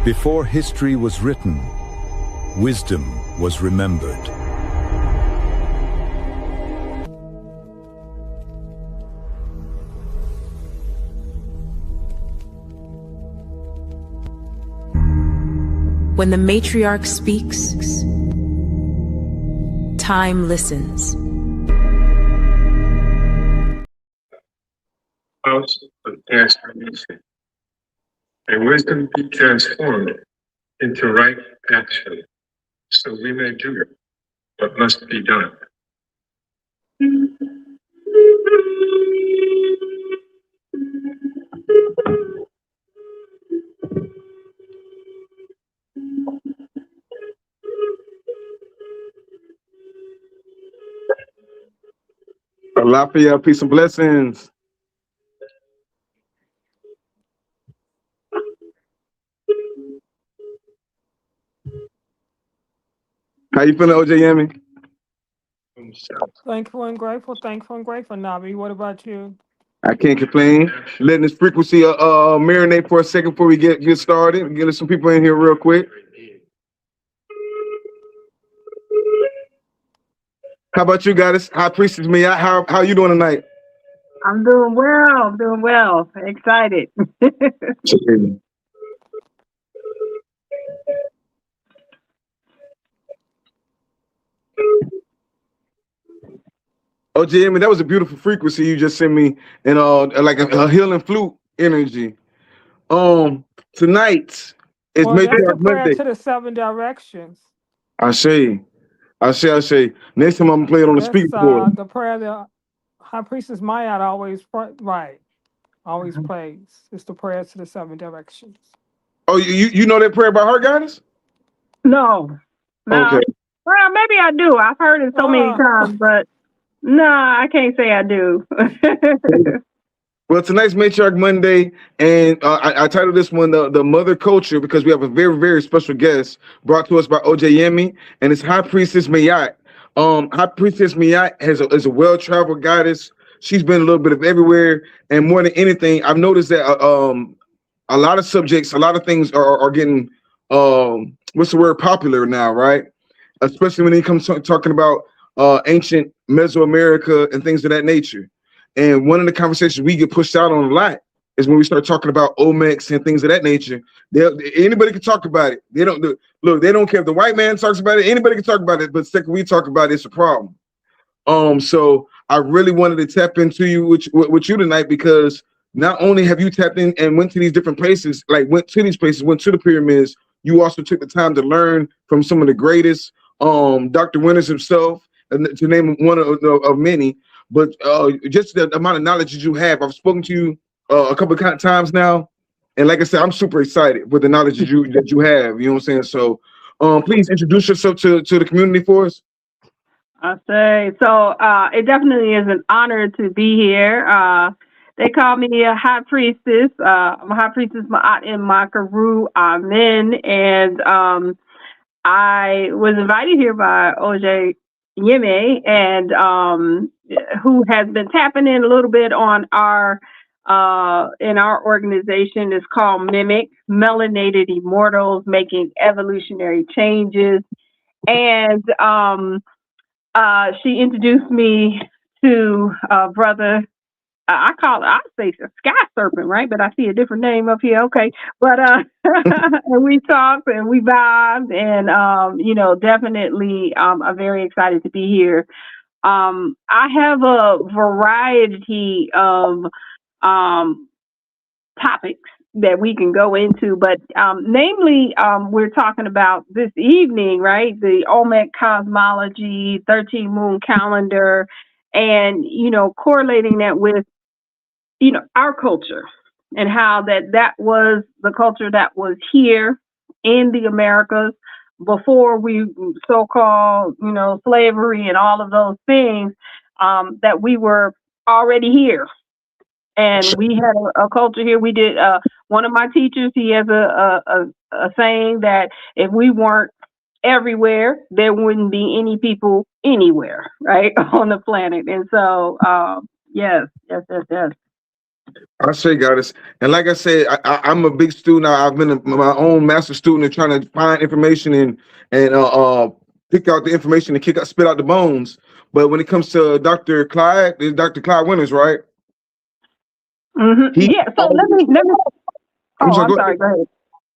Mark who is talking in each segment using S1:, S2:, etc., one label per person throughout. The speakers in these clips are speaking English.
S1: Before history was written, wisdom was remembered.
S2: When the matriarch speaks, time listens.
S3: House of transformation, and wisdom be transformed into right action, so we may do what must be done.
S4: Lafayette, peace and blessings. How you feeling, OJ Yemi?
S5: Thankful and grateful, Nabi. What about you?
S4: I can't complain. Letting this frequency marinate for a second before we get started. Getting some people in here real quick. How about you guys? High Priestess Mia, how you doing tonight?
S6: I'm doing well, excited.
S4: Oh, Jamie, that was a beautiful frequency you just sent me, and like a healing flute energy. Tonight is
S5: Well, that's the
S4: Matriarch
S5: prayer
S4: Monday.
S5: to the 7 directions.
S4: I say. Next time I'm gonna play it on the
S5: That's
S4: speaker.
S5: the prayer that High Priestess Maya always plays. It's the prayer to the 7 directions.
S4: Oh, you know that prayer by heart, guys?
S6: No.
S4: Okay.
S6: Well, maybe I do. I've heard it so many times, but no, I can't say I do.
S4: Well, tonight's Matriarch Monday, and I titled this one the Mother Culture because we have a very, very special guest brought to us by OJ Yemi, and it's High Priestess Mayat. High Priestess Mayat is a well-traveled goddess. She's been a little bit of everywhere, and more than anything, I've noticed that a lot of subjects, a lot of things are getting what's the word, popular now, right? Especially when it comes to talking about ancient Mesoamerica and things of that nature. And one of the conversations we get pushed out on a lot is when we start talking about olmecs and things of that nature. Anybody can talk about it. They don't care if the white man talks about it. Anybody can talk about it, but the second we talk about it, it's a problem. So I really wanted to tap into you with you tonight, because not only have you tapped in and went to these different places, went to the pyramids, you also took the time to learn from some of the greatest, Dr. Winters himself, to name one of many. But just the amount of knowledge that you have, I've spoken to you a couple of times now, and like I said, I'm super excited with the knowledge that you have. You know what I'm saying? So, please introduce yourself to the community for us.
S6: I say so. It definitely is an honor to be here. They call me a high priestess. I'm a high priestess Ma'at in Makaru Amen, and I was invited here by OJ Yeme, and who has been tapping in a little bit on our in our organization. Is called Mimic, Melanated Immortals Making Evolutionary Changes. And she introduced me to brother, I say Sky Serpent, right? But I see a different name up here. Okay. But and we talked and we vibed, and definitely I'm very excited to be here. I have a variety of topics that we can go into, but namely, we're talking about this evening, right? The Olmec cosmology, 13 moon calendar, and correlating that with our culture, and how that was the culture that was here in the Americas before we so-called slavery and all of those things, that we were already here, and we had a culture here. We did one of my teachers, he has a saying that if we weren't everywhere, there wouldn't be any people anywhere, right, on the planet. And so yes.
S4: I say, goddess, and like I said, I'm a big student. I've been my own master student in trying to find information and pick out the information and spit out the bones. But when it comes to Dr. Clyde, there's Dr. Clyde Winters, right? He,
S6: Yeah. So let me.
S4: I'm
S6: Oh,
S4: sorry.
S6: I'm
S4: Go
S6: sorry.
S4: ahead.
S6: Go ahead.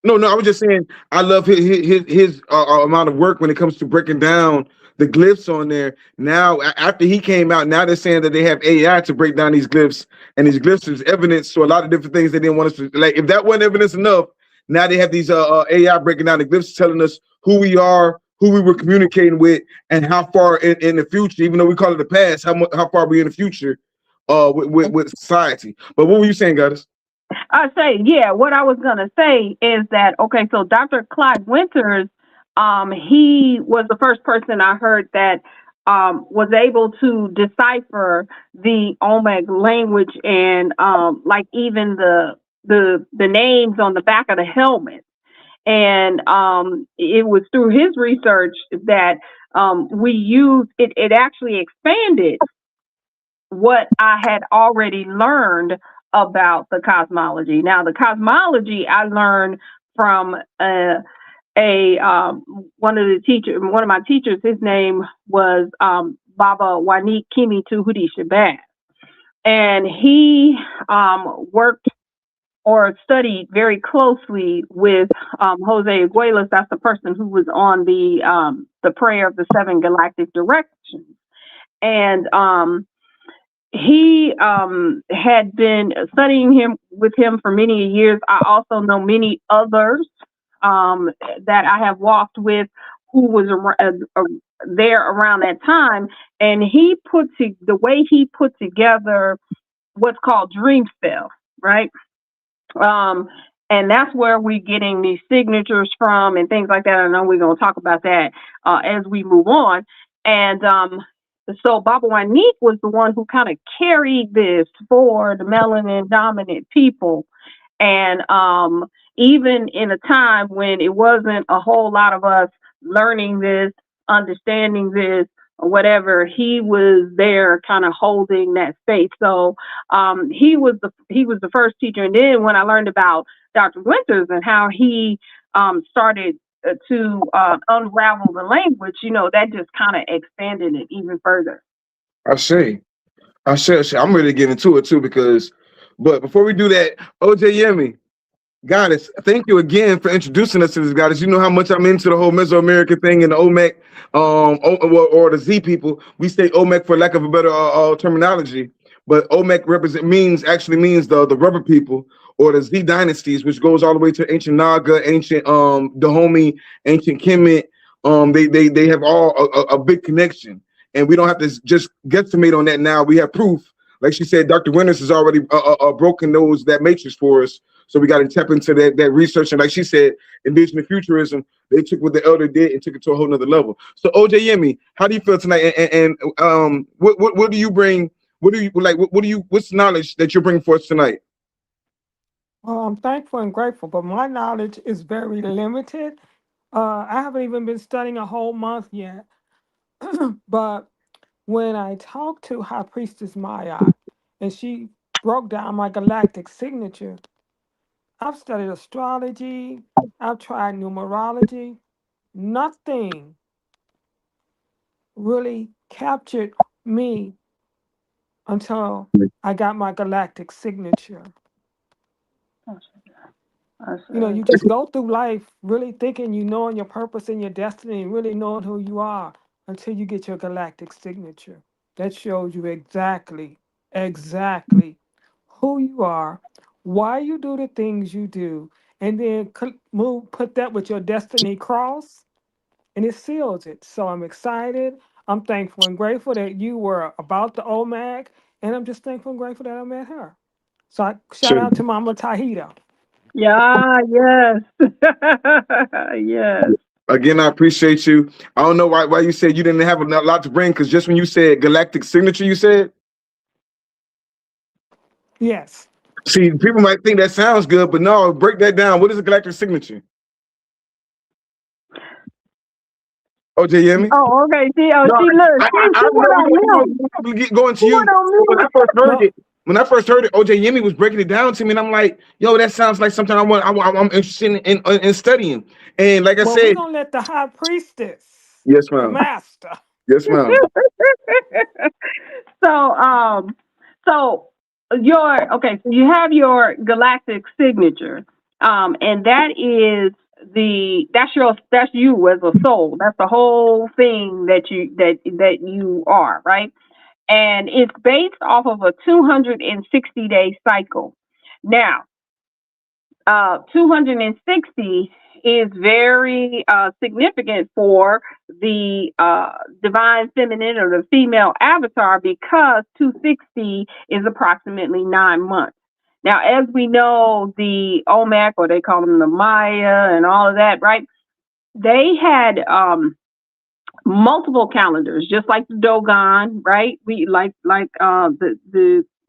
S4: No, I was just saying I love his amount of work when it comes to breaking down the glyphs on there. Now, after he came out, now they're saying that they have AI to break down these glyphs, and these glyphs is evidence to a lot of different things they didn't want us to like. If that wasn't evidence enough, now they have these AI breaking down the glyphs, telling us who we are, who we were communicating with, and how far in the future. Even though we call it the past, how far we in the future, with society. But what were you saying, guys?
S6: I say, yeah, what I was gonna say is that okay, so Dr. Clyde Winters, he was the first person I heard that was able to decipher the Olmec language and like even the names on the back of the helmet. And it was through his research that we used it. It actually expanded what I had already learned about the cosmology. Now, the cosmology I learned from a one of the teachers, one of my teachers. His name was Baba Wanik Kimi Tuhudi Shabbat, and he worked or studied very closely with Jose Aguilas. That's the person who was on the prayer of the seven galactic directions, and he had been studying him with him for many years. I also know many others that I have walked with who was there around that time, and the way he put together what's called dream spell, right? And that's where we're getting these signatures from and things like that. I know we're going to talk about that as we move on. And so Baba Wanik was the one who kind of carried this for the melanin dominant people. And even in a time when it wasn't a whole lot of us learning this, understanding this, or whatever, he was there kind of holding that space. So he was the first teacher. And then when I learned about Dr. Winters and how he started to unravel the language, that just kind of expanded it even further.
S4: I see. I'm ready to get into it too but before we do that, OJ Yemi, Goddess, thank you again for introducing us to this goddess. You know how much I'm into the whole Mesoamerican thing and the Olmec, or the Z people. We say Olmec for lack of a better terminology, but Olmec actually means the rubber people or the Z dynasties, which goes all the way to ancient Naga, ancient Dahomey, ancient Kemet. They have all a big connection, and we don't have to just guesstimate on that now. We have proof. Like she said, Dr. Winters has already broken that matrix for us. So we got to tap into that research. And like she said, indigenous futurism, they took what the elder did and took it to a whole nother level. So OJ Yemi, how do you feel tonight? And what do you bring? What do you like? What's knowledge that you're bringing for us tonight?
S5: Well, I'm thankful and grateful, but my knowledge is very limited. I haven't even been studying a whole month yet. But when I talked to High Priestess Maya and she broke down my galactic signature, I've studied astrology, I've tried numerology. Nothing really captured me until I got my galactic signature. You just go through life really thinking you knowing your purpose and your destiny and really knowing who you are until you get your galactic signature. That shows you exactly who you are, why you do the things you do, and then put that with your destiny cross, and it seals it. So I'm excited. I'm thankful and grateful that you were about the OMAG, and I'm just thankful and grateful that I met her. So shout out to Mama Tahita.
S6: Yeah, yes. Yes.
S4: Again, I appreciate you. I don't know why you said you didn't have a lot to bring, because just when you said galactic signature, you said.
S5: Yes.
S4: See, people might think that sounds good, but no, break that down. What is a galactic signature? OJ Yemi?
S6: Oh, okay. See,
S4: No,
S6: she look.
S4: I
S6: She
S4: know
S6: went on mute.
S4: going to
S6: She
S4: you.
S6: went on
S4: When I
S6: mute.
S4: first heard
S5: No,
S4: it, When I first heard it, OJ Yemi was breaking it down to me, and I'm like, "Yo, that sounds like something I'm interested in studying." And like I
S5: Well, we're
S4: said,
S5: gonna let the high priestess,
S4: yes,
S5: the
S4: ma'am.
S5: master.
S4: Yes, ma'am.
S6: So, so so you have your galactic signature, and that's you as a soul. That's the whole thing that you are, right? And it's based off of a 260-day cycle. Now, 260 is very significant for the divine feminine or the female avatar because 260 is approximately 9 months. Now, as we know, the olmec, or they call them the Maya and all of that, right? They had multiple calendars, just like the Dogon, right? We the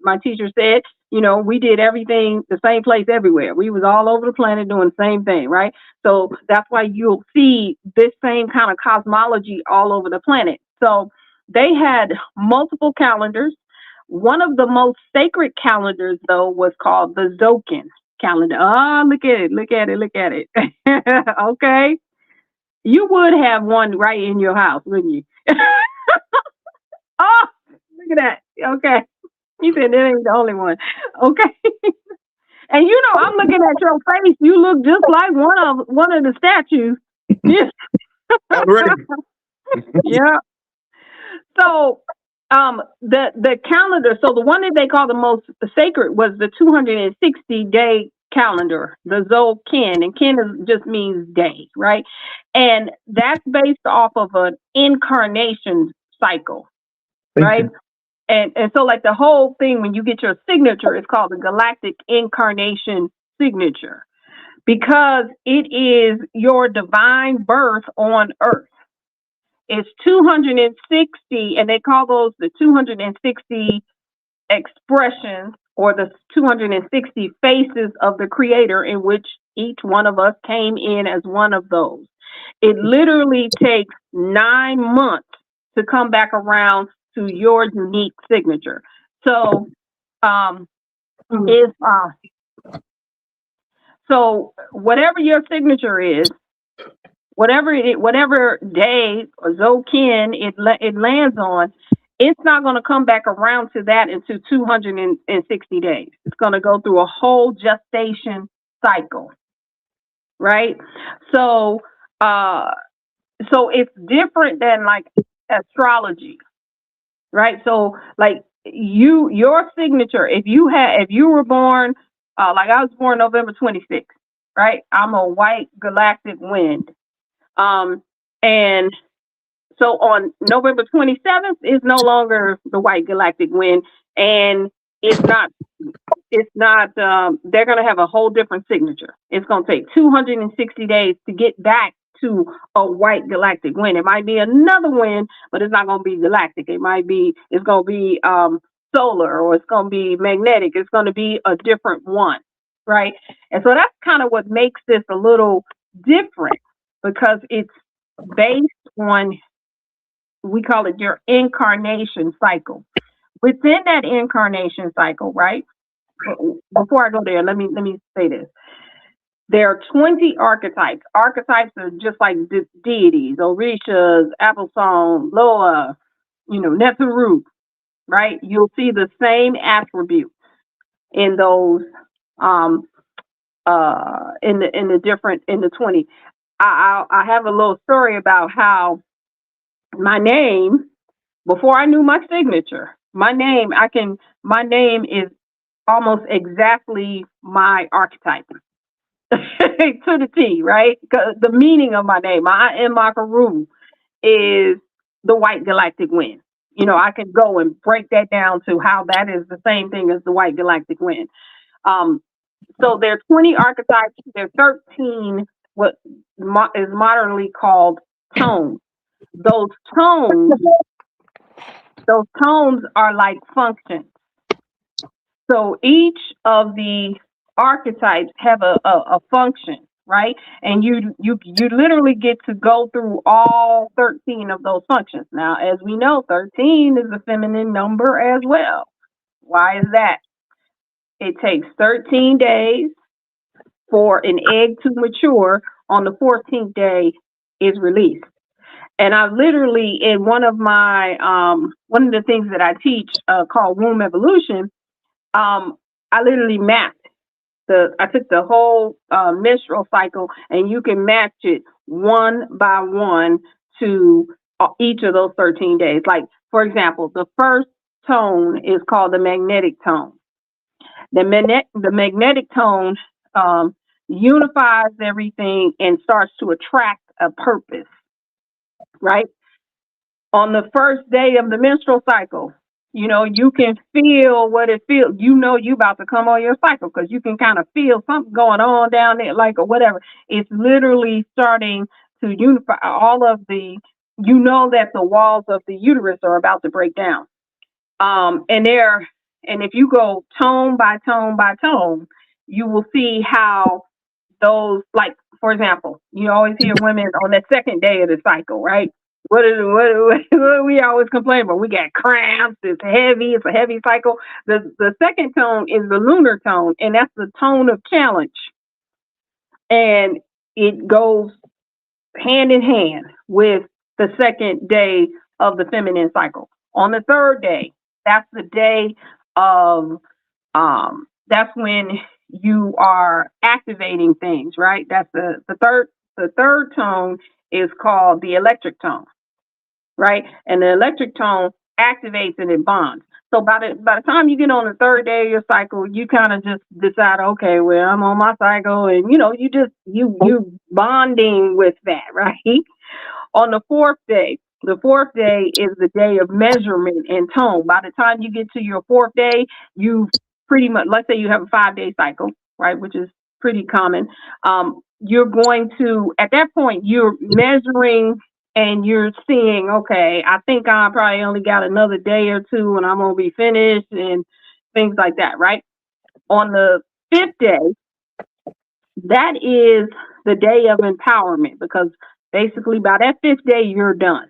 S6: my teacher said, we did everything the same place everywhere. We was all over the planet doing the same thing, right? So that's why you'll see this same kind of cosmology all over the planet. So they had multiple calendars. One of the most sacred calendars, though, was called the Zokin calendar. Ah, look at it, look at it, look at it. Okay. You would have one right in your house, wouldn't you? Oh, look at that. Okay. You said that ain't the only one. Okay. And I'm looking at your face. You look just like one of the statues. Yeah.
S4: Already.
S6: Yeah. So the calendar, so the one that they call the most sacred was the 260-day calendar, the Zol-Kin, and Kin just means day, right? And that's based off of an incarnation cycle, right? And so like the whole thing, when you get your signature, it's called the galactic incarnation signature because it is your divine birth on earth. It's 260, and they call those the 260 expressions or the 260 faces of the creator, in which each one of us came in as one of those. It literally takes 9 months to come back around to your unique signature. So, if so, whatever your signature is, whatever day or Zokin it lands on, it's not going to come back around to that until 260 days. It's going to go through a whole gestation cycle, right? So, so it's different than like astrology, right? So, like your signature, if you were born, like I was born November 26th, right? I'm a white galactic wind. And so on November 27th is no longer the white galactic wind, and it's not, they're going to have a whole different signature. It's going to take 260 days to get back to a white galactic wind. It might be another wind, but it's not going to be galactic. It's going to be solar, or it's going to be magnetic. It's going to be a different one, right? And so that's kind of what makes this a little different because it's based on, we call it your incarnation cycle. Within that incarnation cycle, right? Before I go there, let me say this. There are 20 archetypes. Archetypes are just like deities, Orishas, Applesong, Loa, Netheru, right? You'll see the same attributes in those in the 20. I have a little story about how my name, before I knew my signature, my name is almost exactly my archetype to the T, right? The meaning of my name, I am Makaru, is the white galactic wind. I can go and break that down to how that is the same thing as the white galactic wind. So there are 20 archetypes. There are 13 what is modernly called tones. Those tones, are like functions. So each of the archetypes have a function, right? And you literally get to go through all 13 of those functions. Now, as we know, 13 is a feminine number as well. Why is that? It takes 13 days for an egg to mature. On the 14th day is released. And I literally, in one of the things that I teach called womb evolution, I literally mapped I took the whole menstrual cycle, and you can match it one by one to each of those 13 days. Like, for example, the first tone is called the magnetic tone. The magnetic tone unifies everything and starts to attract a purpose, right? On the first day of the menstrual cycle, you can feel what it feels. You about to come on your cycle because you can kind of feel something going on down there, like, or whatever. It's literally starting to unify all of that the walls of the uterus are about to break down. And if you go tone by tone by tone, you will see how those, like, for example, you always hear women on that second day of the cycle, right? What we always complain about? We got cramps. It's heavy. It's a heavy cycle. The second tone is the lunar tone, and that's the tone of challenge. And it goes hand in hand with the second day of the feminine cycle. On the third day, that's the day of that's when you are activating things, right? That's the third tone is called the electric tone, right? And the electric tone activates and it bonds. So by the time you get on the third day of your cycle, you kind of just decide, okay, well, I'm on my cycle, and you bonding with that, right? On the fourth day is the day of measurement and tone. By the time you get to your fourth day, you pretty much, let's say you have a 5-day cycle, right, which is pretty common. You're going to, at that point, you're measuring and you're seeing, okay, I think I probably only got another day or two and I'm going to be finished and things like that, right? On the fifth day, that is the day of empowerment, because basically by that fifth day, you're done,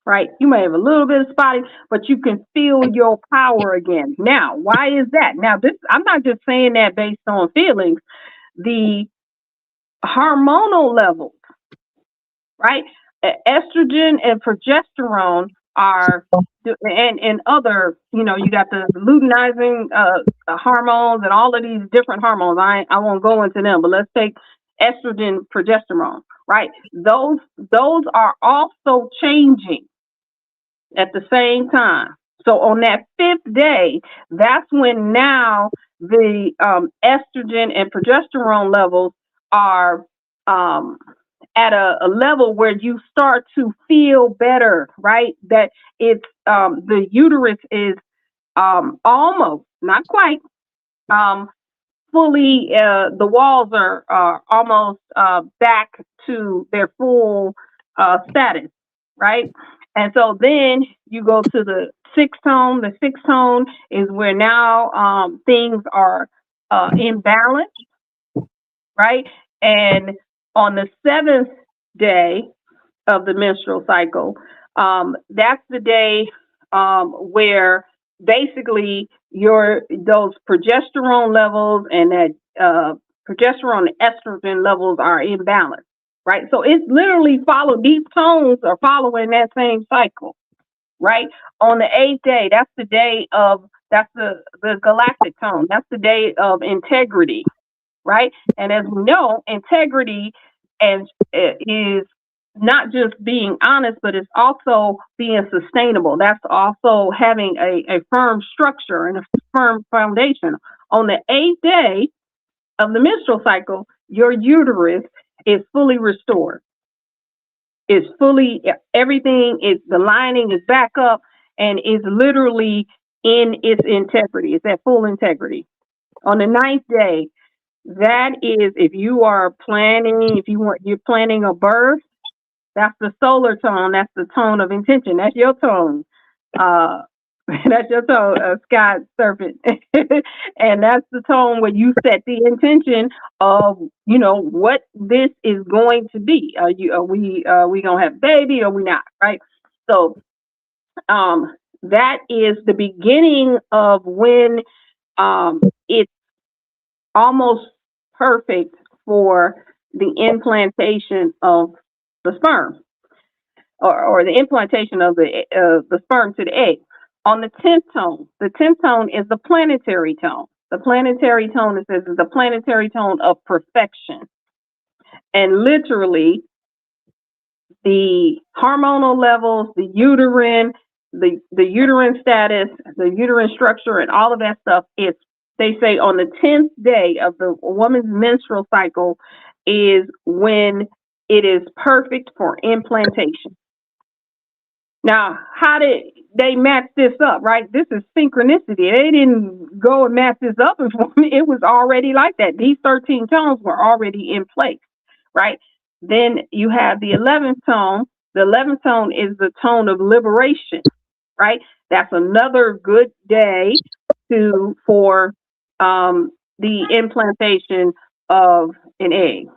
S6: right? You may have a little bit of spotting, but you can feel your power again. Now, why is that? Now, I'm not just saying that based on feelings. The hormonal levels, right? Estrogen and progesterone are, and other, you got the luteinizing hormones and all of these different hormones. I won't go into them, but let's take estrogen, progesterone, right? Those are also changing at the same time. So on that fifth day, that's when now the estrogen and progesterone levels are at a level where you start to feel better, right? That it's the uterus is almost, not quite, fully, the walls are almost back to their full status, right? And so then you go to the sixth tone. The sixth tone is where now things are in balance, right? And on the seventh day of the menstrual cycle, that's the day where basically those progesterone levels and that progesterone and estrogen levels are in balance, right? So it's literally these tones are following that same cycle, right? On the eighth day, that's the galactic tone. That's the day of integrity, right? And as we know, integrity is not just being honest, but it's also being sustainable. That's also having a firm structure and a firm foundation. On the eighth day of the menstrual cycle, your uterus is fully restored. It's fully, everything is, the lining is back up and is literally in its integrity. It's at full integrity. On the ninth day, that is, if you're planning a birth, that's the solar tone. That's the tone of intention. That's your tone. That's your tone, sky serpent. And that's the tone where you set the intention of, what this is going to be. Are we going to have a baby or we not, right? So, that is the beginning of when it's almost perfect for the implantation of the sperm, or the implantation of the sperm to the egg. On the 10th tone is the planetary tone. The planetary tone, it says, is the planetary tone of perfection. And literally, the hormonal levels, the uterine status, the uterine structure, and all of that stuff, it's, they say on the 10th day of the woman's menstrual cycle is when it is perfect for implantation. Now, how did they match this up, right? This is synchronicity. They didn't go and match this up. It was already like that. These 13 tones were already in place, right? Then you have the 11th tone. The 11th tone is the tone of liberation, right? That's another good day for the implantation of an egg.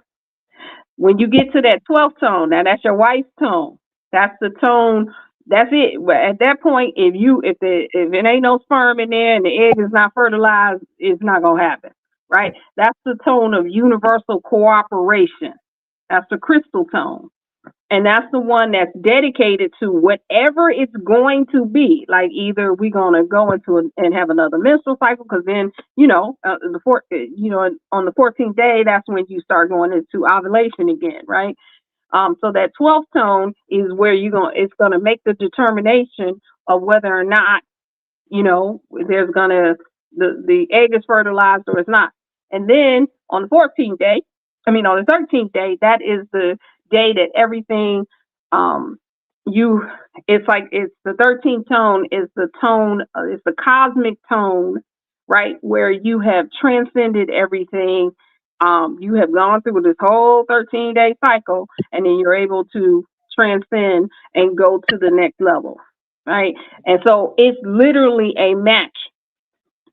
S6: When you get to that 12th tone, now that's your wife's tone. That's the tone. That's it. At that point, if it ain't no sperm in there and the egg is not fertilized, it's not gonna happen, right? That's the tone of universal cooperation. That's the crystal tone. And that's the one that's dedicated to whatever it's going to be. Like either we're gonna go into and have another menstrual cycle, because then on the 14th day, that's when you start going into ovulation again, right? So that 12th tone is where it's gonna make the determination of whether or not there's the egg is fertilized or it's not. And then on the 14th day, on the 13th day, that is the day that everything it's the 13th tone is the tone, it's the cosmic tone, right, where you have transcended everything. You have gone through this whole 13-day cycle, and then you're able to transcend and go to the next level, right? And so it's literally a match.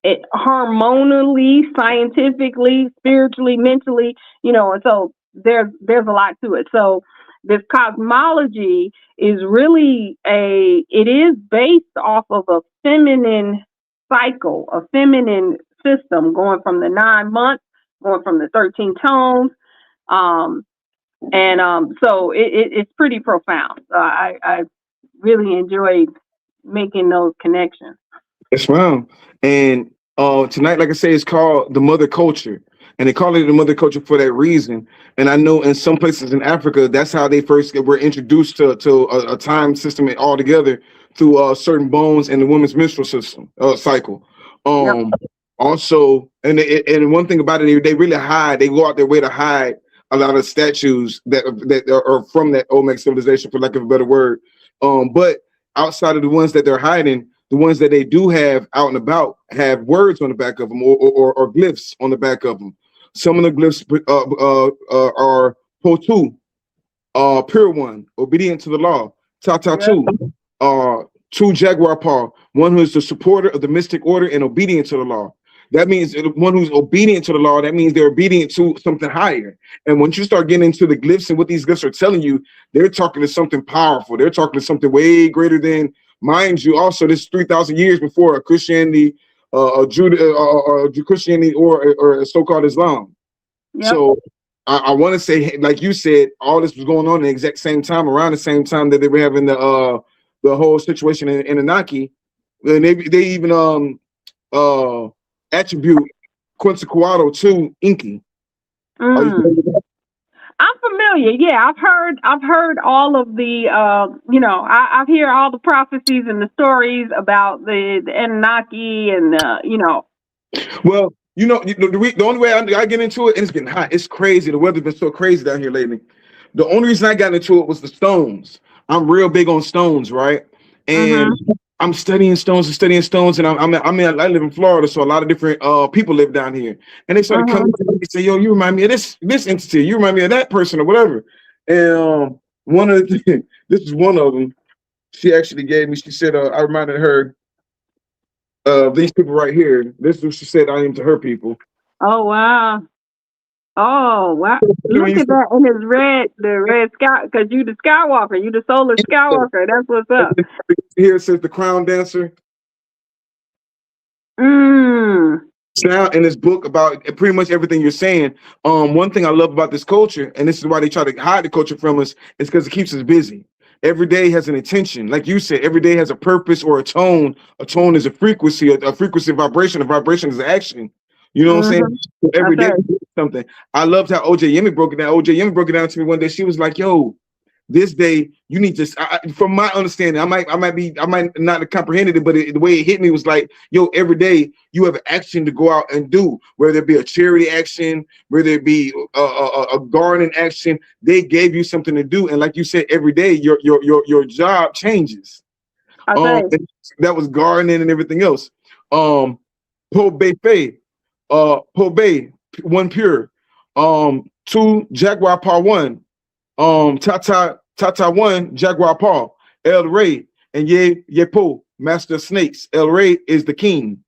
S6: It hormonally, scientifically, spiritually, mentally, and so there's a lot to it. So this cosmology is really it is based off of a feminine cycle, a feminine system, going from the 9 months, going from the 13 tones. So it's pretty profound. I really enjoyed making those connections.
S4: Yes, ma'am. And tonight, like I say, it's called the mother culture. And they call it the mother culture for that reason. And I know in some places in Africa, that's how they first were introduced to a time system altogether, through certain bones in the woman's menstrual system cycle.
S6: Yep.
S4: Also, and one thing about it, they really hide. They go out their way to hide a lot of statues that are from that Olmec civilization, for lack of a better word. But outside of the ones that they're hiding, the ones that they do have out and about have words on the back of them, or glyphs on the back of them. Some of the glyphs are Potu, pure one, obedient to the law. Tatatu, true jaguar paw, one who is the supporter of the mystic order and obedient to the law. That means one who's obedient to the law, that means they're obedient to something higher. And once you start getting into the glyphs and what these glyphs are telling you, they're talking to something powerful. They're talking to something way greater than, mind you, also this is 3,000 years before Christianity, Christianity or so-called Islam. Yep. So I want to say, like you said, all this was going on at the exact same time, around the same time that they were having the whole situation in Anunnaki. And they even attribute Quetzalcoatl to Inky.
S6: I'm familiar. Yeah, I've heard all of the I've heard all the prophecies and the stories about the Anunnaki and
S4: Well, the only way I get into it, and it's getting hot. It's crazy. The weather's been so crazy down here lately. The only reason I got into it was the stones. I'm real big on stones, right? And I'm studying stones, and I live in Florida, so a lot of different people live down here, and they started coming to me and say, "Yo, you remind me of this entity. You remind me of that person, or whatever." And one of the this is one of them. She actually gave me. She said, "I reminded her of these people right here. This is what she said I am to her people."
S6: Oh wow! Oh, wow.
S4: When
S6: Look
S4: you
S6: at that in his the red sky, because you the Skywalker, you the solar Skywalker. That's what's up.
S4: here it says the crown dancer.
S6: Mm.
S4: Now in this book about pretty much everything you're saying. One thing I love about this culture, and this is why they try to hide the culture from us, is because it keeps us busy. Every day has an intention, like you said. Every day has a purpose or a tone. A tone is a frequency, a frequency vibration. A vibration is action. You know what I'm saying?
S6: Mm-hmm.
S4: So every day
S6: Okay.
S4: something. I loved how OJ Yemi broke it down. OJ Yemi broke it down to me one day. She was like, "Yo, this day you need to." From my understanding, I might not have comprehended it, but the way it hit me was like, "Yo, every day you have action to go out and do, whether it be a charity action, whether it be a gardening action. They gave you something to do, and like you said, every day your job changes.
S6: I say.
S4: And that was gardening and everything else. Po Bay Fay, Po Bay One Pure, two Jaguar Paw One, Tata One Jaguar Paw, El Rey, and Yepo Master of Snakes. El Rey is the king.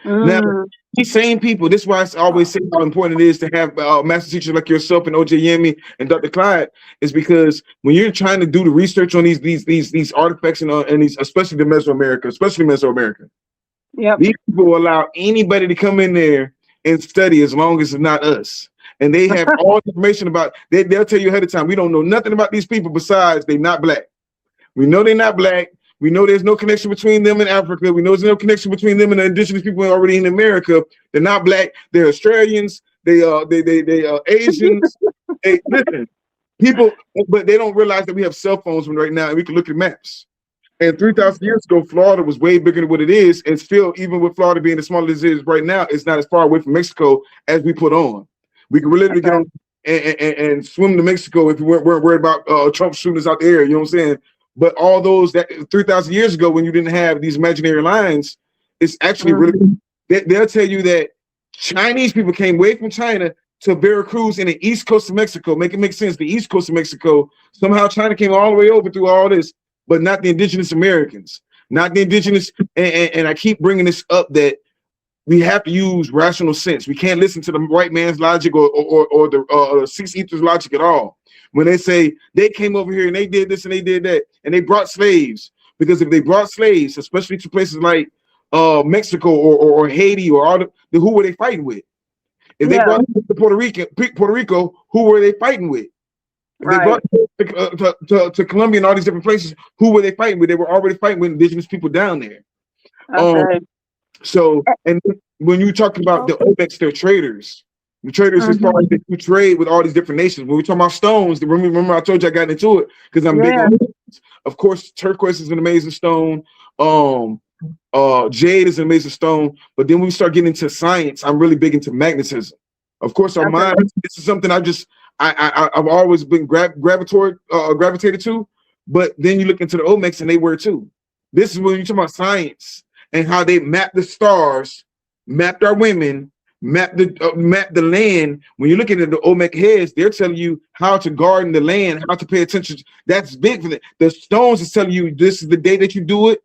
S4: Now,
S6: Mm.
S4: these same people, this is why I always say how important it is to have master teachers like yourself and OJ Yemi and Dr. Clyde, is because when you're trying to do the research on these artifacts and these, especially Mesoamerica,
S6: Yep.
S4: these people will allow anybody to come in there and study as long as it's not us. And they have all the information about, they'll tell you ahead of time, we don't know nothing about these people besides they're not black. We know they're not black. We know there's no connection between them and Africa. We know there's no connection between them and the indigenous people already in America. They're not black. They're Australians. They are Asians. Listen, people, but they don't realize that we have cell phones right now and we can look at maps. And 3,000 years ago, Florida was way bigger than what it is. And still, even with Florida being as small as it is right now, it's not as far away from Mexico as we put on. We can literally get on and swim to Mexico if we weren't worried about Trump shooting us out the air. You know what I'm saying? But all those that 3,000 years ago, when you didn't have these imaginary lines, it's actually really, they'll tell you that Chinese people came way from China to Veracruz in the east coast of Mexico. Make it make sense. The east coast of Mexico, somehow China came all the way over through all this, but not the indigenous Americans, not the indigenous. And I keep bringing this up that we have to use rational sense. We can't listen to the white man's logic or the six ethers logic at all. When they say they came over here and they did this and they did that and they brought slaves, because if they brought slaves, especially to places like Mexico or Haiti or all who were they fighting with? If they brought them to Puerto Rico, who were they fighting with? If they brought them to Colombia and all these different places, who were they fighting with? They were already fighting with indigenous people down there. So, and when you talk about the olmecs, they're traders. The traders, as far as they do trade with all these different nations. When we talk about stones, remember I told you I got into it because I'm big on stones. Of course, turquoise is an amazing stone. Jade is an amazing stone. But then when we start getting into science, I'm really big into magnetism. Of course, our mind. This is something I've always been gravitated to. But then you look into the olmecs and they were too. This is when you talk about science and how they map the stars, mapped our women, map the land. When you're looking at the olmec heads, they're telling you how to garden the land, how to pay attention. That's big for them. The stones is telling you this is the day that you do it.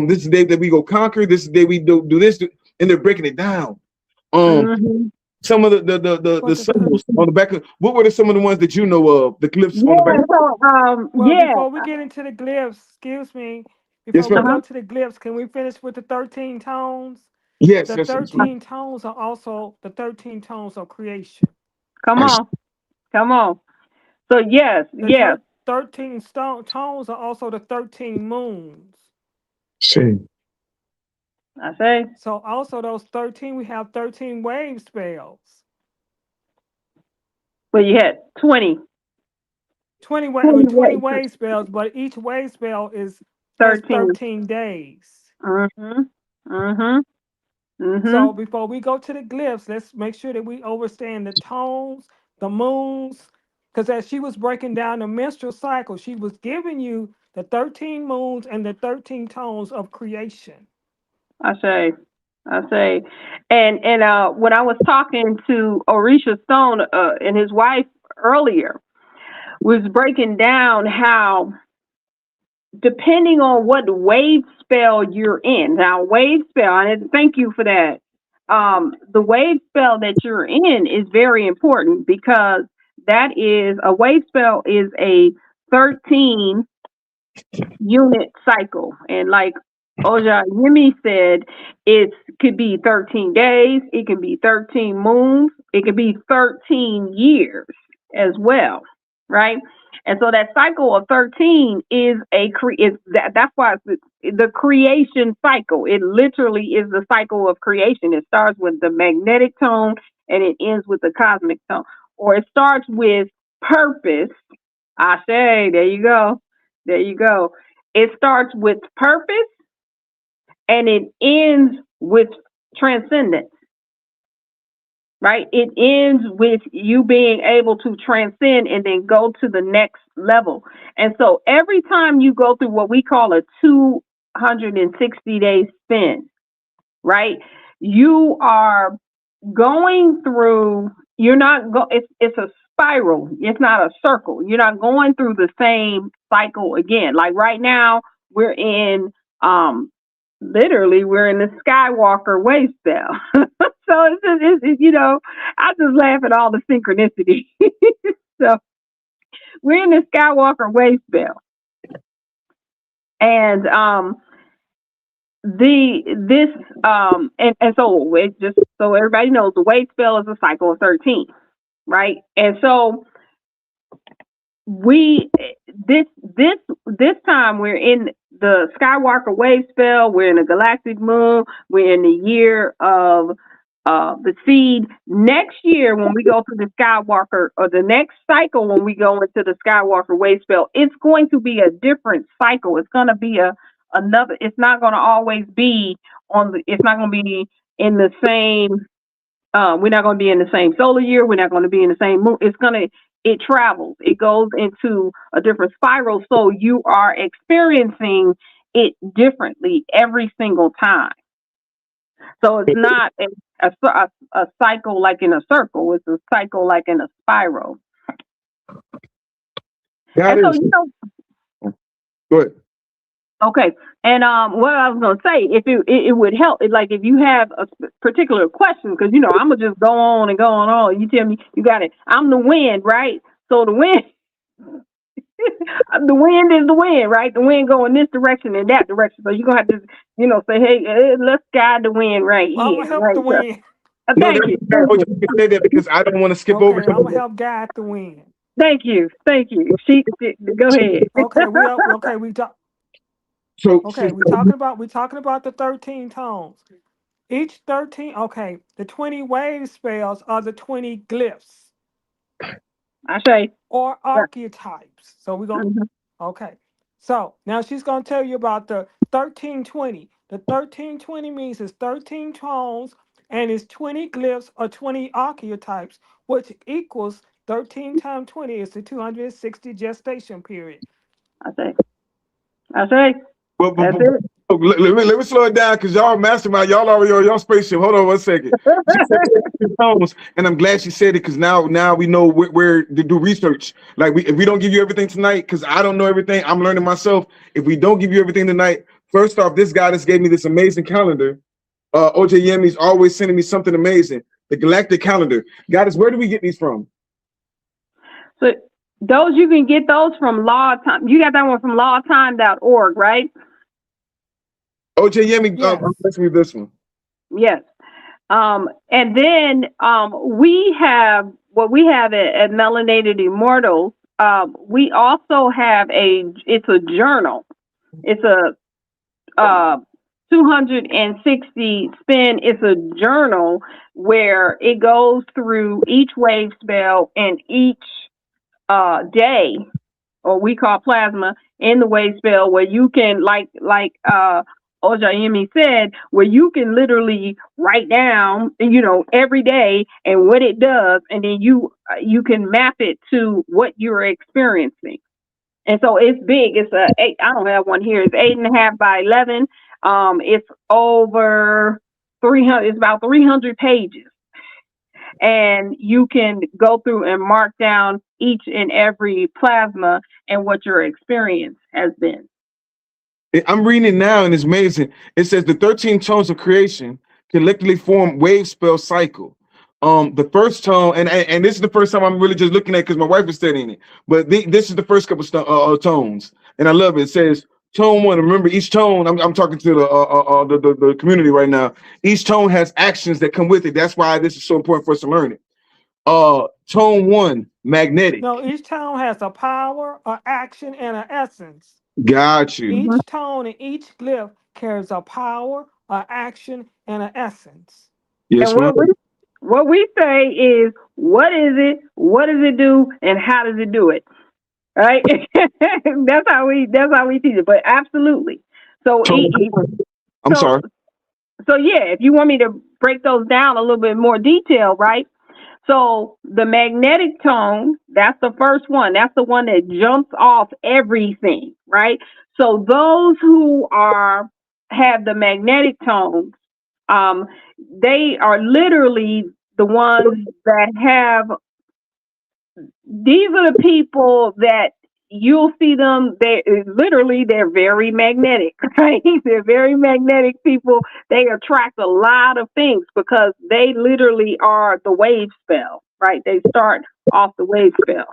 S4: This is the day that we go conquer. This is the day we do this, and they're breaking it down. Some of the symbols on the back of, what were some of the ones that you know of? The glyphs on the back.
S5: Before we get into the glyphs, excuse me, before we go to the glyphs, can we finish with the 13 tones?
S4: Yes.
S5: The 13 tones are also the 13 tones of creation.
S6: Come on. So yes.
S5: 13 tones are also the 13 moons.
S6: I say.
S5: So also those 13, we have 13 wave spells.
S6: Well, you had 20.
S5: 20 wave spells, but each wave spell is 13 days. So before we go to the glyphs, let's make sure that we understand the tones, the moons, because as she was breaking down the menstrual cycle, she was giving you the 13 moons and the 13 tones of creation.
S6: I say. And when I was talking to Orisha Stone and his wife earlier, was breaking down how depending on what wave spell you're in. Now, wave spell, and thank you for that, the wave spell that you're in is very important because that is a wave spell is a 13 unit cycle. And like Oja Yemi said, it could be 13 days, it can be 13 moons, it could be 13 years as well, right? And so that cycle of 13 is that's why it's the creation cycle. It literally is the cycle of creation. It starts with the magnetic tone and it ends with the cosmic tone. Or it starts with purpose. I say, there you go. There you go. It starts with purpose and it ends with transcendence, right? It ends with you being able to transcend and then go to the next level. And so every time you go through what we call a 260-day spin, right? You are going through, you're not go it's a spiral, it's not a circle. You're not going through the same cycle again. Like right now we're in literally we're in the Skywalker wave spell. So it's you know, I just laugh at all the synchronicity. So we're in the Skywalker wave spell. And so it just so everybody knows the wave spell is a cycle of 13, right? And so this time we're in the Skywalker wave spell, we're in a galactic moon, we're in the year of the seed. Next year when we go through the Skywalker, or the next cycle when we go into the Skywalker wave spell, it's going to be a different cycle. It's going to be another, it's not going to always be it's not going to be in the same, we're not going to be in the same solar year, we're not going to be in the same moon. It travels, it goes into a different spiral, so you are experiencing it differently every single time. So it's not a cycle like in a circle, it's a cycle like in a spiral.
S4: That
S6: and
S4: is,
S6: so, you know,
S4: go ahead.
S6: Okay, and what I was gonna say, if it would help, like if you have a particular question, because you know I'm gonna just go on and go on. You tell me you got it. I'm the wind, right? So the wind, the wind is the wind, right? The wind go in this direction and that direction. So you're gonna have to, you know, say, hey, let's guide the wind right
S5: I'm
S6: here,
S5: gonna help
S6: right?
S5: the wind.
S6: Thank you,
S4: Say that because I don't want to skip
S5: Okay,
S4: over.
S5: I'm gonna help guide the wind.
S6: thank you. She go ahead.
S5: Okay, we talk.
S4: So
S5: Okay, we're talking about the 13 tones. Each 13. Okay, the 20 wave spells are the 20 glyphs
S6: I say,
S5: or archetypes. So we're gonna.
S6: mhm.
S5: Okay, so now she's gonna tell you about the 1320. The 1320 means it's 13 tones and it's 20 glyphs or 20 archetypes, which equals 13 times 20 is the 260 gestation period.
S6: I say,
S4: but,
S6: that's it.
S4: let me slow it down because y'all mastermind. Y'all already on your spaceship. Hold on 1 second. She said 13 tones, and I'm glad she said it because now we know where to do research. Like if we don't give you everything tonight, because I don't know everything, I'm learning myself. If we don't give you everything tonight, first off, this guy just gave me this amazing calendar. OJ Yemi's always sending me something amazing. The Galactic Calendar. Guys, where do we get these from?
S6: So those you can get those from Law of Time. You got that one from lawtime.org, right?
S4: OJ Yemi,
S5: Yes.
S4: let's read this one.
S6: Yes. And then we have what we have at Melanated Immortals. We also have it's a journal. It's a 260 spin. It's a journal where it goes through each wave spell and each day, or we call plasma, in the wave spell, where you can like Ojayemi said, where you can literally write down, you know, every day and what it does, and then you can map it to what you're experiencing. And so it's big. It's I don't have one here. It's 8.5 by 11. It's over 300. It's about 300 pages. And you can go through and mark down each and every plasma and what your experience has been.
S4: I'm reading it now and it's amazing. It says the 13 tones of creation collectively form wave spell cycle. The first tone, and this is the first time I'm really just looking at because my wife is studying it. But this is the first couple tones, and I love it. It says tone one. Remember, each tone. I'm talking to the community right now. Each tone has actions that come with it. That's why this is so important for us to learn it. Tone one, magnetic.
S5: No, each tone has a power, an action, and an essence.
S4: Got you.
S6: Mhm.
S5: Each tone and each glyph carries a power, an action, and an essence.
S4: Yes,
S6: And
S4: ma'am.
S6: what we say is, what is it? What does it do? And how does it do it? Right? That's how we teach it. But absolutely. So
S4: Tone one. I'm
S6: so
S4: sorry.
S6: so yeah, if you want me to break those down a little bit more detail, right? So the magnetic tone, that's the first one. That's the one that jumps off everything, right? So those who have the magnetic tones, they are literally the ones that have. These are the people that you'll see them. They're very magnetic, right? They're very magnetic people. They attract a lot of things because they literally are the wave spell, right? They start off the wave spell,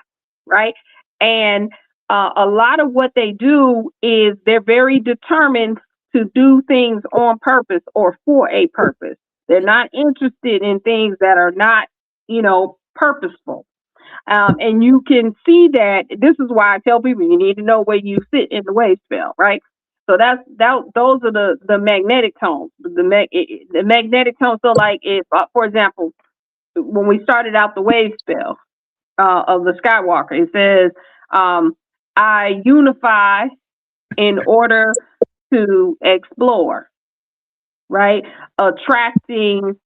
S6: right? And a lot of what they do is they're very determined to do things on purpose or for a purpose. They're not interested in things that are not, purposeful. And you can see that. This is why I tell people you need to know where you sit in the wave spell, right? So those are the magnetic tones. The magnetic tones. So, like, if for example, when we started out the wave spell of the Skywalker, it says, "I unify in order to explore," right? Attracting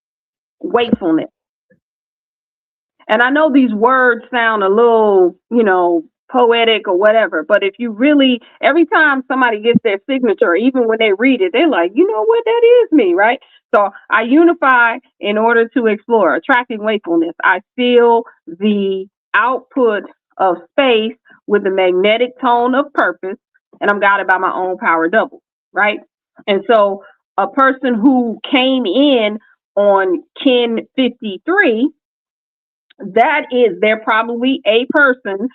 S6: wakefulness. And I know these words sound a little, poetic or whatever, but if you really, every time somebody gets their signature, even when they read it, they're like, you know what, that is me, right? So I unify in order to explore, attracting wakefulness. I feel the output of space with the magnetic tone of purpose, and I'm guided by my own power double, right? And so a person who came in on Kin 53, they're probably a person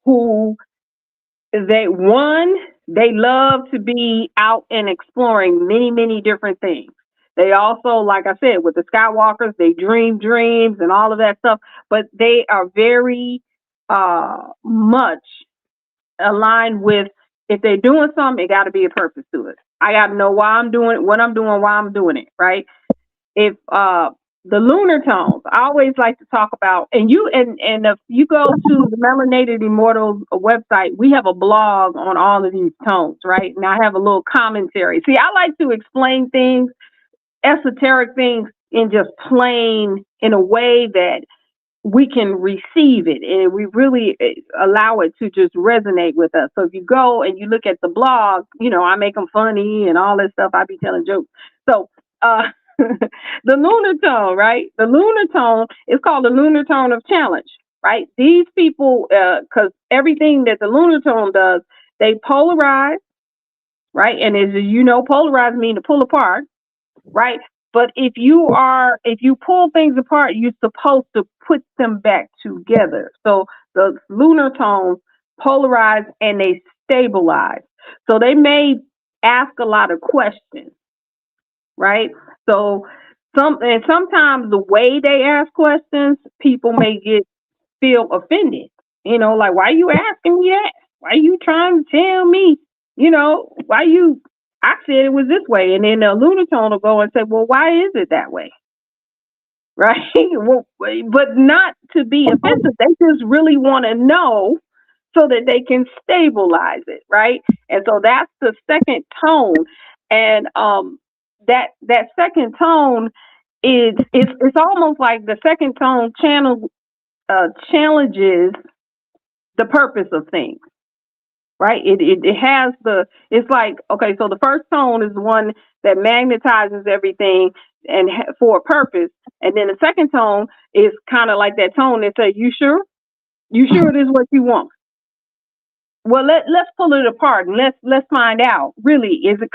S6: who they love to be out and exploring many, many different things. They also, like I said, with the Skywalkers, they dream dreams and all of that stuff, but they are very much aligned with, if they're doing something, it got to be a purpose to it. I got to know why I'm doing it, what I'm doing, why I'm doing it, right? If the lunar tones, I always like to talk about, and if you go to the Melanated Immortals website, we have a blog on all of these tones, right? And I have a little commentary. See, I like to explain things, esoteric things, in just plain, in a way that we can receive it and we really allow it to just resonate with us. So if you go and you look at the blog, I make them funny and all this stuff. I be telling jokes. So the lunar tone, right? The lunar tone is called the lunar tone of challenge, right? These people, because everything that the lunar tone does, they polarize, right? And as you know, polarize means to pull apart, right? But if you pull things apart, you're supposed to put them back together. So the lunar tones polarize and they stabilize. So they may ask a lot of questions, right? So sometimes the way they ask questions, people may feel offended. Like, why are you asking me that? Why are you trying to tell me? I said it was this way. And then the lunar tone will go and say, well, why is it that way? Right? Well, but not to be offensive. They just really want to know so that they can stabilize it, right? And so that's the second tone. And that second tone it's almost like the second tone challenges the purpose of things, right? It has it's like, okay, so the first tone is the one that magnetizes everything and for a purpose, and then the second tone is kind of like that tone that says, you sure this is what you want? Well, let's pull it apart and let's find out. Really, is it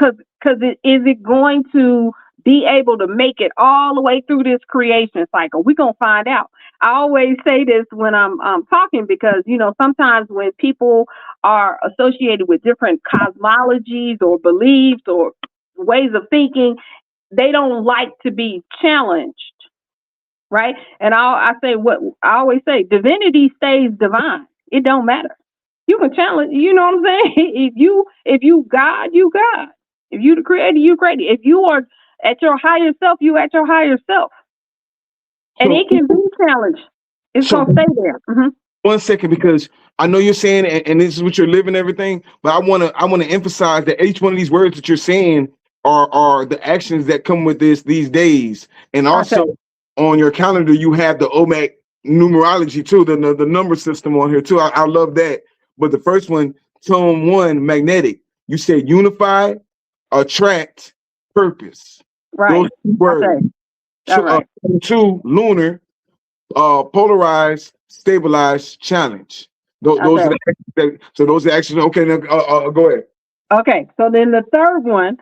S6: is it going to be able to make it all the way through this creation cycle? We're going to find out. I always say this when I'm talking because, sometimes when people are associated with different cosmologies or beliefs or ways of thinking, they don't like to be challenged, right? And I say what I always say: divinity stays divine. It don't matter. You can challenge. You know what I'm saying? If you God, you God. If you the creator, you creator. If you are at your higher self, you at your higher self, and it can be challenged. It's gonna stay there.
S4: 1 second, because I know you're saying, and this is what you're living, everything. But I wanna emphasize that each one of these words that you're saying are the actions that come with these days, and also on your calendar you have the olmec numerology too, the number system on here too. I love that. But the first one, tone 1, magnetic. You said unify, attract, purpose.
S6: Right.
S4: Those two words.
S6: All right.
S4: 2, lunar, polarize, stabilize, challenge. Those are the actions so those are actions. Okay, now go ahead.
S6: Okay, so then the third one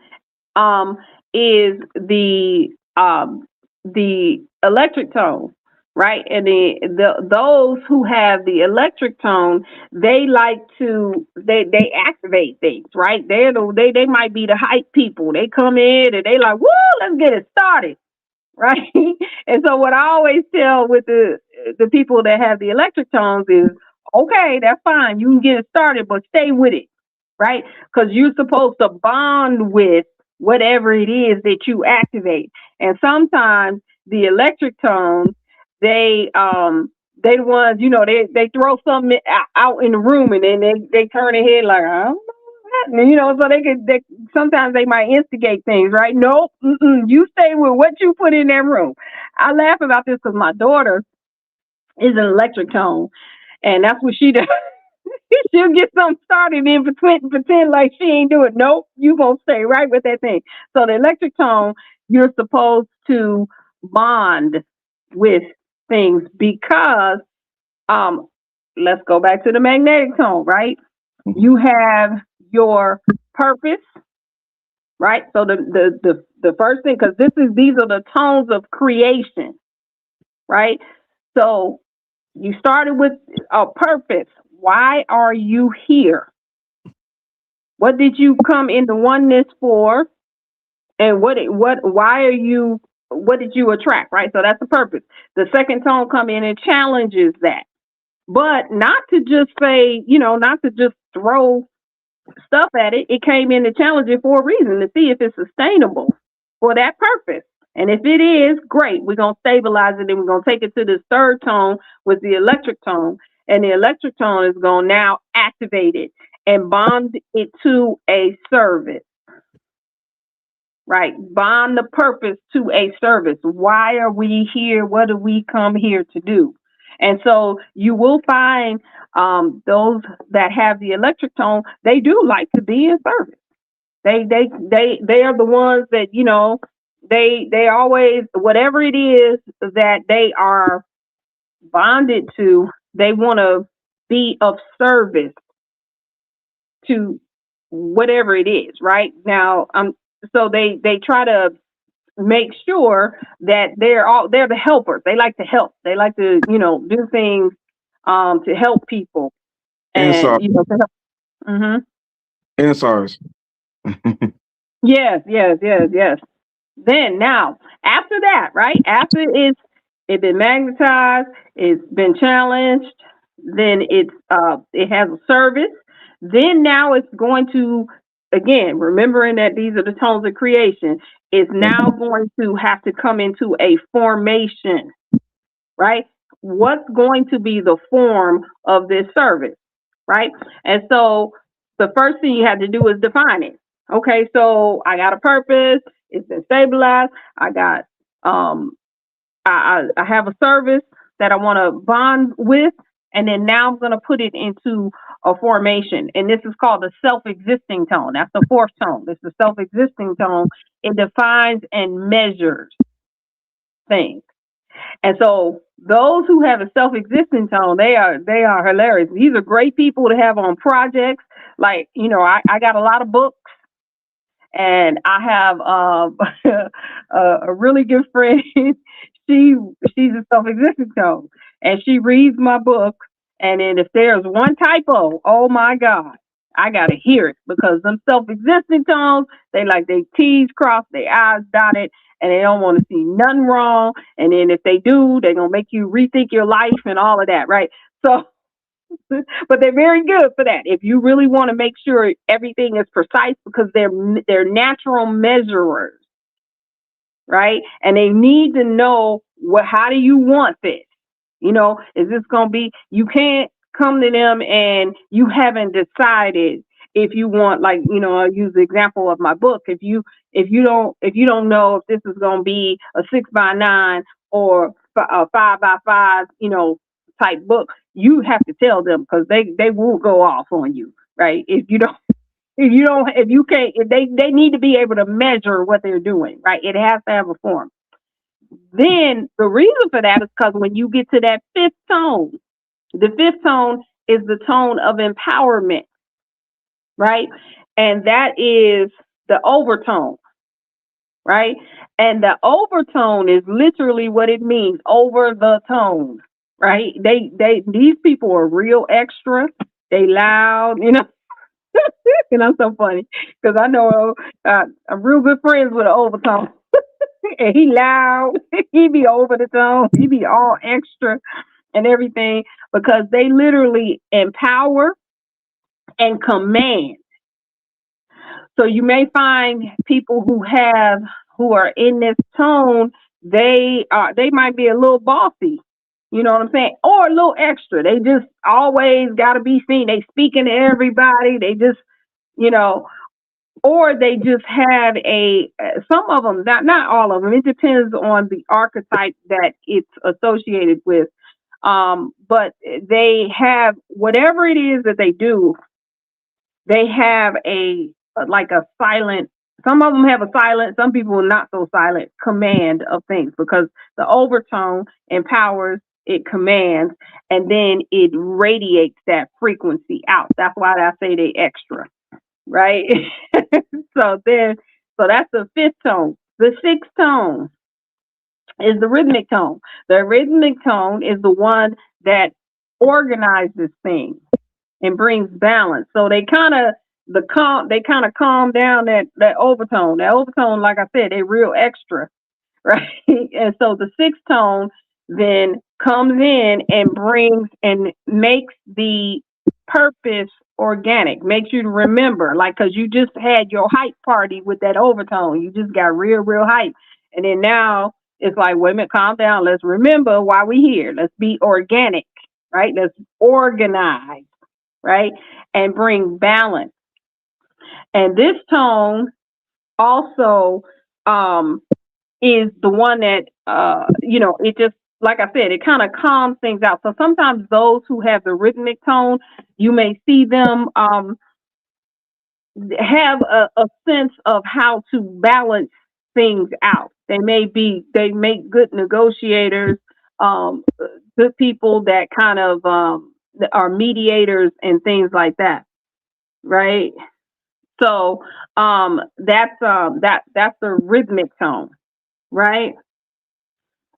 S6: is the electric tone, right? And those who have the electric tone, they like to they activate things, right? They might be the hype people. They come in and they like, woo, let's get it started. Right. And so what I always tell with the people that have the electric tones is, okay, that's fine. You can get it started, but stay with it. Right. Because you're supposed to bond with whatever it is that you activate. And sometimes the electric tones, they the ones, they throw something out in the room and then they turn their head like, I don't know. So they sometimes they might instigate things, right? Nope, you stay with what you put in that room. I laugh about this because my daughter is an electric tone, and that's what she does. She'll get something started and pretend like she ain't do it. Nope, you gonna stay right with that thing. So the electric tone, you're supposed to bond with things because, let's go back to the magnetic tone, right? You have your purpose, right? So the first thing, because these are the tones of creation, right? So you started with a purpose. Why are you here? What did you come into oneness for? And what did you attract, right? So that's the purpose. The second tone come in and challenges that. But not to just say, not to just throw stuff at it. It came in to challenge it for a reason, to see if it's sustainable for that purpose. And if it is, great. We're going to stabilize it and we're going to take it to this third tone with the electric tone. And the electric tone is going to now activate it and bond it to a service. Right? Bond the purpose to a service. Why are we here? What do we come here to do? And so you will find those that have the electric tone, they do like to be in service. They are the ones that, they always, whatever it is that they are bonded to, they want to be of service to whatever it is, right? Now, so they try to make sure that they're the helpers. They like to help. They like to, do things to help people. And to help.
S4: Answers.
S6: Yes. Then now, after that, right? After it's been magnetized, it's been challenged, then it has a service. Then now it's going to, again, remembering that these are the tones of creation, is now going to have to come into a formation, right? What's going to be the form of this service, right? And so the first thing you have to do is define it. Okay, so I got a purpose. It's been stabilized. I got I have a service that I want to bond with, and then now I'm going to put it into a formation, and this is called the self-existing tone. That's the fourth tone. This is the self-existing tone. It defines and measures things. And so those who have a self-existing tone, they are hilarious. These are great people to have on projects. Like, I got a lot of books, And I have a really good friend. she she's a self-existent tone, and she reads my book. And then if there's one typo, oh my God, I gotta hear it because them self-existent tones, they like they T's crossed, they I's dotted, and they don't want to see nothing wrong. And then if they do, they're gonna make you rethink your life and all of that, right? So but they're very good for that. If you really want to make sure everything is precise, because they're natural measurers, right? And they need to know how do you want this? Is this going to be? You can't come to them and you haven't decided if you want, like, I'll use the example of my book. If you don't know if this is going to be a 6x9 or a 5x5, type book, you have to tell them, because they will go off on you, right? If they need to be able to measure what they're doing, right? It has to have a form. Then the reason for that is because when you get to that fifth tone, the fifth tone is the tone of empowerment, right? And that is the overtone, right? And the overtone is literally what it means, over the tone, right? These people are real extra. They loud, and I'm so funny because I know I'm real good friends with an overtone. And he loud, he be over the tone, he be all extra and everything, because they literally empower and command. So you may find people who are in this tone, they might be a little bossy, you know what I'm saying, or a little extra. They just always got to be seen. They speaking to everybody. They just, or they just have some of them, not all of them. It depends on the archetype that it's associated with. But they have, whatever it is that they do, they have a silent. Some of them have a silent. Some people not so silent command of things, because the overtone empowers, it commands, and then it radiates that frequency out. That's why I say they extra. Right? So that's the fifth tone. The sixth tone is the rhythmic tone. The rhythmic tone is the one that organizes things and brings balance. So they kind of calm down that overtone. That overtone, like I said, they're real extra, right? And so the sixth tone then comes in and brings and makes the purpose organic, makes you remember, like, because you just had your hype party with that overtone. You just got real hype. And then now it's like, wait a minute, calm down. Let's remember why we here. Let's be organic, right? Let's organize, right? And bring balance. And this tone also is the one that, it just, like I said, it kind of calms things out. So sometimes those who have the rhythmic tone, you may see them have a sense of how to balance things out. They make good negotiators, good people that kind of are mediators and things like that, right? So that's the rhythmic tone, right?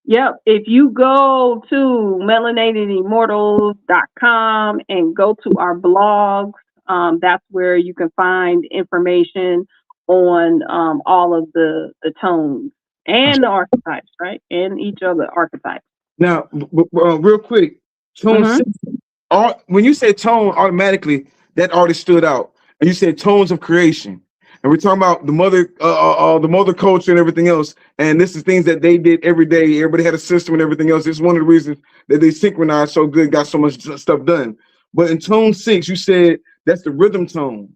S6: Yep. If you go to melanatedimmortals.com and go to our blogs, that's where you can find information on all of the tones and the archetypes, right? And each other archetypes.
S4: Now, real quick, tone when you say tone, automatically that already stood out. And you said tones of creation. And we're talking about the mother culture and everything else. And this is things that they did every day. Everybody had a system and everything else. It's one of the reasons that they synchronized so good, got so much stuff done. But in tone 6, you said that's the rhythm tone.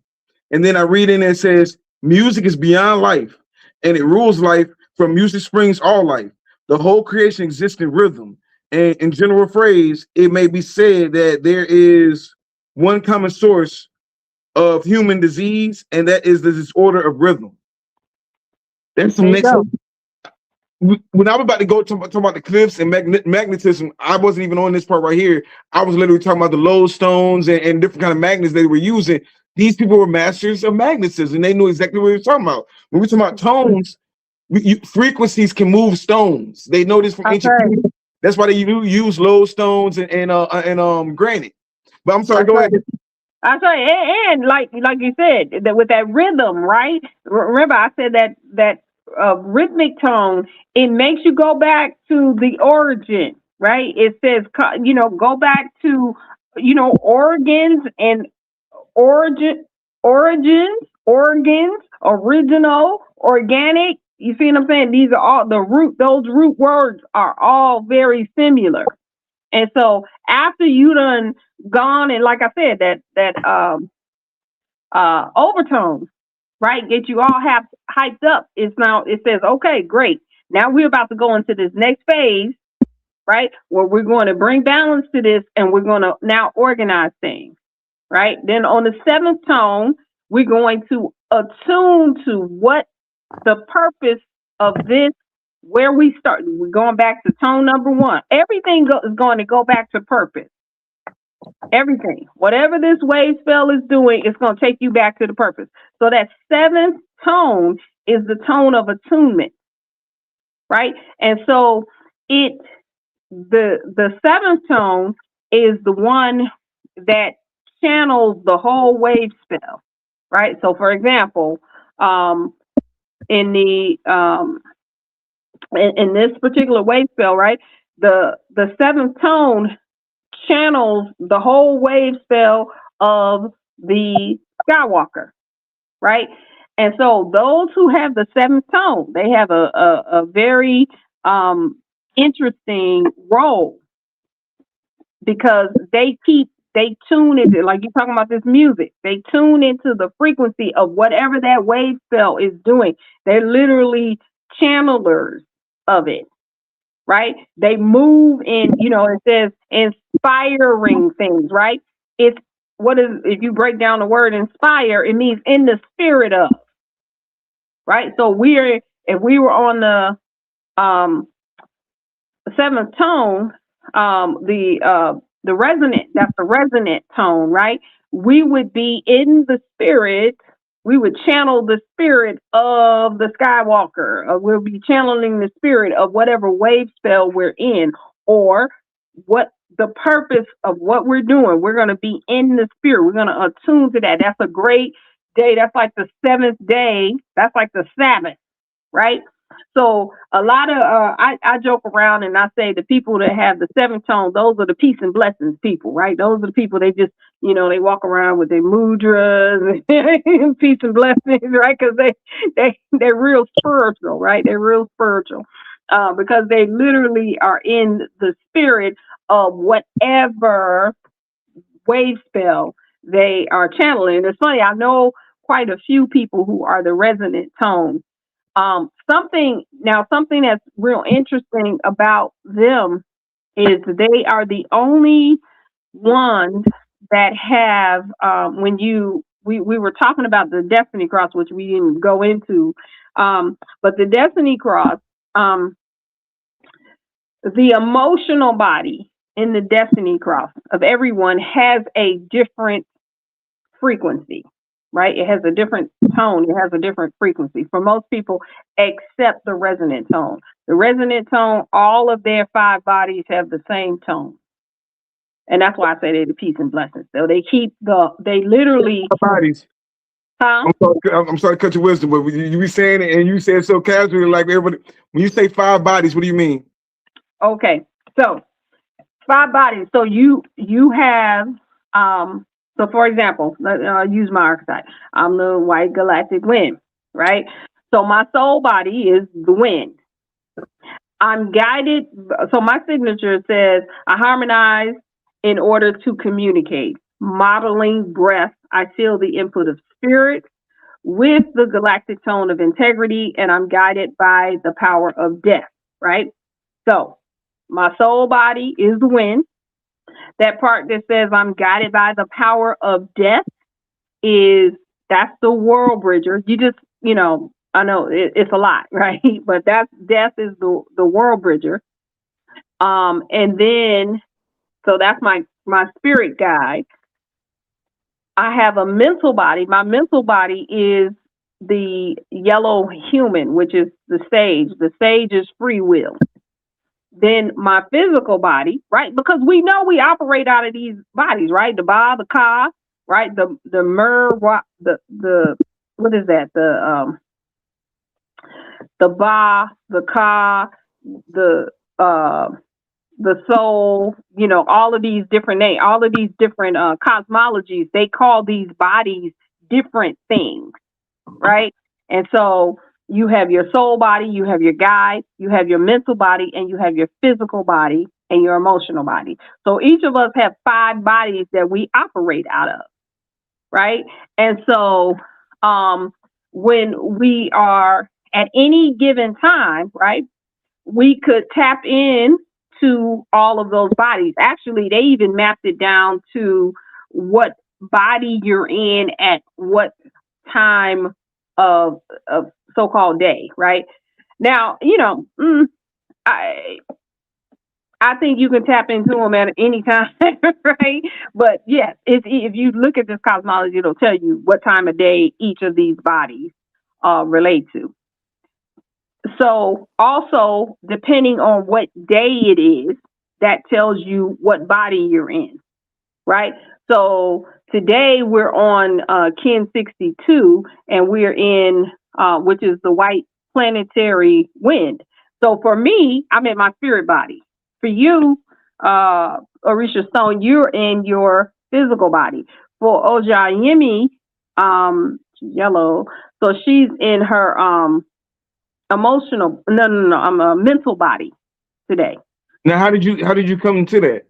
S4: And then I read in there, it says, music is beyond life, and it rules life. From music springs all life. The whole creation exists in rhythm. And in general phrase, it may be said that there is one common source of human disease, and that is the disorder of rhythm. That's some next. When I was about to go talk about the cliffs and magnetism, I wasn't even on this part right here. I was literally talking about the lodestones and different kind of magnets they were using These people were masters of magnetism, and they knew exactly what we were talking about. When we talk about tones, frequencies can move stones. They know this from ancient
S6: Okay.
S4: people. That's why they use lodestones and granite. But I'm sorry, go ahead.
S6: I say, and like you said, that with that rhythm, right? Remember, I said that rhythmic tone, it makes you go back to the origin, right? It says, go back to, organs and origins, original, organic. You see what I'm saying? These are all those root words are all very similar. And so after you done gone and like I said, that overtones, right, get you all hyped up. It says, okay, great. Now we're about to go into this next phase, right? Where we're going to bring balance to this and we're going to now organize things, right? Then on the seventh tone, we're going to attune to what the purpose of this, where we start. We're going back to tone number one. Everything is going to go back to purpose. Everything, whatever this wave spell is doing, it's going to take you back to the purpose. So that seventh tone is the tone of attunement, right? And so the seventh tone is the one that channels the whole wave spell, right? So for example, in this particular wave spell, right, the seventh tone channels the whole wave spell of the Skywalker, right? And so those who have the seventh tone, they have a very interesting role because they tune into, like you're talking about this music, they tune into the frequency of whatever that wave spell is doing. They're literally channelers of it, right? They move in, it says inspiring things, right? It's if you break down the word inspire, it means in the spirit of, right? So if we were on the seventh tone, the resonant, that's the resonant tone, right? We would be in the spirit. We would channel the spirit of the Skywalker. Or we'll be channeling the spirit of whatever wave spell we're in, or what the purpose of what we're doing. We're going to be in the spirit. We're going to attune to that. That's a great day. That's like the seventh day. That's like the Sabbath, right? So a lot of I joke around and I say the people that have the seventh tone, those are the peace and blessings people, right? Those are the people they just they walk around with their mudras and peace and blessings, right? Because they're real spiritual, right? They're real spiritual because they literally are in the spirit of whatever wave spell they are channeling. And it's funny, I know quite a few people who are the resonant tone. Something that's real interesting about them is they are the only ones that have we were talking about the Destiny Cross, which we didn't go into, but the Destiny Cross, the emotional body in the Destiny Cross of everyone has a different frequency, right? It has a different tone. It has a different frequency for most people, except the resonant tone. The resonant tone, all of their five bodies have the same tone. And that's why I say they're the peace and blessings. So they literally
S4: Bodies.
S6: Huh?
S4: I'm sorry to cut your wisdom, but you be saying it and you say it so casually, like everybody. When you say five bodies, what do you mean?
S6: Okay, so five bodies. So you have so for example, I'll use my archetype. I'm the white galactic wind, right? So my soul body is the wind. I'm guided. So my signature says I harmonize in order to communicate. Modeling breath. I feel the input of spirit with the galactic tone of integrity, and I'm guided by the power of death, right? So my soul body is the wind. That part that says I'm guided by the power of death that's the world bridger. You just, I know it's a lot, right? But death is the world bridger. And then, so that's my spirit guide. I have a mental body. My mental body is the yellow human, which is the sage. The sage is free will. Then my physical body, right? Because we know we operate out of these bodies, right? The ba, the ka, right? The mer, the what is that? The ba, the ka, the uh the soul, all of these different names, all of these different cosmologies, they call these bodies different things, right? And so you have your soul body, you have your guide, you have your mental body, and you have your physical body and your emotional body. So each of us have five bodies that we operate out of, right? And so um, when we are at any given time, right, we could tap in to all of those bodies. Actually, they even mapped it down to what body you're in at what time of so-called day, right? Now, I I think you can tap into them at any time, right? But yes, if you look at this cosmology, it'll tell you what time of day each of these bodies relate to. So also, depending on what day it is, that tells you what body you're in, right? So today we're on Kin 62, and we're in, which is the white planetary wind. So for me, I'm in my spirit body. For you, Orisha Stone, you're in your physical body. For Ojayimi, yellow, so she's in her emotional, no, I'm a mental body today.
S4: Now, how did you come into that?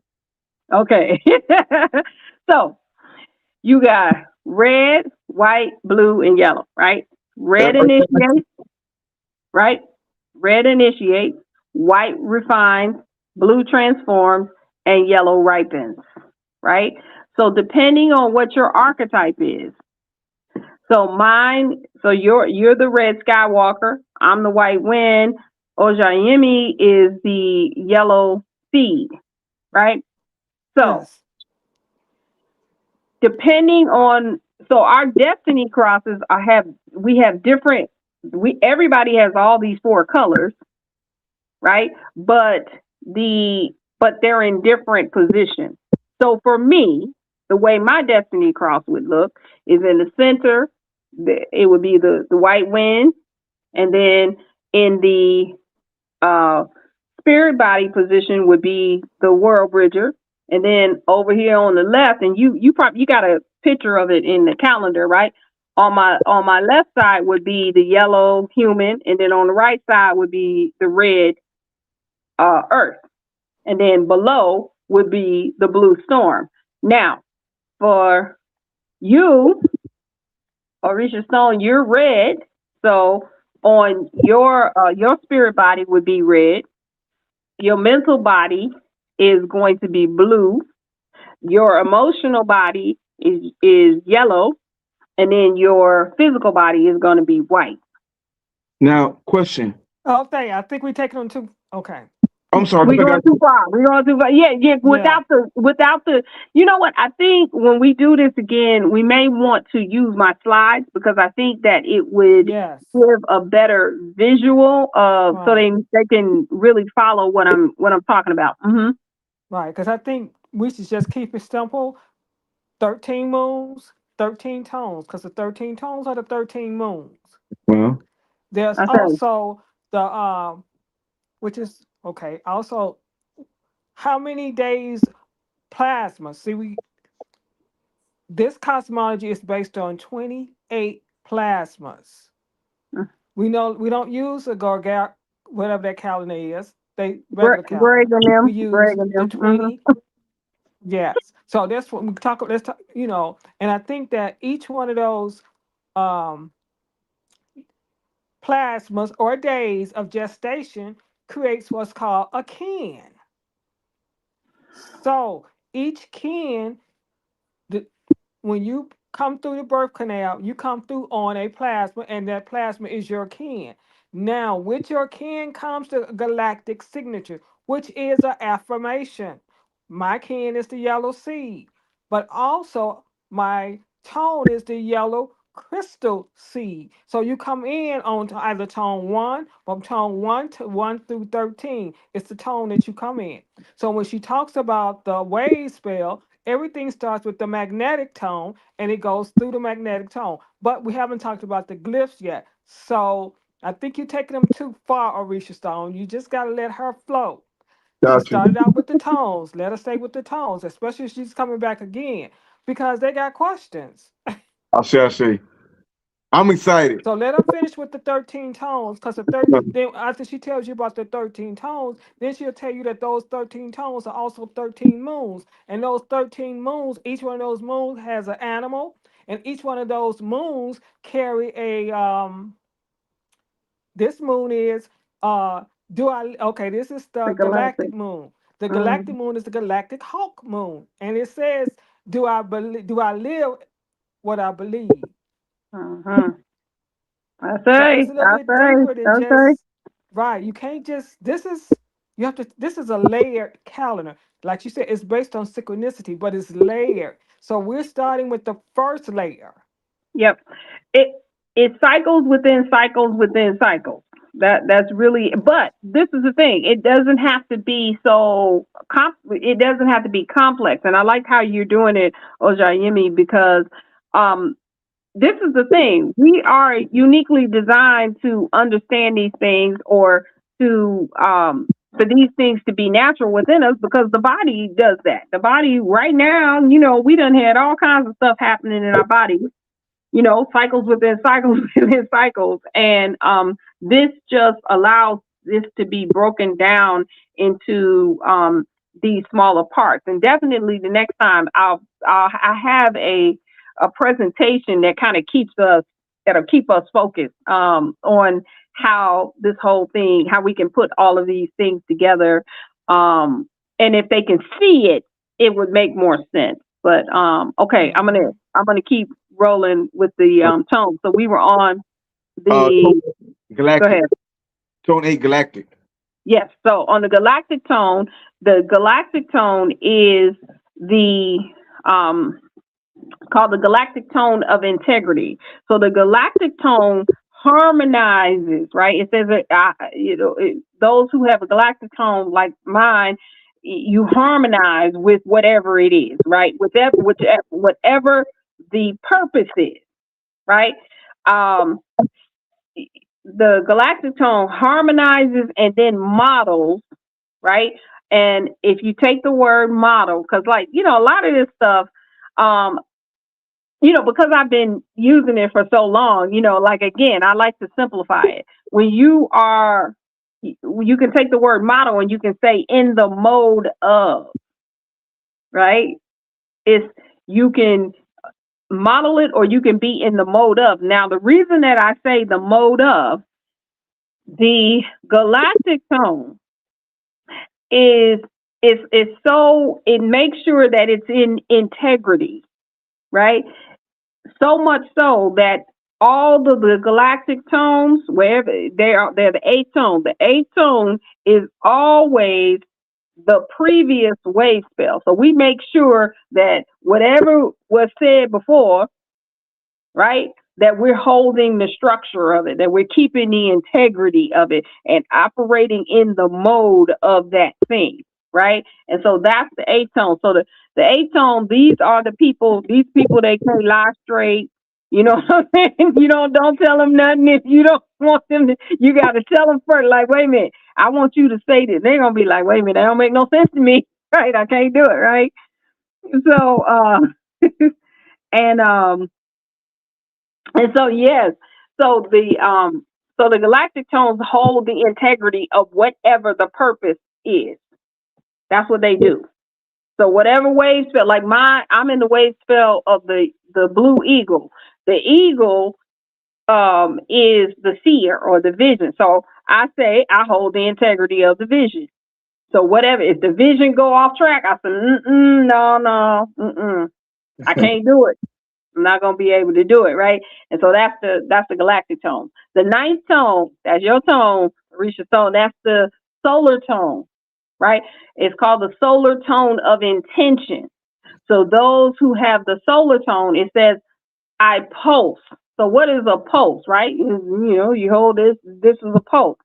S6: Okay. So you got red, white, blue, and yellow, right? Red initiates, right? Red initiates, white refines, blue transforms, and yellow ripens, right? So depending on what your archetype is. So you're the red Skywalker, I'm the white wind, Ojayimi is the yellow seed, right? So
S5: Yes.
S6: depending on, so our destiny crosses are have we have different, we everybody has all these four colors, right? But they're in different positions. So for me, the way my destiny cross would look is in the center, it would be the white wind, and then in the uh, spirit body position would be the world bridger, and then over here on the left, and you got a picture of it in the calendar, right? On my left side would be the yellow human, and then on the right side would be the red earth, and then below would be the blue storm. Now, for you, Orisha Stone, you're red, so on your spirit body would be red. Your mental body is going to be blue. Your emotional body is yellow, and then your physical body is going to be white.
S4: Now, question.
S5: Okay, I think we take it on two. Okay.
S4: I'm sorry,
S6: We're
S4: because I got
S6: going too far. We're going too far. Yeah, yeah.
S5: Yeah.
S6: Without the. You know what? I think when we do this again, we may want to use my slides because I think that it would
S5: Yes.
S6: give a better visual of so
S5: Right.
S6: they can really follow what I'm talking about.
S5: Right. Because I think we should just keep it simple. 13 moons, 13 tones. Because the 13 tones are the 13 moons.
S4: well,
S5: There's
S6: Okay.
S5: also the which is okay. Also, how many days plasma? See, this cosmology is based on 28 plasmas. We know we don't use a Gargal, whatever that calendar is. They regular
S6: Greg
S5: calendar.
S6: and
S5: We
S6: them.
S5: use
S6: Greg and
S5: the
S6: them.
S5: 20. Yes. So that's what we talk. Let's talk. And I think that each one of those um, plasmas or days of gestation creates what's called a kin. So each kin, the, when you come through the birth canal, you come through on a plasma, and that plasma is your kin. Now, with your kin comes the galactic signature, which is an affirmation. My kin is the yellow seed, but also my tone is the yellow crystal seed. So you come in on to either tone 1, from tone 1 to 1 through 13. It's the tone that you come in. So when she talks about the wave spell, everything starts with the magnetic tone and it goes through the magnetic tone. But we haven't talked about the glyphs yet. So I think you're taking them too far, Orisha Stone. You just got to let her flow. She
S4: Got you.
S5: started out with the tones. Let her stay with the tones, especially if she's coming back again, because they got questions.
S4: I see. I'm excited.
S5: So let her finish with the 13 tones, because then after she tells you about the 13 tones, then she'll tell you that those 13 tones are also 13 moons. And those 13 moons, each one of those moons has an animal, and each one of those moons carry a this moon is this is
S6: The
S5: the
S6: galactic.
S5: galactic moon. The galactic
S6: Mm,
S5: moon is the galactic hawk moon. And it says, do I live what I believe?
S6: uh-huh. I
S5: So it's
S6: say,
S5: a little
S6: I
S5: bit
S6: say,
S5: deeper than
S6: I say.
S5: just right. You can't just this is a layered calendar. Like you said, it's based on synchronicity, but it's layered. So we're starting with the first layer.
S6: Yep. It it cycles within cycles within cycles. That's really, but this is the thing. It doesn't have to be it doesn't have to be complex. And I like how you're doing it, Ojayemi, because um this is the thing. We are uniquely designed to understand these things, or to for these things to be natural within us, because the body does that. The body right now, we done had all kinds of stuff happening in our body, cycles within cycles within cycles. And this just allows this to be broken down into these smaller parts. And definitely the next time I have a presentation that kind of that'll keep us focused on how this whole thing, how we can put all of these things together. And if they can see it, it would make more sense. But okay,
S5: Mhm.
S6: I'm gonna keep rolling with the tone. So we were on the,
S4: Tone
S6: go
S4: Galactic.
S6: ahead.
S4: Tone 8 Galactic.
S6: Yes. So on the galactic tone is the um called the galactic tone of integrity. So the galactic tone harmonizes, right? It says that those who have a galactic tone like mine, you harmonize with whatever it is, right? Whatever the purpose is, right? Um, the galactic tone harmonizes and then models, right? And if you take the word model, because a lot of this stuff, um, because I've been using it for so long, like again, I like to simplify it. You can take the word model and you can say in the mode of, right? It's, you can model it or you can be in the mode of. Now, the reason that I say the mode of, the galactic tone is, so it makes sure that it's in integrity, right? So much so that all the galactic tones, wherever they're the eighth tone. The eighth tone is always the previous wave spell. So we make sure that whatever was said before, right, that we're holding the structure of it, that we're keeping the integrity of it and operating in the mode of that thing, right? And so that's the eighth tone. So the eighth tone, these people, they can't lie straight. You know what I'm saying? You don't tell them nothing if you don't want them to. You got to tell them first, like, wait a minute, I want you to say this. They're going to be like, wait a minute, that don't make no sense to me, right? I can't do it, right? So, and, and so yes, so the galactic tones hold the integrity of whatever the purpose is. That's what they do. So whatever wave spell, like I'm in the wave spell of the blue eagle. The eagle is the seer or the vision. So I say I hold the integrity of the vision. So whatever, if the vision go off track, I say no, I can't do it. I'm not gonna be able to do it, right? And so that's the galactic tone. The ninth tone, that's your tone, Risha tone, that's the solar tone, right? It's called the solar tone of intention. So those who have the solar tone, it says I pulse. So what is a pulse, right? You hold this is a pulse.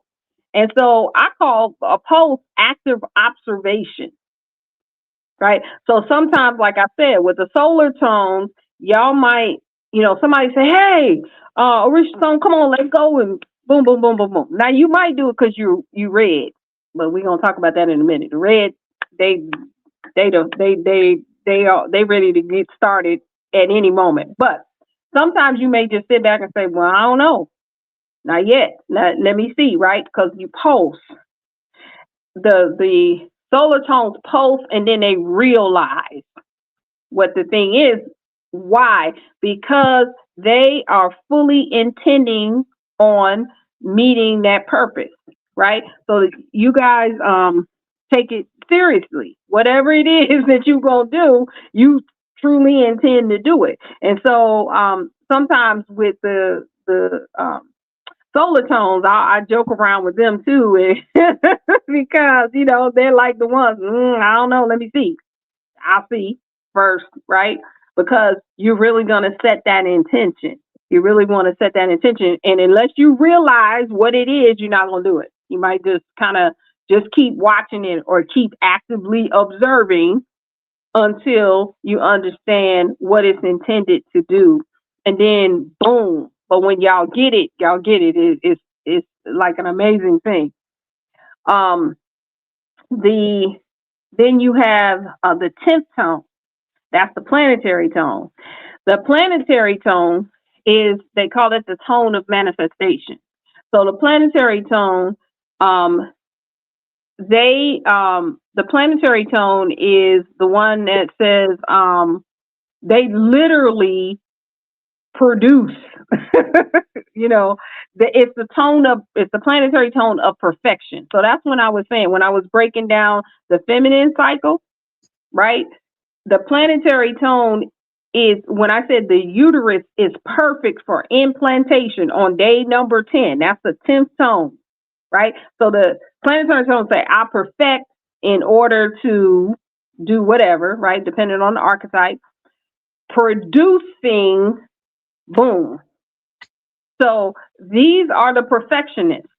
S6: And so I call a pulse active observation, right? So sometimes, like I said, with the solar tones, y'all might, somebody say, hey, Orisha Stone, come on, let's go, and boom, boom, boom, boom, boom. Now you might do it because you read, but we're gonna talk about that in a minute. The red, they don't they ready to get started at any moment. But sometimes you may just sit back and say, well, I don't know. Not yet. Let me see, right? Because you pulse. The solar tones pulse and then they realize what the thing is. Why? Because they are fully intending on meeting that purpose, right? So you guys take it seriously. Whatever it is that you're gonna do, you truly intend to do it. And so sometimes with the solar tones, I joke around with them too, because they're like the ones. I don't know. Let me see. I'll see first, right? Because you're really gonna set that intention. You really want to set that intention, and unless you realize what it is, you're not gonna do it. You might just kind of just keep watching it or keep actively observing until you understand what it's intended to do, and then boom. But when y'all get it, it's like an amazing thing. Um, the Then you have the 10th tone. That's the planetary tone. The planetary tone they call it the tone of manifestation. So the planetary tone, the planetary tone is the one that says they literally produce. It's the planetary tone of perfection. So that's when I was saying, when I was breaking down the feminine cycle, right? The planetary tone is when I said the uterus is perfect for implantation on day number 10. That's the 10th tone, right? So the planetary tone say, I perfect in order to do whatever, right? Depending on the archetype, producing, boom. So these are the perfectionists.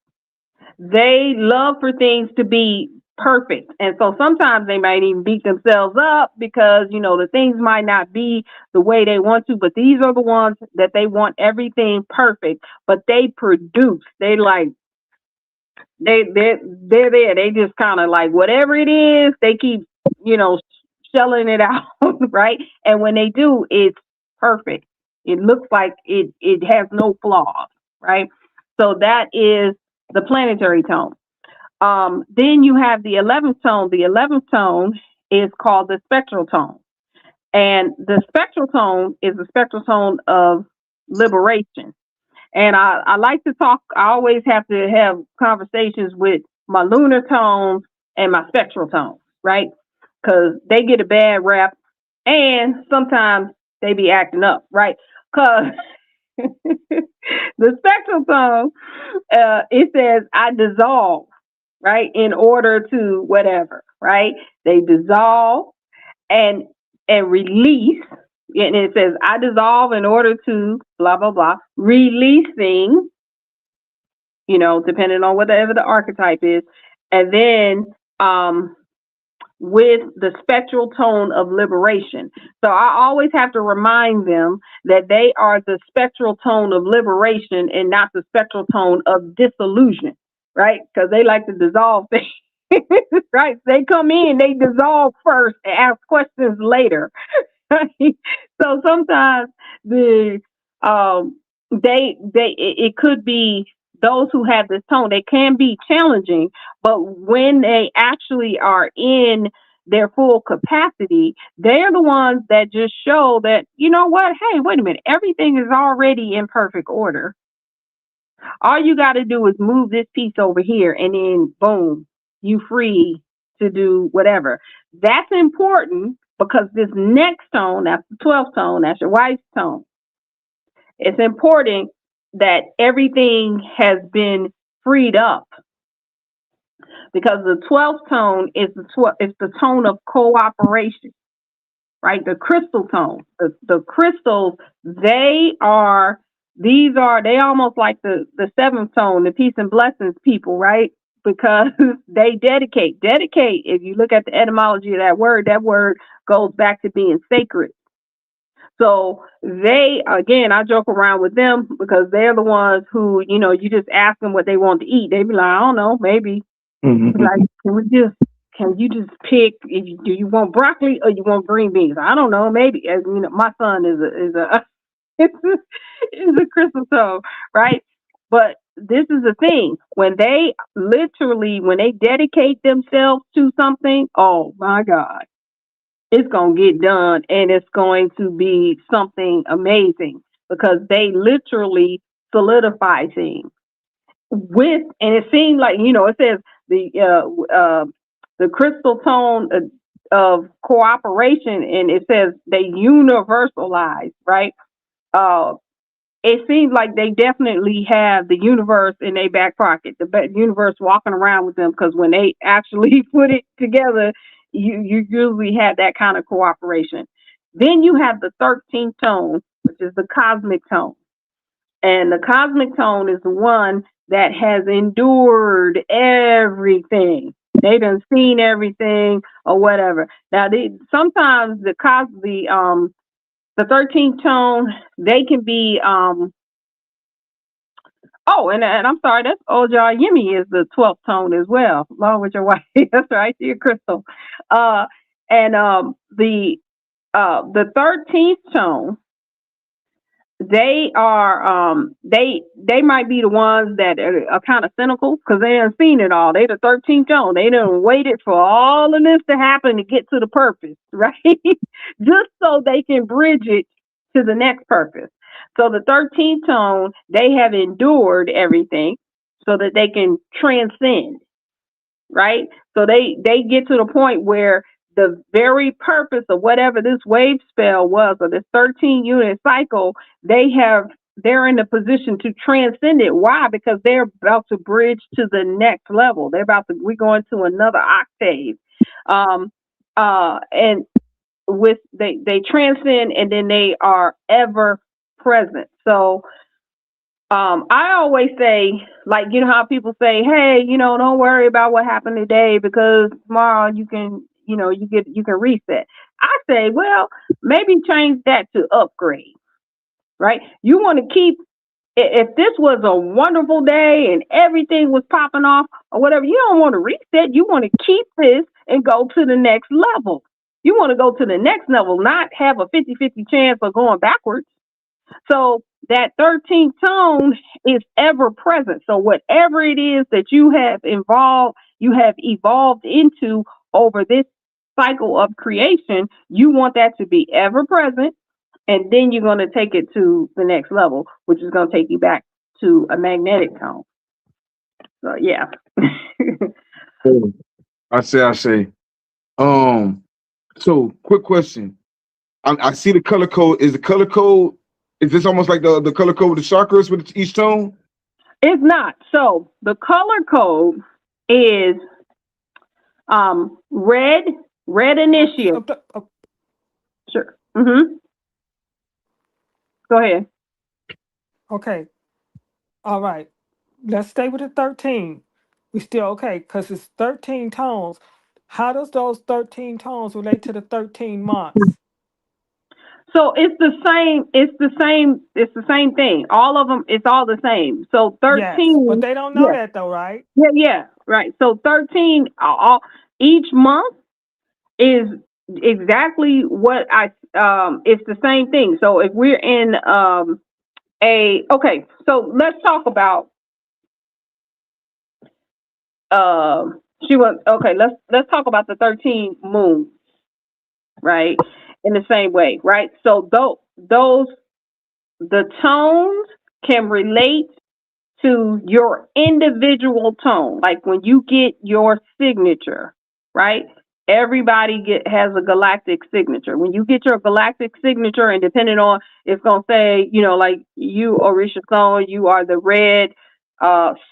S6: They love for things to be perfect. And so sometimes they might even beat themselves up because, the things might not be the way they want to, but these are the ones that they want everything perfect, but they produce. They're there. They just kind of like whatever it is, they keep, shelling it out, right? And when they do, it's perfect. It looks like it has no flaws, right? So that is the planetary tone. Then you have the 11th tone. The 11th tone is called the spectral tone. And the spectral tone is the spectral tone of liberation. And I like to talk, I always have to have conversations with my lunar tones and my spectral tones, right? Because they get a bad rap and sometimes they be acting up, right? Because the spectral tone, it says, I dissolve, right? In order to whatever, right? They dissolve and release. And it says, I dissolve in order to blah, blah, blah, releasing, depending on whatever the archetype is. And then with the spectral tone of liberation. So I always have to remind them that they are the spectral tone of liberation and not the spectral tone of disillusion, right? Because they like to dissolve things, right? They come in, they dissolve first and ask questions later. So sometimes it could be those who have this tone, they can be challenging, but when they actually are in their full capacity, they're the ones that just show that, you know what, hey, wait a minute, everything is already in perfect order. All you got to do is move this piece over here and then boom, you free to do whatever. That's important because this next tone, that's the 12th tone, that's your wife's tone. It's important that everything has been freed up because the 12th tone is the tone of cooperation. right? The crystal tone, the crystals, they almost like the seventh tone, the peace and blessings people, right? Because they dedicate. If you look at the etymology of that word goes back to being sacred. So they, again, I joke around with them because they're the ones who, you just ask them what they want to eat. They be like, I don't know, maybe. Like, can you just pick? Do you want broccoli or you want green beans? I don't know, maybe. As my son is a is a crystal tone, right? But this is the thing: when they dedicate themselves to something, oh my God, it's going to get done and it's going to be something amazing because they literally solidify things and it seemed like, it says the crystal tone of cooperation, and it says they universalize, right? Uh, it seems like they definitely have the universe in their back pocket, the universe walking around with them, because when they actually put it together, you usually have that kind of cooperation. Then you have the 13th tone, which is the cosmic tone. And the cosmic tone is the one that has endured everything. They done seen everything or whatever. Now, sometimes the 13th tone, they can be and I'm sorry, that's Ojai Yemi is the 12th tone as well, along with your wife. That's right, your crystal. And the 13th tone, they are they might be the ones that are kind of cynical because they haven't seen it all. They the 13th tone. They done waited for all of this to happen to get to the purpose, right? Just so they can bridge it to the next purpose. So the 13th tone, they have endured everything so that they can transcend, right? So they get to the point where the very purpose of whatever this wave spell was, or this 13 unit cycle, they're in a position to transcend it. Why? Because they're about to bridge to the next level. We're going to another octave. And with they transcend, and then they are ever present. So I always say, like, how people say, hey, don't worry about what happened today because tomorrow you can, you can reset. I say, well, maybe change that to upgrade, right? You want to keep, if this was a wonderful day and everything was popping off or whatever, you don't want to reset. You want to keep this and go to the next level. You want to go to the next level, not have a 50-50 chance of going backwards. So that 13th tone is ever present. So whatever it is that you have evolved into over this cycle of creation, you want that to be ever present. And then you're going to take it to the next level, which is going to take you back to a magnetic tone. So, yeah.
S4: I say. So quick question. I see the color code. Is the color code, is this almost like the color code with the chakras with each tone?
S6: It's not. So the color code is red initiate. Sure. Mm-hmm. Go ahead.
S5: Okay. All right. Let's stay with the 13. We still okay because it's 13 tones. How does those 13 tones relate to the 13 months?
S6: So it's the same thing. All of them, it's all the same. So 13.
S5: Yes, but they don't know that though, right?
S6: Yeah, right. So 13, each month is exactly what it's the same thing. So if we're in so let's talk about let's talk about the 13 moons, right? In the same way, right? So the tones can relate to your individual tone. Like when you get your signature, right? Everybody has a galactic signature. When you get your galactic signature, and depending on, it's going to say, like you, Orisha Stone, you are the red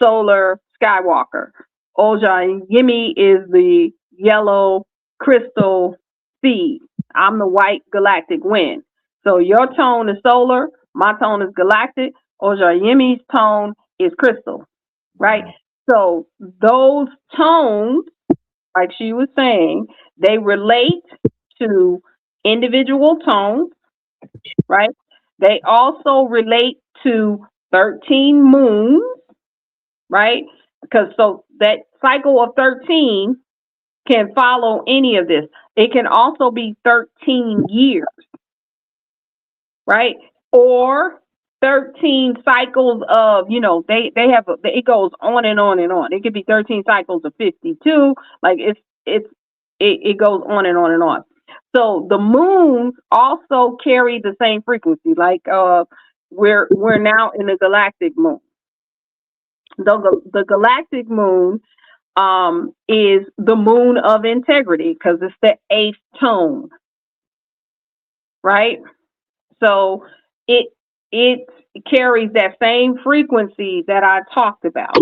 S6: solar Skywalker. Oja Yimi is the yellow crystal seed. I'm the white galactic wind. So your tone is solar, my tone is galactic, Ojayemi's tone is crystal, right? So those tones, like she was saying, they relate to individual tones, right? They also relate to 13 moons, right? Because so that cycle of 13 can follow any of this. It can also be 13 years, right? Or 13 cycles of, they have, it goes on and on and on. It could be 13 cycles of 52. Like it goes on and on and on. So the moons also carry the same frequency. Like we're now in the galactic moon. The galactic moon is the moon of integrity because it's the 8th tone, right? So it carries that same frequency that I talked about.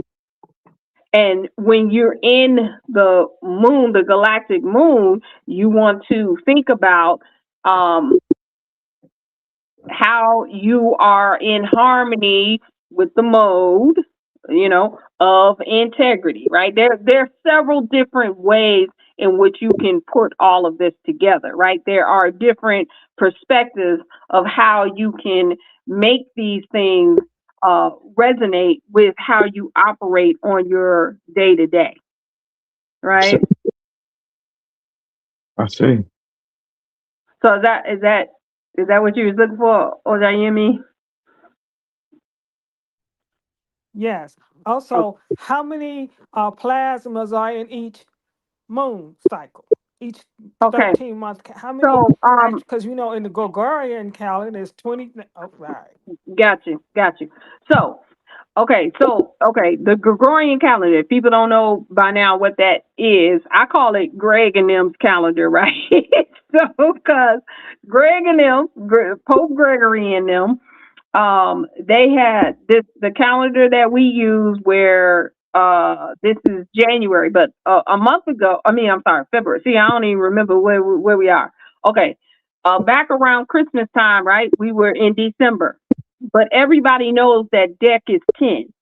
S6: And when you're in the moon, the galactic moon, you want to think about how you are in harmony with the mode, of integrity, right? There are several different ways in which you can put all of this together, right? There are different perspectives of how you can make these things resonate with how you operate on your day to day, right?
S4: I see.
S6: So is that what you was looking for, Ojayemi?
S5: Yes. Also, how many plasmas are in each moon cycle? Each
S6: Okay.
S5: 13-month. How many?
S6: So
S5: Because in the Gregorian calendar is 20. Oh, right.
S6: got you. So the Gregorian calendar. If people don't know by now what that is, I call it Greg and them's calendar, right? So because Greg and them, Pope Gregory and them, they had the calendar that we use where this is January, but a month ago, I'm sorry, February. See, I don't even remember where we are. Okay. Back around Christmas time, right? We were in December, but everybody knows that deck is 10,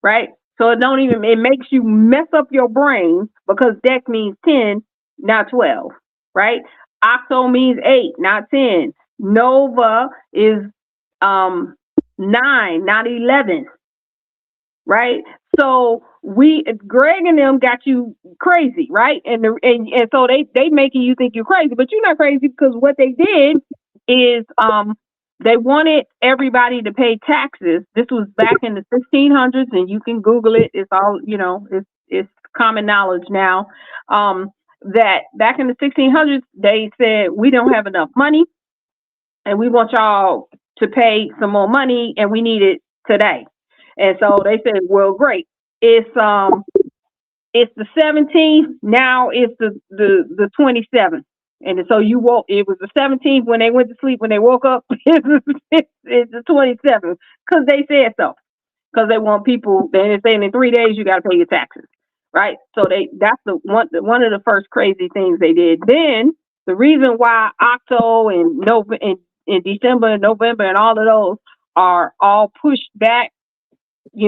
S6: right? So it makes you mess up your brain because deck means 10, not 12, right? Octo means 8, not 10. Nova is 9, not 11, right? So Greg and them got you crazy, right? And so they making you think you're crazy, but you're not crazy because what they did is they wanted everybody to pay taxes. This was back in the 1600s, and you can Google it. It's all it's common knowledge now. That back in the 1600s, they said we don't have enough money, and we want y'all to pay some more money, and we need it today. And so they said, well, great. It's the 17th. Now it's the 27th. And so it was the 17th when they went to sleep. When they woke up, it's the 27th because they said so. Because they want people, they're saying in 3 days, you got to pay your taxes. Right. So that's one of the first crazy things they did. Then the reason why Octo and in December and November and all of those are all pushed back, they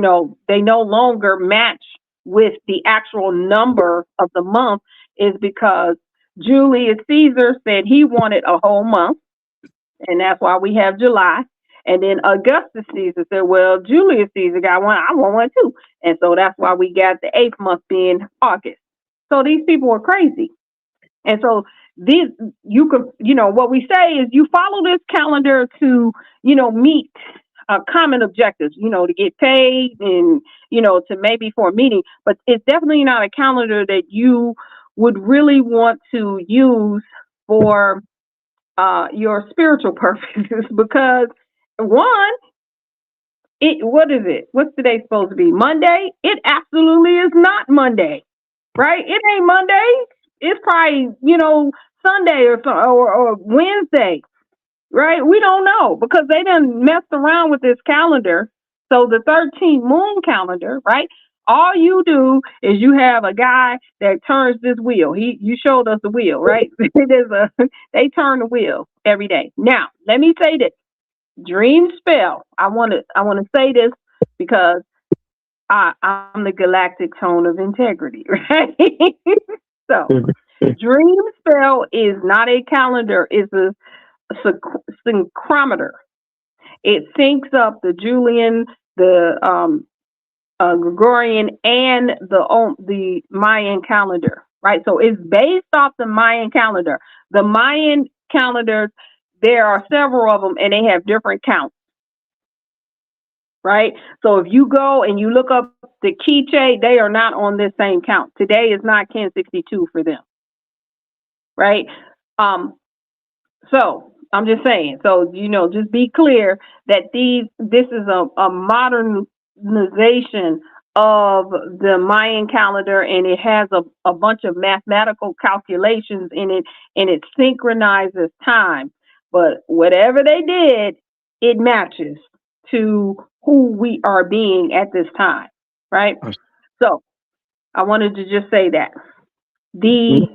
S6: no longer match with the actual number of the month is because Julius Caesar said he wanted a whole month, and that's why we have July. And then Augustus Caesar said, well, Julius Caesar got one, I want one too. And so that's why we got the 8th month being August. So these people are crazy. And so what we say is you follow this calendar to, meet common objectives, to get paid and, to maybe for a meeting, but it's definitely not a calendar that you would really want to use for your spiritual purposes because one, what is it? What's today supposed to be? Monday? It absolutely is not Monday, right? It ain't Monday. It's probably, Sunday or Wednesday, right? We don't know because they done messed around with this calendar. So the 13th moon calendar, right? All you do is you have a guy that turns this wheel. You showed us the wheel, right? They turn the wheel every day. Now, let me say this. Dream spell. I want to say this because I'm the galactic tone of integrity, right? So, dream spell is not a calendar, it's a synchrometer. It syncs up the Julian, the Gregorian, and the Mayan calendar, right? So it's based off the Mayan calendar. The Mayan calendars, there are several of them, and they have different counts, right? So if you go and you look up the Quiche, they are not on this same count. Today is not 1062 for them, right? Um, so I'm just saying. So just be clear that this is a modernization of the Mayan calendar, and it has a bunch of mathematical calculations in it, and it synchronizes time. But whatever they did, it matches to who we are being at this time, right? So I wanted to just say that the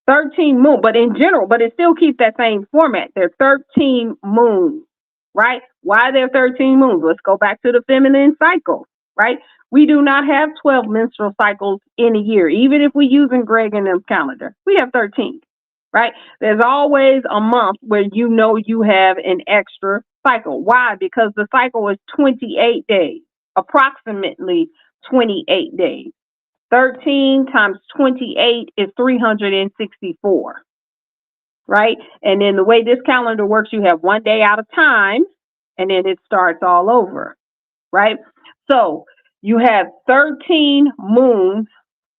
S6: 13 moon, but in general, but it still keeps that same format. There are 13 moons, right? Why there are 13 moons? Let's go back to the feminine cycle, right? We do not have 12 menstrual cycles in a year, even if we use in Greg and them's calendar. We have 13, right? There's always a month where you have an extra cycle. Why? Because the cycle is 28 days, approximately 28 days. 13 times 28 is 364, right? And then the way this calendar works, you have one day at a time, and then it starts all over, right? So you have 13 moons,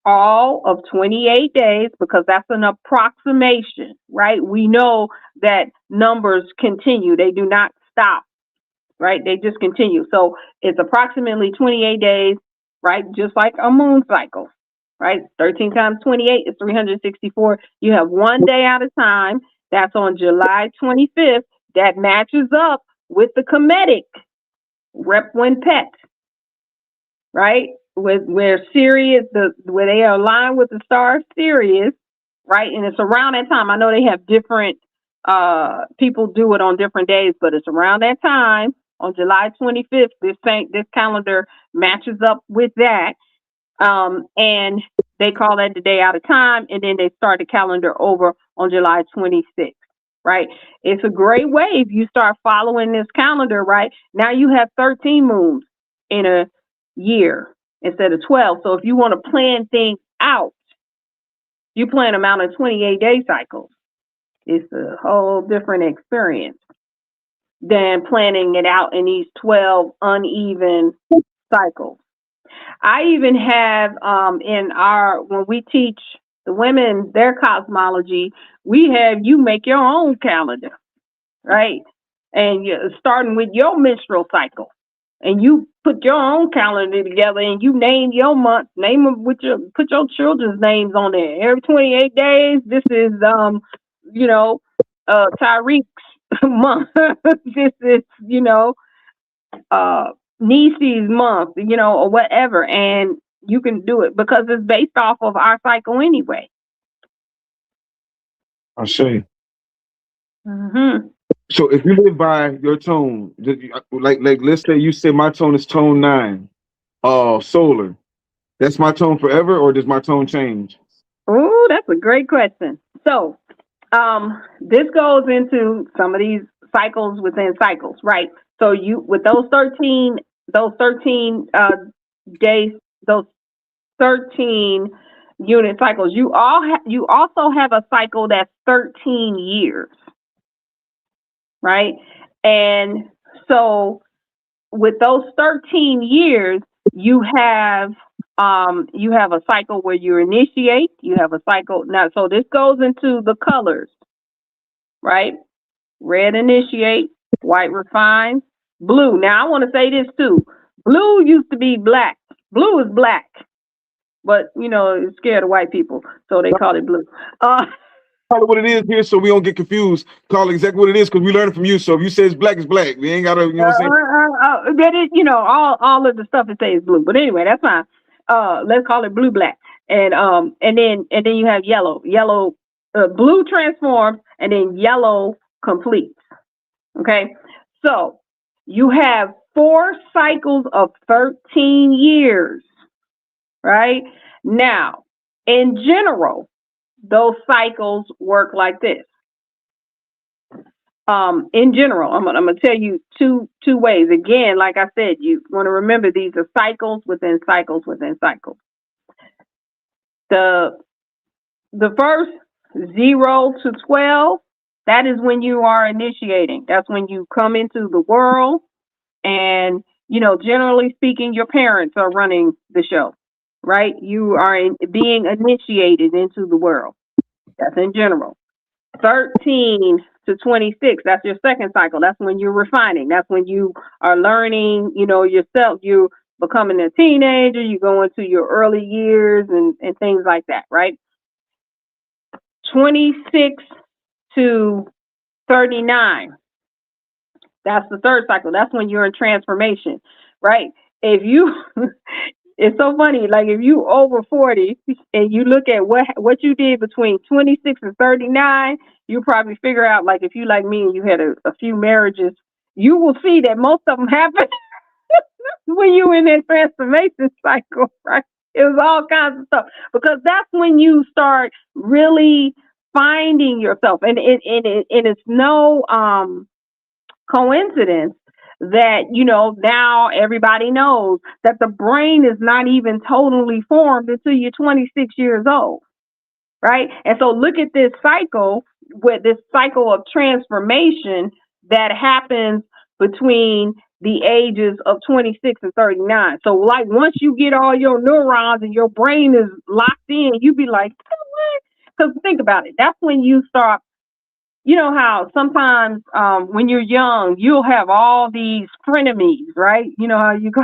S6: all of 28 days, because that's an approximation, right? We know that numbers continue. They do not stop, right? They just continue. So it's approximately 28 days, right? Just like a moon cycle, right? 13 times 28 is 364. You have one day at a time. That's on July 25th. That matches up with the Kemetic Rep-Wen-Pet, right? Where Sirius, where they are aligned with the star Sirius, right? And it's around that time. I know they have different people do it on different days, but it's around that time on July 25th. This calendar matches up with that, and they call that the day out of time, and then they start the calendar over on July 26th. Right? It's a great way if you start following this calendar. Right now, you have 13 moons in a year instead of 12. So if you want to plan things out, you plan them out in 28-day cycles. It's a whole different experience than planning it out in these 12 uneven cycles. I even have when we teach the women their cosmology, we have you make your own calendar, right? And you're starting with your menstrual cycle, and you put your own calendar together, and you name your month, name them put your children's names on there. Every 28 days, this is Tyreek's month. This is Nisi's month, or whatever, and you can do it because it's based off of our cycle anyway.
S4: I see.
S6: Mm-hmm.
S4: So if you live by your tone, like let's say you say my tone is tone 9, solar. That's my tone forever, or does my tone change?
S6: Oh, that's a great question. So, this goes into some of these cycles within cycles, right? So with those 13 days, those 13 unit cycles, you also have a cycle that's 13 years, right? And so with those 13 years, you have a cycle where you initiate, you have a cycle now. So this goes into the colors, right? Red initiate, white refine, blue. Now I want to say this too. Blue used to be black. Blue is black, but it's scared of white people, so they call it blue.
S4: Call it what it is here, so we don't get confused. Call it exactly what it is, because we learn it from you. So if you say it's black, it's black. We ain't gotta, you know what I'm saying?
S6: That is, all of the stuff it says blue. But anyway, that's fine. Let's call it blue black, and then you have yellow. Yellow, blue transforms, and then yellow completes. Okay, so you have 4 cycles of 13 years, right? Now, in general, those cycles work like this. In general, I'm gonna tell you two ways. Again, like I said, you want to remember these are cycles within cycles within cycles. The first 0 to 12, that is when you are initiating. That's when you come into the world, and generally speaking, your parents are running the show, right? You are being initiated into the world. That's in general. 13 to 26, that's your second cycle. That's when you're refining. That's when you are learning, yourself. You're becoming a teenager. You go into your early years and things like that, right? 26 to 39, that's the third cycle. That's when you're in transformation, right? If you, it's so funny. Like if you over 40 and you look at what you did between 26 and 39, you probably figure out, like if you like me and you had a few marriages, you will see that most of them happen when you in that transformation cycle, right? It was all kinds of stuff, because that's when you start really finding yourself, and it's no coincidence that now everybody knows that the brain is not even totally formed until you're 26 years old, right? And so look at this cycle, with this cycle of transformation that happens between the ages of 26 and 39. So like once you get all your neurons and your brain is locked in, you be like, what? Because think about it, that's when you start. You know how sometimes when you're young, you'll have all these frenemies, right? You know how you go,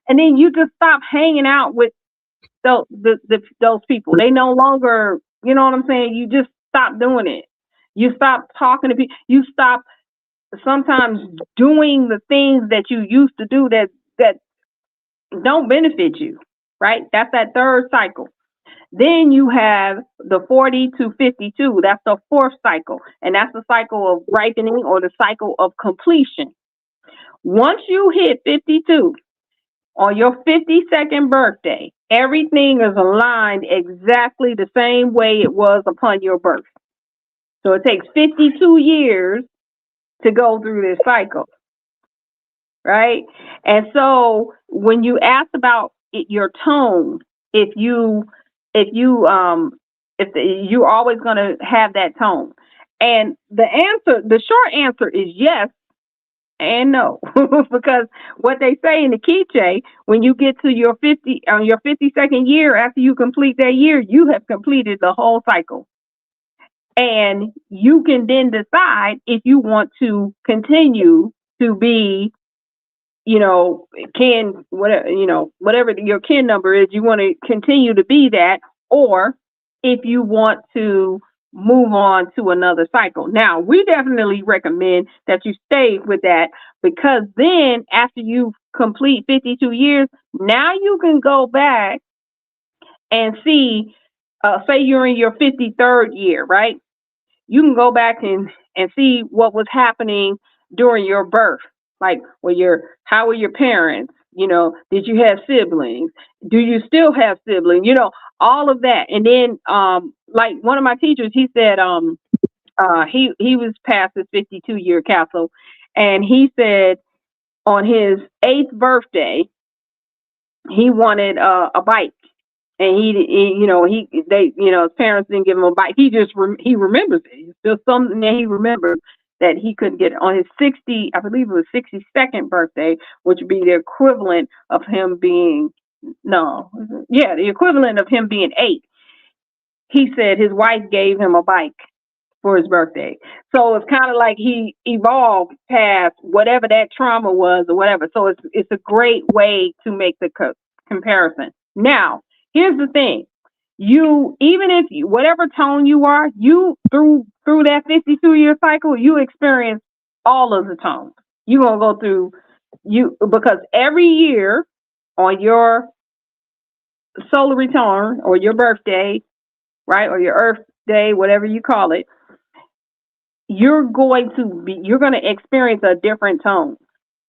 S6: and then you just stop hanging out with those people. They no longer, you know what I'm saying? You just stop doing it. You stop talking to people. You stop sometimes doing the things that you used to do that don't benefit you, right? That's that third cycle. Then you have the 40 to 52. That's the fourth cycle. And that's the cycle of ripening, or the cycle of completion. Once you hit 52, on your 52nd birthday, everything is aligned exactly the same way it was upon your birth. So it takes 52 years to go through this cycle, right? And so when you ask about your tone, if you're always going to have that tone, and the short answer is yes and no, because what they say in the Quiche, when you get to your 52nd year, after you complete that year, you have completed the whole cycle, and you can then decide if you want to continue to be, whatever your kin number is, you want to continue to be that, or if you want to move on to another cycle. Now, we definitely recommend that you stay with that, because then after you complete 52 years, now you can go back and see, say you're in your 53rd year, right? You can go back and see what was happening during your birth. Like, how were your parents? Did you have siblings? Do you still have siblings? All of that. And then, like one of my teachers, he said, he was past his 52-year castle, and he said on his 8th birthday, he wanted a bike. And his parents didn't give him a bike. He just he remembers it. It's just something that he remembers, that he couldn't get on his I believe it was 62nd birthday, which would be the equivalent of him being the equivalent of him being 8. He said his wife gave him a bike for his birthday. So it's kind of like he evolved past whatever that trauma was or whatever. So it's a great way to make the comparison. Now, here's the thing. you, even if you, whatever tone you are, you through that 52-year cycle, you experience all of the tones. You're gonna go through you because every year on your solar return or your birthday, right, or your Earth day, whatever you call it, you're going to experience a different tone,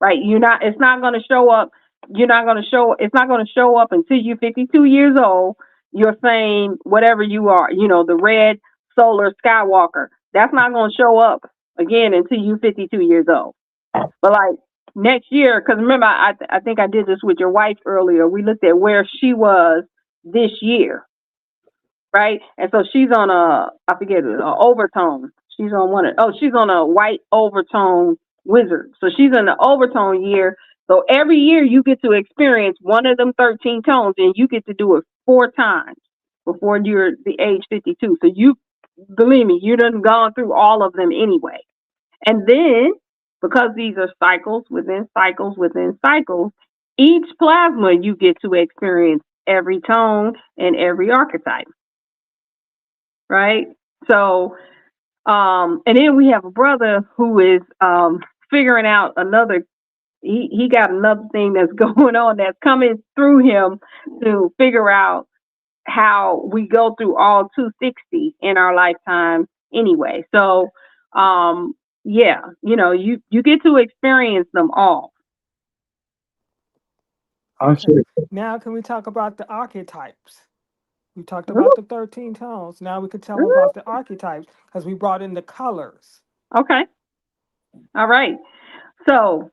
S6: right? It's not going to show up. It's not going to show up until you're 52 years old. You're saying whatever you are, the red solar Skywalker. That's not going to show up again until you're 52 years old. But like next year, because remember, I think I did this with your wife earlier. We looked at where she was this year, right? And so she's on I forget it, an overtone. She's on a white overtone wizard. So she's in the overtone year. So every year you get to experience one of them 13 tones, and you get to do it 4 times before you're the age 52. So believe me, you done gone through all of them anyway. And then, because these are cycles within cycles within cycles, each plasma you get to experience every tone and every archetype. Right? So, and then we have a brother who is figuring out he got another thing that's going on that's coming through him to figure out how we go through all 260 in our lifetime anyway. So, yeah, you get to experience them all.
S5: Okay. Now, can we talk about the archetypes? We talked about the 13 tones. Now we could tell them about the archetypes because we brought in the colors.
S6: Okay. All right. So,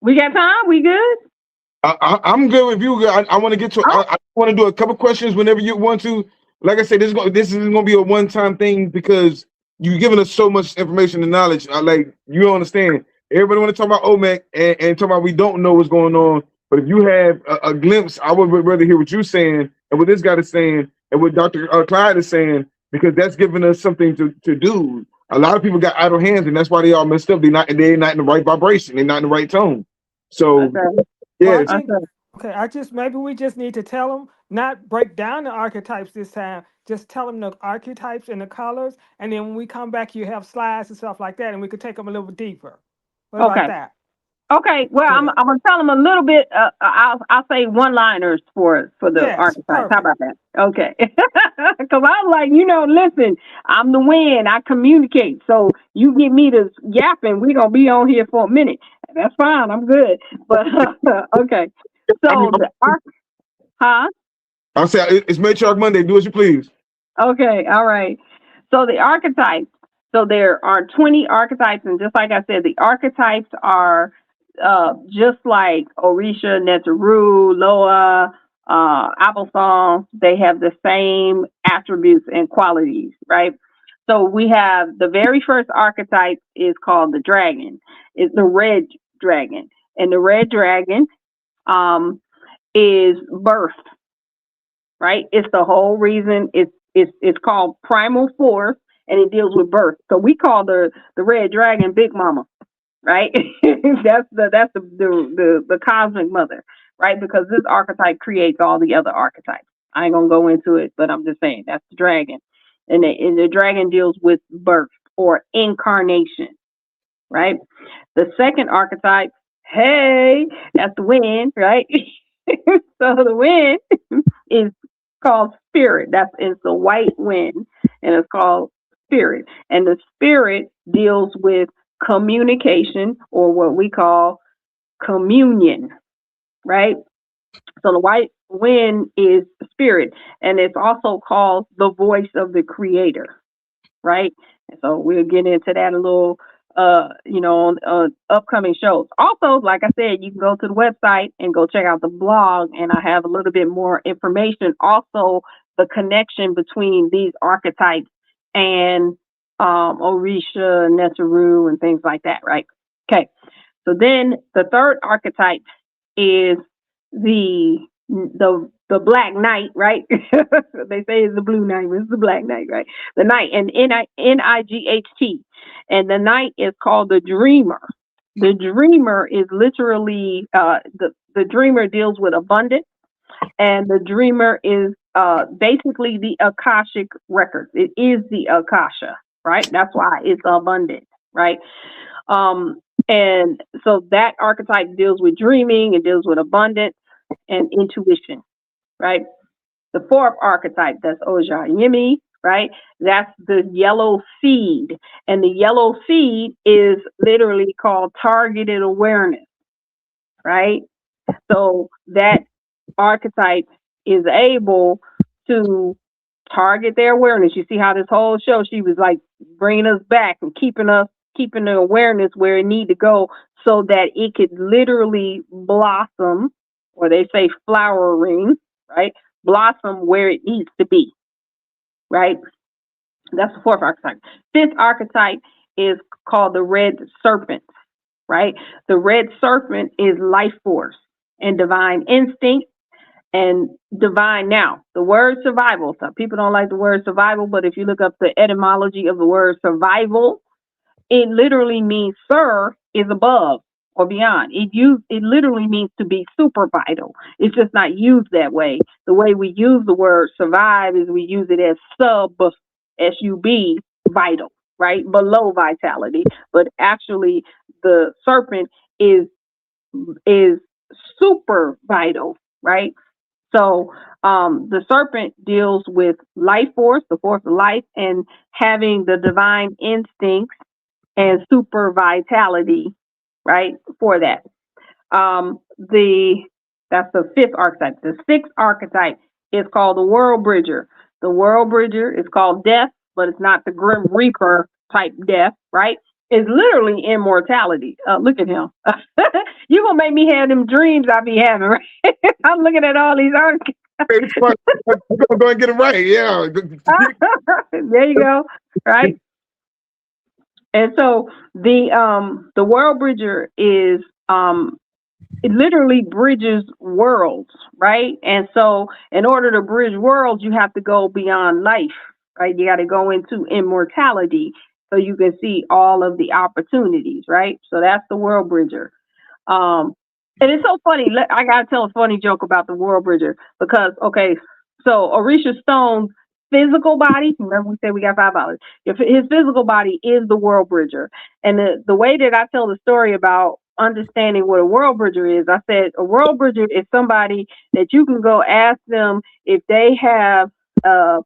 S6: we got time? We good?
S4: I'm good with you. I want to get to. I want to do a couple questions whenever you want to. Like I said, this is going to be a one-time thing because you've given us so much information and knowledge. You don't understand. Everybody want to talk about olmec and talk about we don't know what's going on. But if you have a glimpse, I would rather hear what you're saying and what this guy is saying and what Dr. Clyde is saying, because that's giving us something to do. A lot of people got idle hands, and that's why they all messed up. They're not in the right vibration. They're not in the right tone. So, yeah.
S5: Maybe we just need to tell them, not break down the archetypes this time. Just tell them the archetypes and the colors, and then when we come back, you have slides and stuff like that, and we could take them a little bit deeper. What about that?
S6: Okay, well, I'm gonna tell them a little bit. I'll say one-liners for the archetypes. Perfect. How about that? Okay, because I'm like, listen, I'm the wind. I communicate. So you get me to yapping, we're gonna be on here for a minute. That's fine. I'm good. But okay. So
S4: I'll say it's Matriarch Monday. Do as you please.
S6: Okay. All right. So the archetypes. So there are 20 archetypes, and just like I said, the archetypes are just like Orisha, Neteru, Loa, Applesong. They have the same attributes and qualities, right? So we have the very first archetype is called the dragon. It's the red dragon, and the red dragon is birth, right? It's the whole reason it's called primal force, and it deals with birth. So we call the red dragon Big Mama, right? that's the cosmic mother, right? Because this archetype creates all the other archetypes. I ain't gonna go into it, but I'm just saying that's the dragon, and the dragon deals with birth or incarnation, right? The second archetype, that's the wind, right? So the wind is called spirit. It's the white wind, and it's called spirit. And the spirit deals with communication, or what we call communion, right? So the white wind is spirit, and it's also called the voice of the creator, right? And so we'll get into that a little on upcoming shows. Also, like I said, you can go to the website and go check out the blog, and I have a little bit more information. Also, the connection between these archetypes and Orisha, Neteru, and things like that, right? Okay. So then the third archetype is the Black Knight, right? They say it's the Blue Knight, but it's the Black Knight, right? The Knight, and Night, and the Knight is called the Dreamer. The Dreamer is literally the Dreamer deals with abundance, and the Dreamer is basically the Akashic records. It is the Akasha, right? That's why it's abundant, right? And so that archetype deals with dreaming, it deals with abundance and intuition, right? The fourth archetype, that's Ojayimi, right? That's the yellow seed. And the yellow seed is literally called targeted awareness, right? So that archetype is able to target their awareness. You see how this whole show, she was like bringing us back and keeping the awareness where it need to go so that it could literally blossom, or they say flowering, right? Blossom where it needs to be, right? That's the fourth archetype. Fifth archetype is called the red serpent, right? The red serpent is life force and divine instinct and divine. Now, the word survival, some people don't like the word survival, but if you look up the etymology of the word survival, it literally means sir is above or beyond. It literally means to be super vital. It's just not used that way. The way we use the word survive is we use it as S-U-B, vital, right? Below vitality. But actually the serpent is super vital, right? So the serpent deals with life force, the force of life, and having the divine instincts and super vitality, right? For that. That's the fifth archetype. The sixth archetype is called the world bridger. The world bridger is called death, but it's not the grim reaper type death, right? It's literally immortality. Look at him. You gonna make me have them dreams I be having, right? I'm looking at all these archetypes.
S4: We're going to get it right. Yeah.
S6: There you go. Right. And so the world bridger is it literally bridges worlds, right? And so in order to bridge worlds, you have to go beyond life, right? You got to go into immortality so you can see all of the opportunities, right? So that's the world bridger. And it's so funny. I got to tell a funny joke about the world bridger because, okay, so Orisha Stone's physical body, remember we said we got 5 dollars. If his physical body is the world bridger. And the way that I tell the story about understanding what a world bridger is, I said a world bridger is somebody that you can go ask them if they have a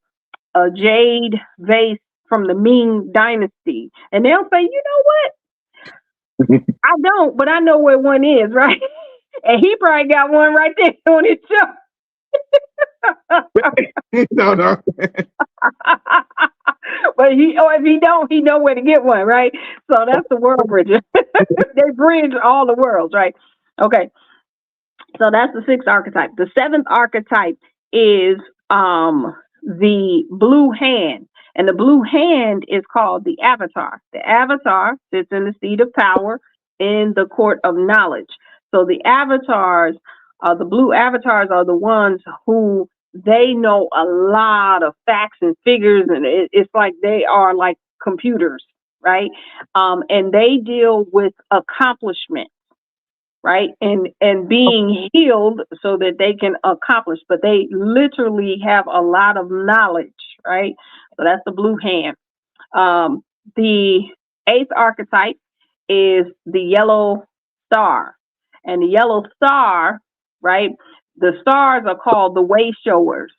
S6: jade vase from the Ming Dynasty, and they'll say, you know what? I don't, but I know where one is, right? And he probably got one right there on his shelf.
S4: No.
S6: But if he don't, he know where to get one, right? So that's the world bridger. They bridge all the worlds, right? Okay. So that's the sixth archetype. The seventh archetype is the blue hand. And the blue hand is called the avatar. The avatar sits in the seat of power in the court of knowledge. So the avatars, the blue avatars are the ones who they know a lot of facts and figures, and it's like they are like computers, right? And they deal with accomplishment, right? And being healed so that they can accomplish, but they literally have a lot of knowledge, right? So that's the blue hand. The eighth archetype is the yellow star. And the yellow star, right? The stars are called the way showers.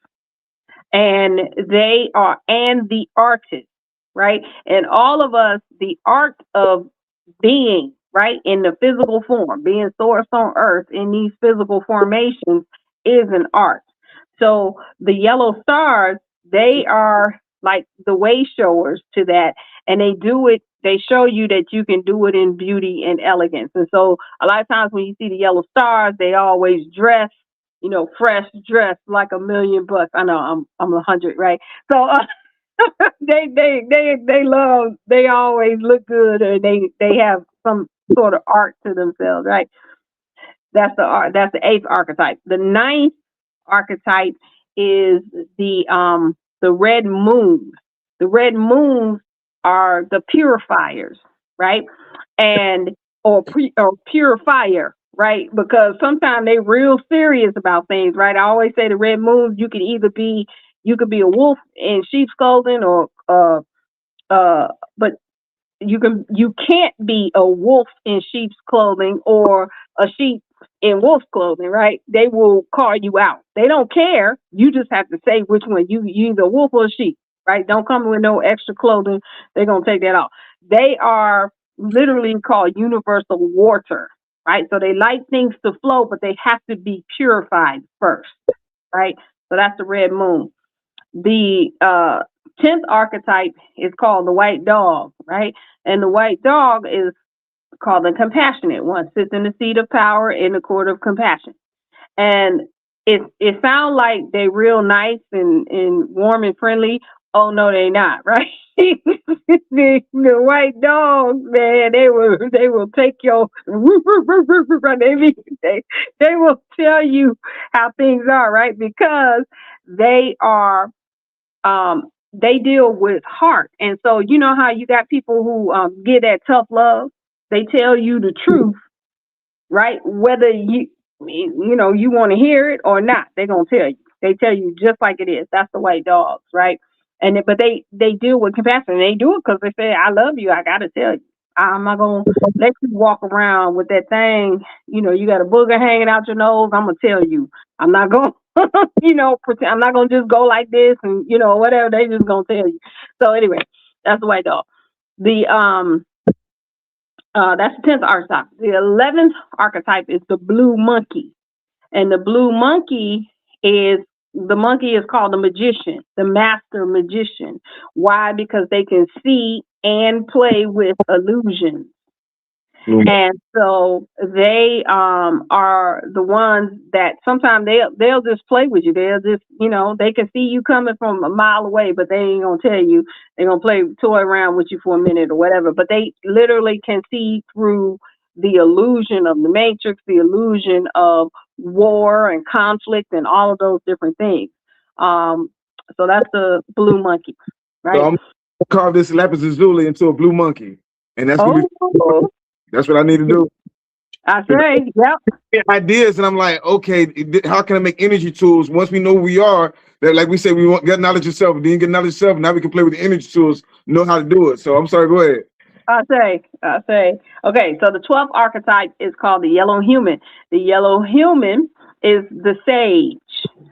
S6: And they are, and the artists, right? And all of us, the art of being, right, in the physical form, being sourced on earth in these physical formations is an art. So the yellow stars, they are like the way showers to that. And they do it, they show you that you can do it in beauty and elegance. And so a lot of times when you see the yellow stars, they always dress, you know, fresh dress like $1,000,000. I know I'm 100, right? So they always look good, or they have some sort of art to themselves, right? That's the art. That's the eighth archetype. The ninth archetype is the red moon. The red moons are the purifiers, right? And or purifier, right? Because sometimes they real serious about things, right? I always say the red moons, you could be a wolf in sheep's clothing, or but you can't be a wolf in sheep's clothing or a sheep in wolf's clothing, right? They will call you out. They don't care. You just have to say which one. You either a wolf or a sheep, right? Don't come with no extra clothing. They're gonna take that off. They are literally called universal water, right? So they like things to flow, but they have to be purified first, right? So that's the red moon. The 10th archetype is called the white dog, right? And the white dog is called the compassionate one, sits in the seat of power in the court of compassion. And it sounds like they real nice and warm and friendly. Oh no, they not, right? The white dogs, man, they will take your they will tell you how things are, right? Because they are they deal with heart. And so you know how you got people who give that tough love. They tell you the truth, right? Whether you want to hear it or not, they're gonna tell you. They tell you just like it is. That's the white dogs, right? But they deal with compassion. They do it because they say, "I love you. I gotta tell you. I'm not gonna let you walk around with that thing. You got a booger hanging out your nose. I'm gonna tell you. I'm not gonna, pretend. I'm not gonna just go like this and whatever. They just gonna tell you. So anyway, that's the white dog. The That's the 10th archetype. The 11th archetype is the blue monkey. And the blue monkey is called the magician, the master magician. Why? Because they can see and play with illusions. And so they are the ones that sometimes they'll just play with you. They'll just they can see you coming from a mile away, but they ain't gonna tell you. They're gonna toy around with you for a minute or whatever. But they literally can see through the illusion of the matrix, the illusion of war and conflict and all of those different things. So that's the blue monkey, right?
S4: So I'm gonna carve this lapis lazuli into a blue monkey, and that's gonna be. That's what I need to do.
S6: I say, yep.
S4: Ideas, and I'm like, okay, how can I make energy tools once we know who we are? That, like we said, we want get knowledge yourself. Then you get knowledge yourself. Now we can play with the energy tools, know how to do it. So I'm sorry, go ahead.
S6: I say. Okay, so the 12th archetype is called the yellow human. The yellow human is the sage,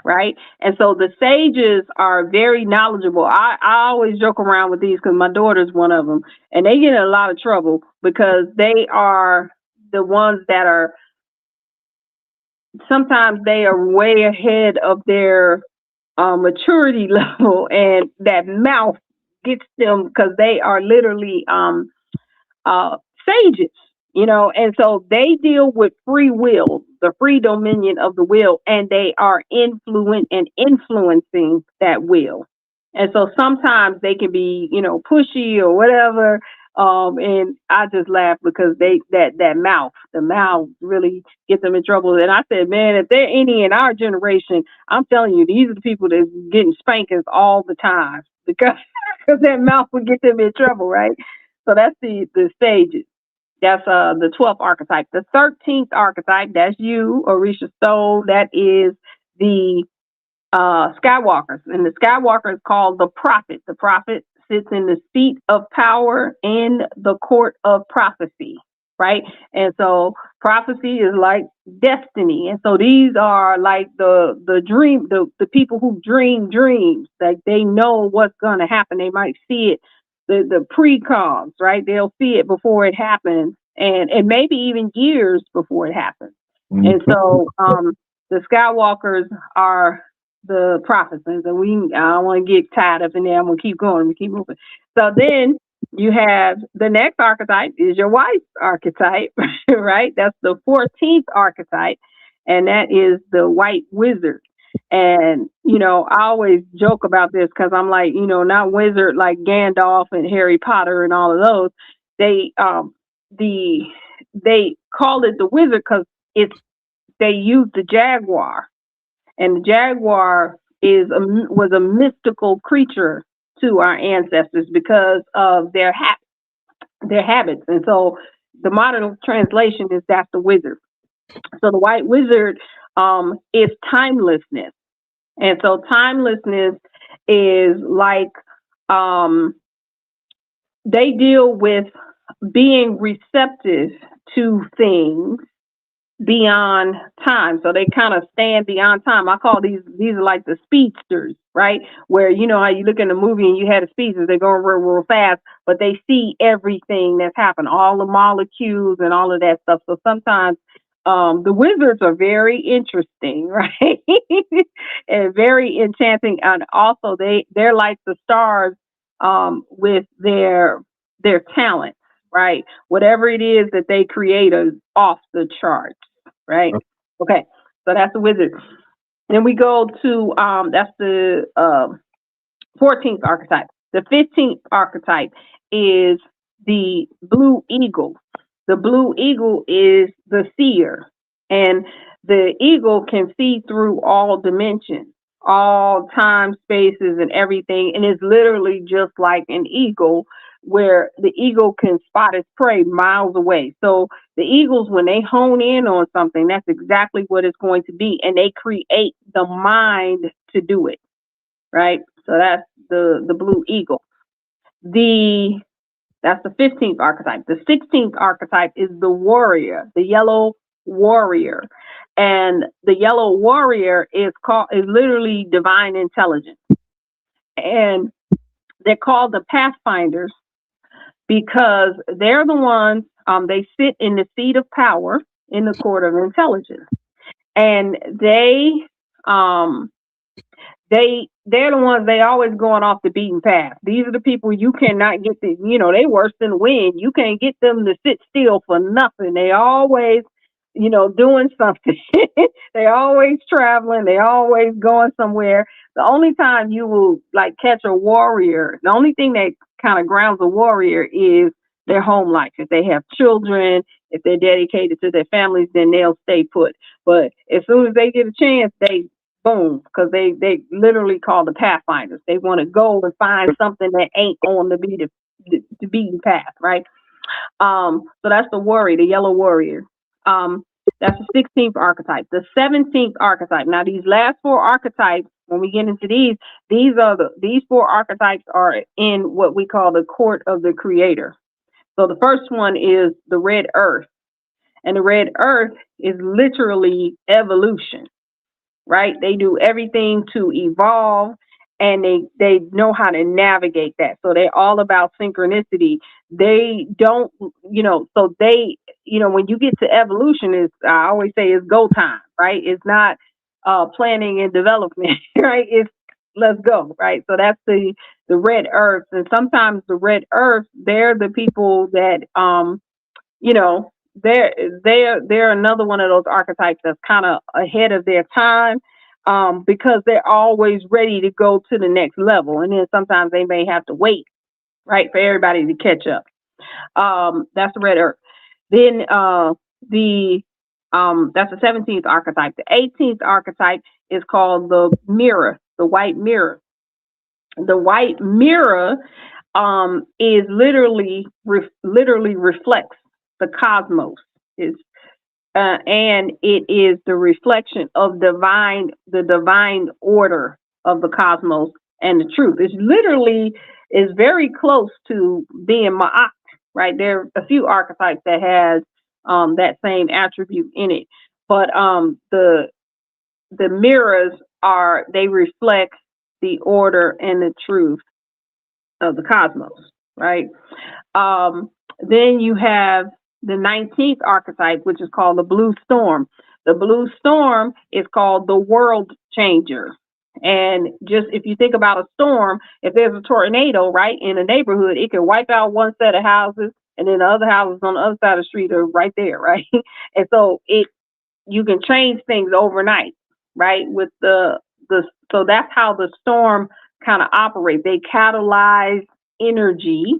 S6: right? And so the sages are very knowledgeable. I always joke around with these because my daughter's one of them, and they get in a lot of trouble because they are the ones that are sometimes they are way ahead of their maturity level, and that mouth gets them because they are literally sages, and so they deal with free will, the free dominion of the will, and they are influencing that will. And so sometimes they can be, pushy or whatever. And I just laugh because the mouth really gets them in trouble. And I said, man, if there are any in our generation, I'm telling you, these are the people that's getting spankings all the time because that mouth would get them in trouble, right? So that's the stages. That's the 12th archetype. The 13th archetype, that's you, Orisha Stowe. That is the Skywalkers. And the Skywalker is called the prophet. The prophet sits in the seat of power in the court of prophecy, right? And so prophecy is like destiny. And so these are like the people who dream dreams. Like they know what's going to happen. They might see it, the pre-coms, right? They'll see it before it happens, and maybe even years before it happens. Mm-hmm. And so the Skywalkers are the prophets, and so I don't want to get tied up in there. I'm gonna keep going. We keep moving. So then you have the next archetype is your wife's archetype, right? That's the 14th archetype, and that is the white wizard. And I always joke about this because I'm like, not wizard like Gandalf and Harry Potter and all of those. They call it the wizard because they use the jaguar. And the jaguar was a mystical creature to our ancestors because of their habits. And so the modern translation is that's the wizard. So the white wizard is timelessness. And so timelessness is like um, they deal with being receptive to things beyond time. So they kind of stand beyond time. I call these are like the speedsters, right? Where you know how you look in the movie and you had the speedsters, they're going real, real fast, but they see everything that's happened, all the molecules and all of that stuff. So sometimes the wizards are very interesting, right? And very enchanting. And also they're like the stars with their talent, right? Whatever it is that they create is off the charts, right? Okay, so that's the wizard. Then we go to that's the 14th archetype. The 15th archetype is the blue eagle. The blue eagle is the seer, and the eagle can see through all dimensions, all time, spaces, and everything, and it's literally just like an eagle, where the eagle can spot its prey miles away. So the eagles, when they hone in on something, that's exactly what it's going to be, and they create the mind to do it, right? So that's the blue eagle. The That's the 15th archetype. The 16th archetype is the warrior, the yellow warrior. And the yellow warrior is literally divine intelligence. And they're called the pathfinders because they're the ones, they sit in the seat of power in the court of intelligence. And um, they're the ones, they always going off the beaten path. These are the people you cannot get to, they worse than the wind. You can't get them to sit still for nothing. They always, doing something. They always traveling. They always going somewhere. The only time you will like catch a warrior, the only thing that kind of grounds a warrior is their home life. If they have children, if they're dedicated to their families, then they'll stay put. But as soon as they get a chance, they boom, because they literally call the pathfinders. They want to go and find something that ain't on the beaten path, right? So that's the warrior, the yellow warrior. That's the 16th archetype. The 17th archetype. Now these last four archetypes, when we get into these four archetypes are in what we call the court of the creator. So the first one is the red earth, and the red earth is literally evolution, right? They do everything to evolve, and they know how to navigate that. So they're all about synchronicity. They don't, so they, when you get to evolution, is I always say it's go time, right? It's not planning and development, right? It's let's go, right? So that's the red earth, and sometimes the red earth, they're the people that you know, they're another one of those archetypes that's kind of ahead of their time, because they're always ready to go to the next level, and then sometimes they may have to wait, right, for everybody to catch up. That's the red earth. Then the that's the 17th archetype. The 18th archetype is called the mirror, the white mirror. The white mirror is literally reflects the cosmos. Is And it is the reflection of the divine order of the cosmos and the truth. It's literally is very close to being Ma'at, right? There are a few archetypes that has that same attribute in it, but the mirrors they reflect the order and the truth of the cosmos, right? Then you have the 19th archetype, which is called the blue storm. The blue storm is called the world changer. And just if you think about a storm, if there's a tornado, right, in a neighborhood, it can wipe out one set of houses, and then the other houses on the other side of the street are right there, right? And so you can change things overnight, right? With so that's how the storm kind of operates. They catalyze energy,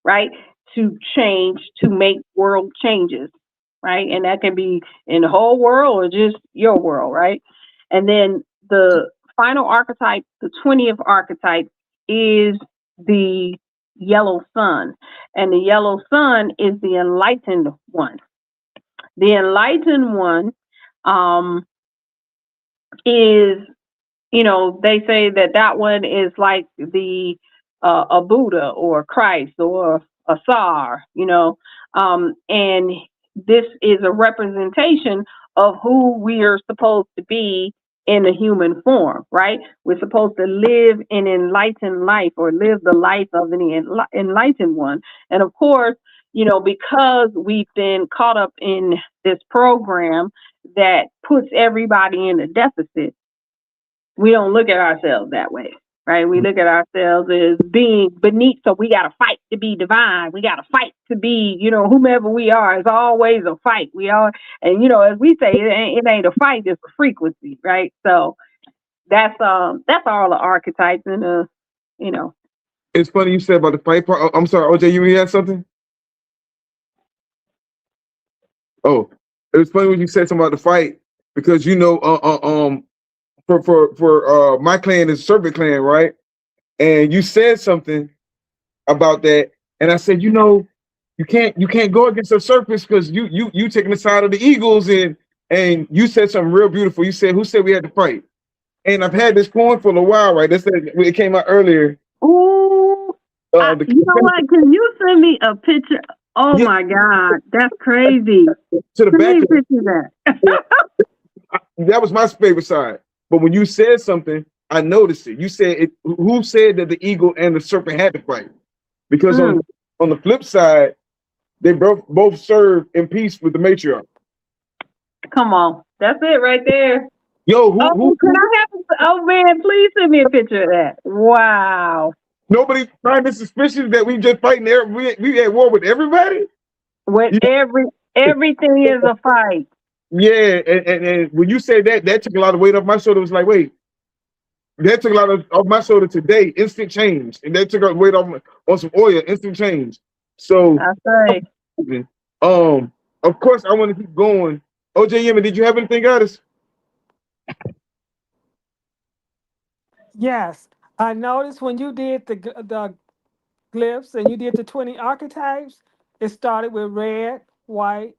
S6: right, to change, to make world changes, right? And that can be in the whole world or just your world, right? And then the final archetype, the 20th archetype, is the yellow sun. And the yellow sun is the enlightened one. The enlightened one is, they say that that one is like the a Buddha or Christ or a Tsar, and this is a representation of who we are supposed to be in a human form, right? We're supposed to live an enlightened life or live the life of an enlightened one. And of course, because we've been caught up in this program that puts everybody in a deficit, we don't look at ourselves that way, right? We look at ourselves as being beneath, so we got to fight to be divine. We got to fight to be, whomever we are. It's always a fight. And as we say, it ain't a fight, it's a frequency, right? So that's all the archetypes, and
S4: It's funny you said about the fight part. I'm sorry, OJ, you had something? Oh, it was funny when you said something about the fight because for my clan is Serpent Clan, right? And you said something about that, and I said, you can't go against the serpents because you taking the side of the eagles, and you said something real beautiful. You said, who said we had to fight? And I've had this point for a while, right? It came out earlier.
S6: Ooh, you know what? Can you send me a picture? Oh my God, that's crazy.
S4: To the back.
S6: Picture that.
S4: That was my favorite side. But when you said something, I noticed it. You said it. Who said that the eagle and the serpent had to fight? Because on the flip side, they both serve in peace with the matriarch.
S6: Come on, that's it right there.
S4: Yo,
S6: can I have? Oh man, please send me a picture of that. Wow.
S4: Nobody finding suspicious that we just fighting there. We at war with everybody.
S6: Everything is a fight.
S4: Yeah, and when you say that took a lot of weight off my shoulder. It was like, wait, that took a lot off my shoulder today. Instant change, and that took a weight off on some oil. Instant change. So
S6: that's right.
S4: Of course, I want to keep going. OJ Yemen, did you have anything, guys?
S5: Yes, I noticed when you did the glyphs and you did the 20 archetypes, it started with red, white,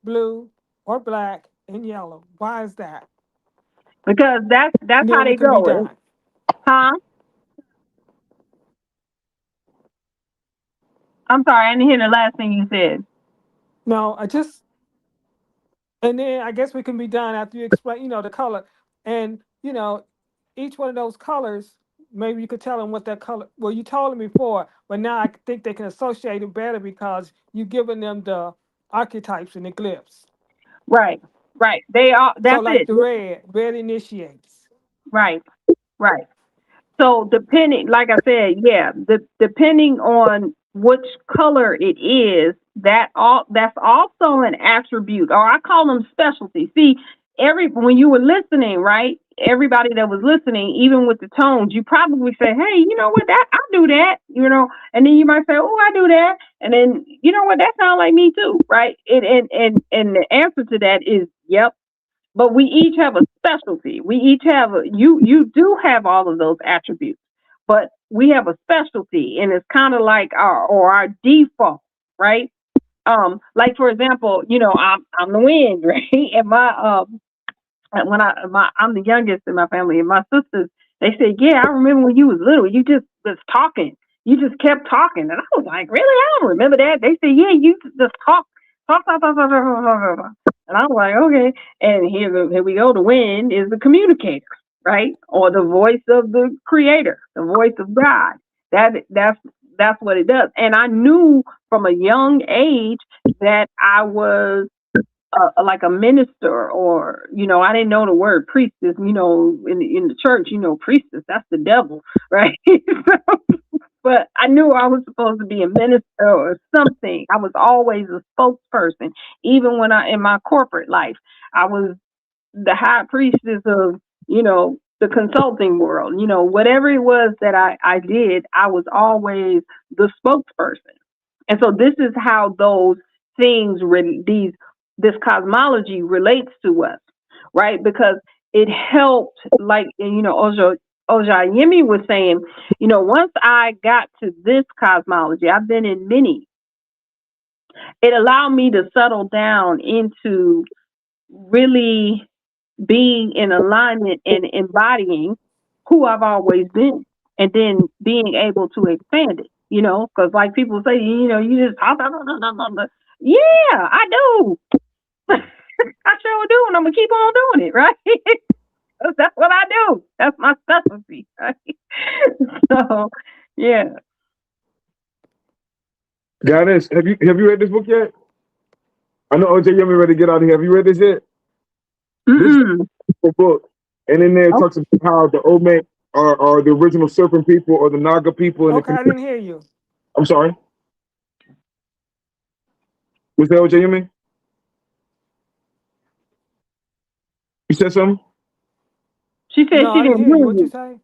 S5: blue, or black, and yellow. Why is that?
S6: Because that's how they go. Huh? I'm sorry, I didn't hear the last thing you said.
S5: No, and then I guess we can be done after you explain, the color. And, each one of those colors, maybe you could tell them what that color, well, you told them before, but now I think they can associate it better because you've given them the archetypes and the glyphs.
S6: Right. They are, that's
S5: so like
S6: it.
S5: The red initiates.
S6: Right. So depending, like I said, depending on which color it is, that's also an attribute, or I call them specialty. See, when you were listening, right? Everybody that was listening, even with the tones, you probably say, "Hey, you know what? That I do that," and then you might say, "Oh, I do that," and then you know what? That sounds like me too, right? And the answer to that is, yep. But we each have a specialty. We each have you do have all of those attributes, but we have a specialty, and it's kind of like our default, right? Like for example, I'm the wind, right? And I'm the youngest in my family, and my sisters, they said, "Yeah, I remember when you was little, you just was talking. You just kept talking." And I was like, "Really? I don't remember that." They said, "Yeah, you just talk. And I'm like, "Okay." And here we go. The wind is the communicator, right? Or the voice of the creator, the voice of God. That's what it does. And I knew from a young age that I was like a minister, or I didn't know the word priestess. In the church, priestess, that's the devil, right? But I knew I was supposed to be a minister or something. I was always a spokesperson. Even when in my corporate life, I was the high priestess of, the consulting world. Whatever it was that I did, I was always the spokesperson. And so this is how those things, this cosmology relates to us, right? Because it helped, like, Ojayemi was saying, once I got to this cosmology, I've been in many, it allowed me to settle down into really being in alignment and embodying who I've always been, and then being able to expand it. Because like people say, you just yeah, I do. I sure do, and I'm gonna keep on doing it, right? That's what I do. That's my specialty, right? So, yeah.
S4: Goddess, have you read this book yet? I know OJ, you haven't ready to get out of here. Have you read this yet? This is
S6: Mm-mm.
S4: a book, and in there it
S6: Oh,
S4: talks about how the Olmec are the original serpent people or the Naga people in the
S5: Okay, I
S4: community.
S5: didn't hear you.
S4: I'm sorry. Was that OJ? You mean? You said something?
S6: she said
S5: No,
S6: she
S5: I didn't
S6: didn't
S5: hear
S6: hear
S5: you. What you
S6: you.
S5: say?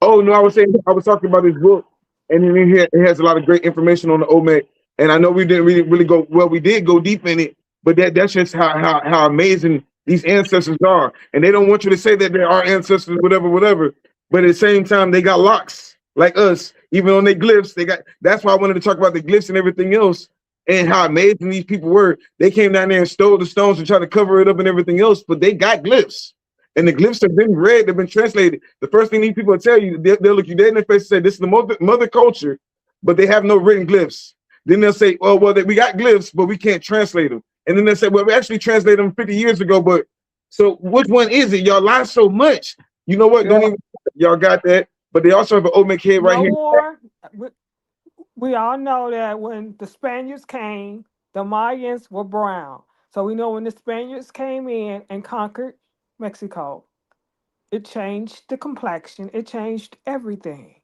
S4: Oh no, I was saying I was talking about this book, and in here it has a lot of great information on the Olmec. And I know we didn't really go well. We did go deep in it, but that's just how amazing these ancestors are. And they don't want you to say that they're our ancestors, whatever, whatever. But at the same time, they got locks like us, even on their glyphs. They got. That's why I wanted to talk about the glyphs and everything else, and how amazing these people were. They came down there and stole the stones and tried to cover it up and everything else, but they got glyphs. And the glyphs have been read, they've been translated. The first thing these people will tell you, they'll look you dead in the face and say, this is the mother culture, but they have no written glyphs. Then they'll say, oh, well, we got glyphs, but we can't translate them. And then they'll say, well, we actually translated them 50 years ago, but so which one is it? Y'all lie so much. You know what?
S6: Yeah.
S4: Don't even, y'all got that. But they also have an Olmec head right
S5: No
S4: here.
S5: war. We all know that when the Spaniards came, the Mayans were brown. So we know when the Spaniards came in and conquered Mexico, it changed the complexion. It changed everything.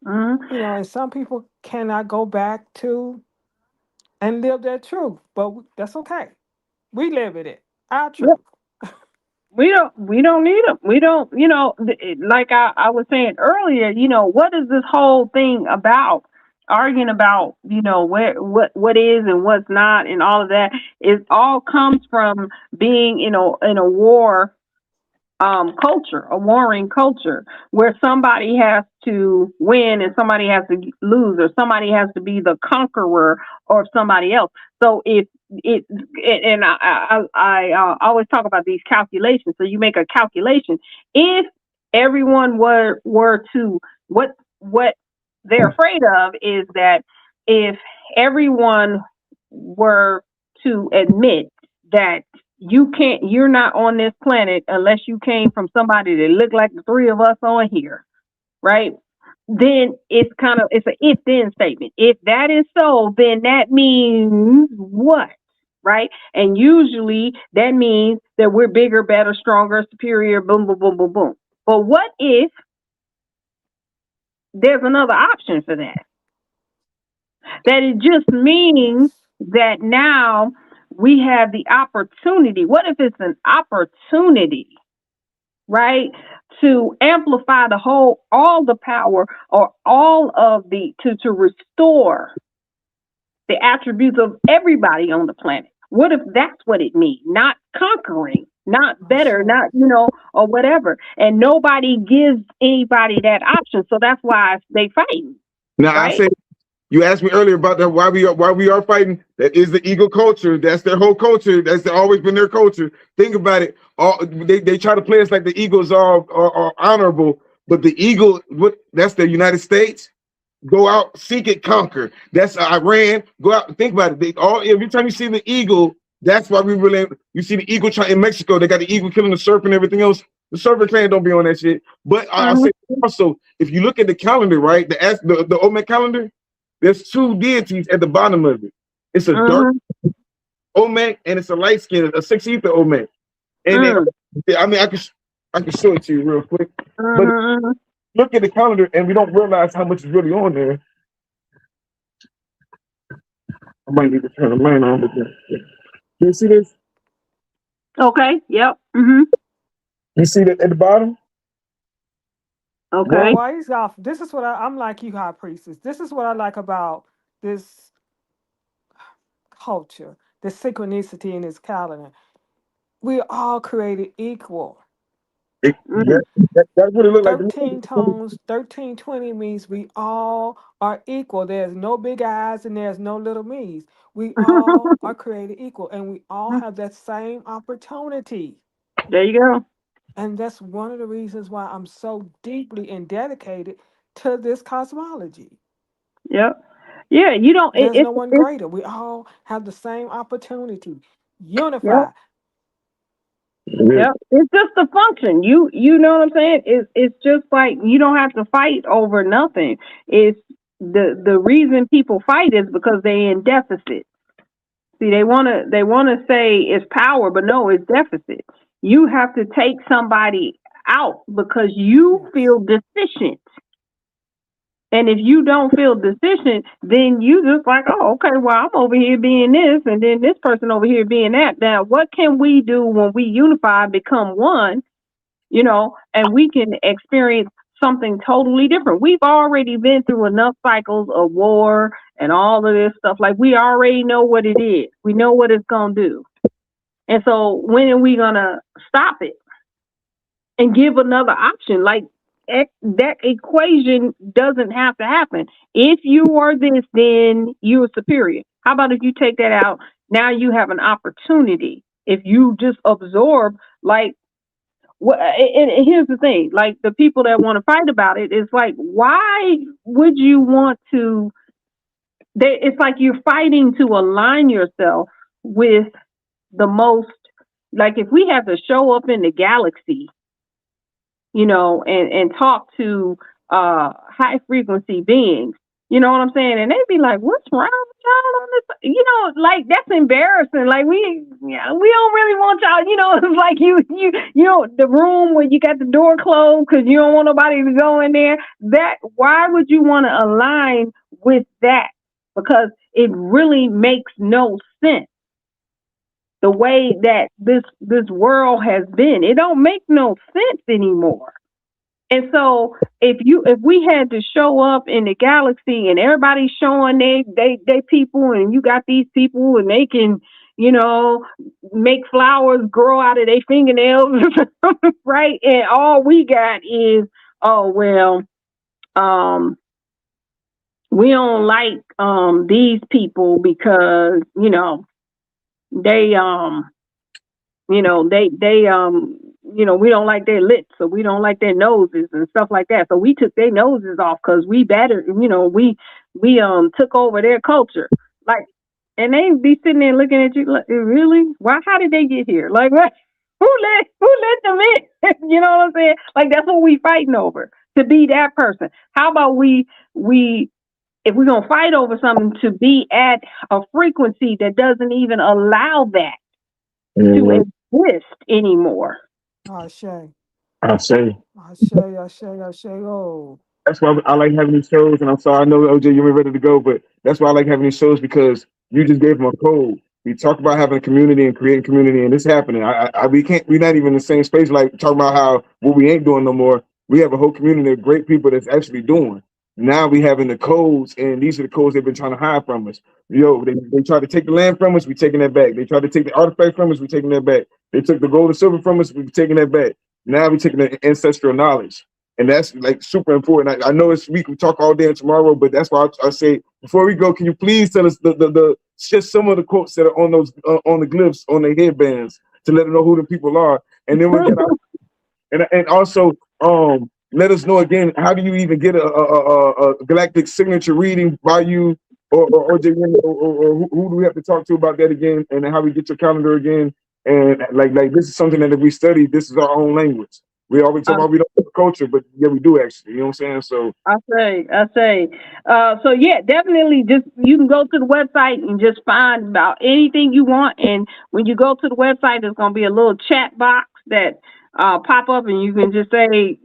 S6: Mm-hmm.
S5: And some people cannot go back to and live their truth, but that's okay. We live in it, our truth.
S6: We don't need them. We don't, like I was saying earlier, what is this whole thing about? Arguing about, what is and what's not and all of that. It all comes from being, in a war culture, a warring culture, where somebody has to win and somebody has to lose, or somebody has to be the conqueror or somebody else. So if it and I always talk about these calculations. So you make a calculation. If everyone were to what they're afraid of is that if everyone were to admit that you're not on this planet unless you came from somebody that looked like the three of us on here, right? Then it's an if then statement. If that is so, then that means what? Right? And usually that means that we're bigger, better, stronger, superior, boom, boom, boom, boom, boom. But what if there's another option for that? That it just means
S5: Yes.
S6: that now we have the opportunity. What if it's an opportunity, right, to amplify all the power, or all of to restore the attributes of everybody on the planet? What if that's what it means? Not conquering, not
S5: Oh,
S6: better,
S5: sure.
S6: not, or whatever. And nobody gives anybody that option. So that's why they fight,
S4: Now I
S6: right?
S4: say you asked me earlier about that why we are fighting. That is the eagle culture. That's their whole culture. Always been their culture. Think about it. All they try to play us like the eagles are honorable, but the eagle, that's the United States. Go out, seek it, conquer. That's Iran. Go out and think about it. Every time you see the eagle, that's why you see the eagle in Mexico. They got the eagle killing the serpent and everything else. The serpent clan don't be on that shit. But I
S6: Mm-hmm.
S4: say also, if you look at the calendar, right, the Olmec calendar, there's two deities at the bottom of it. It's a dark
S6: Mm-hmm.
S4: Olmec and it's a light skin, a 6 ether Olmec. And then, I mean, I can show it to you real quick. But
S6: Mm-hmm.
S4: look at the calendar, and we don't realize how much is really on there. I might need to turn the light on. But can you see this?
S6: Okay. Yep. Mm-hmm.
S4: You see that at the bottom?
S6: Okay.
S4: One,
S5: Why he's off? This is what I'm like you, high priestess. This is what I like about this culture, the synchronicity in this calendar. We're all created equal.
S6: Mm.
S4: That's what it looked like.
S5: 13 tones, 1320 means we all are equal. There's no big eyes and there's no little me's. We all are created equal and we all have that same opportunity.
S6: There you go.
S5: And that's one of the reasons why I'm so deeply and dedicated to this cosmology.
S6: Yep. Yeah, you don't.
S5: There's no one
S6: It's
S5: greater. We all have the same opportunity.
S6: yep.
S5: Unify.
S4: Yeah.
S6: Yep. It's just a function. You know what I'm saying? It's just like you don't have to fight over nothing. It's the reason people fight is because they in deficit. See, they wanna say it's power, but no, it's deficit. You have to take somebody out because you
S5: Yes.
S6: feel deficient. And if you don't feel deficient, then you just like, oh, okay, well, I'm over here being this, and then this person over here being that. Now, what can we do when we unify and become one, and we can experience something totally different? We've already been through enough cycles of war and all of this stuff. Like, we already know what it is, we know what it's going to do. And so, when are we going to stop it and give another option? Like, that equation doesn't have to happen. If you are this, then you're superior. How about if you take that out? Now you have an opportunity. If you just absorb, like, and here's the thing: like the people that want to fight about it, it's like, why would you want to? It's like you're fighting to align yourself with the most. Like if we have to show up in the galaxy, and talk to high frequency beings. You know what I'm saying? And they'd be like, "What's wrong with y'all on this?" Like that's embarrassing. Like we don't really want y'all. It's like the room where you got the door closed because you don't want nobody to go in there. Why would you want to align with that? Because it really makes no sense. The way that this world has been, it don't make no sense anymore. And so if we had to show up in the galaxy and everybody's showing they people, and you got these people and they can, make flowers grow out of their fingernails, right? And all we got is, oh well, we don't like these people because, they we don't like their lips, or we don't like their noses and stuff like that. So we took their noses off because we better, we took over their culture. Like, and they be sitting there looking at you like, really? Why? How did they get here? Like, what? Who let them in? You know what I'm saying? Like that's what we fighting over, to be that person. How about we if we're gonna fight over something, to be at a frequency that doesn't even allow that to exist anymore.
S5: Ashe.
S4: I say.
S5: Ashe, Ashe, Ashe. Oh.
S4: That's why I like having these shows. And I'm sorry, I know OJ, you're ready to go, but that's why I like having these shows, because you just gave them a code. We talk about having a community and creating community, and it's happening. We're not even in the same space. Like talking about how what we ain't doing no more. We have a whole community of great people that's actually doing. Now we having the codes, and these are the codes they've been trying to hide from us. They try to take the land from us, we taking that back. They try to take the artifact from us, we taking that back. They took the gold and silver from us, we taking that back. Now we taking the ancestral knowledge. And that's like super important. I know we can talk all day and tomorrow, but that's why I say before we go, can you please tell us the just some of the quotes that are on those on the glyphs on the headbands, to let them know who the people are, and then we'll get out. And also let us know again, how do you even get a galactic signature reading by you or who do we have to talk to about that again, and how we get your calendar again? And like this is something that if we study, this is our own language. We always talk about we don't have a culture, but yeah, we do actually. You know what I'm saying? So
S6: I say. So yeah, definitely. Just you can go to the website and just find about anything you want. And when you go to the website, there's gonna be a little chat box that pop up, and you can just say, hey,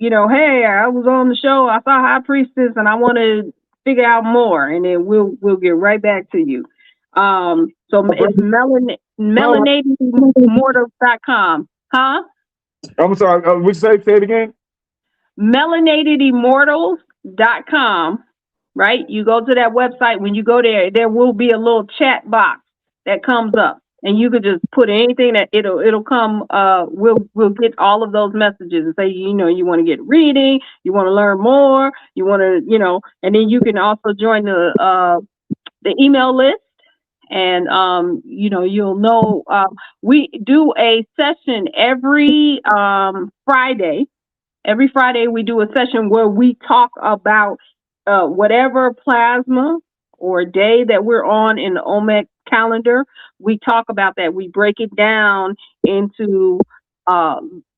S6: I was on the show, I saw High Priestess, and I want to figure out more, and then we'll get right back to you. So it's melanatedimmortals.com, huh?
S4: I'm sorry. Which say it again?
S6: melanatedimmortals.com, right? You go to that website. When you go there, there will be a little chat box that comes up. and you could just put anything that it'll come. We'll get all of those messages and say, you know, you want to get reading, you want to learn more, you want to, you know, and then you can also join the email list. And you know, you'll know we do a session every Friday. Every Friday we do a session where we talk about whatever plasma or day that we're on in the olmec calendar. We talk about that. We break it down into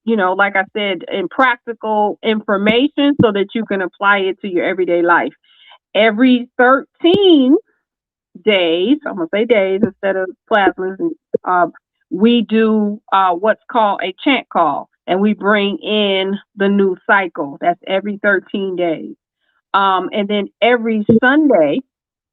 S6: you know, like I said, in practical information so that you can apply it to your everyday life. Every 13 days, I'm gonna say days instead of plasmas, we do what's called a chant call, and we bring in the new cycle. That's every 13 days. And then every Sunday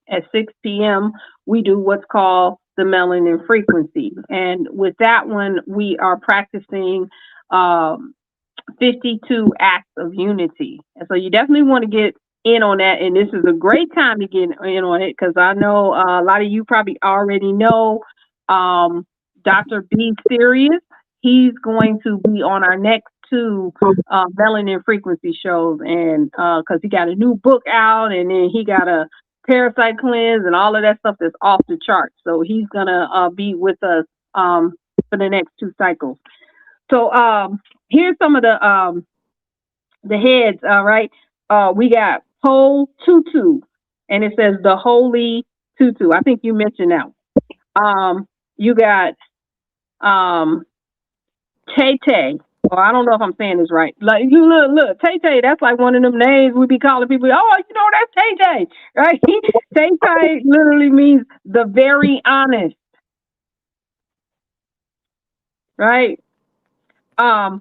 S6: at 6 p.m., we do what's called the melanin frequency. And with that one, we are practicing 52 acts of unity. And so you definitely want to get in on that. And this is a great time to get in on it, because I know a lot of you probably already know Dr. B. Sirius. He's going to be on our next two melanin frequency shows, and because he got a new book out, and then he got a parasite cleanse and all of that stuff that's off the charts. So he's gonna be with us for the next two cycles. So here's some of the heads. All right, we got Pole Tutu, and it says the Holy Tutu. I think you mentioned that. You got Tay Tay. Well, I don't know if I'm saying this right. Like, you look, Tay Tay, that's like one of them names we be calling people. Oh, you know, that's Tay Tay, right? Tay Tay literally means the very honest, right? I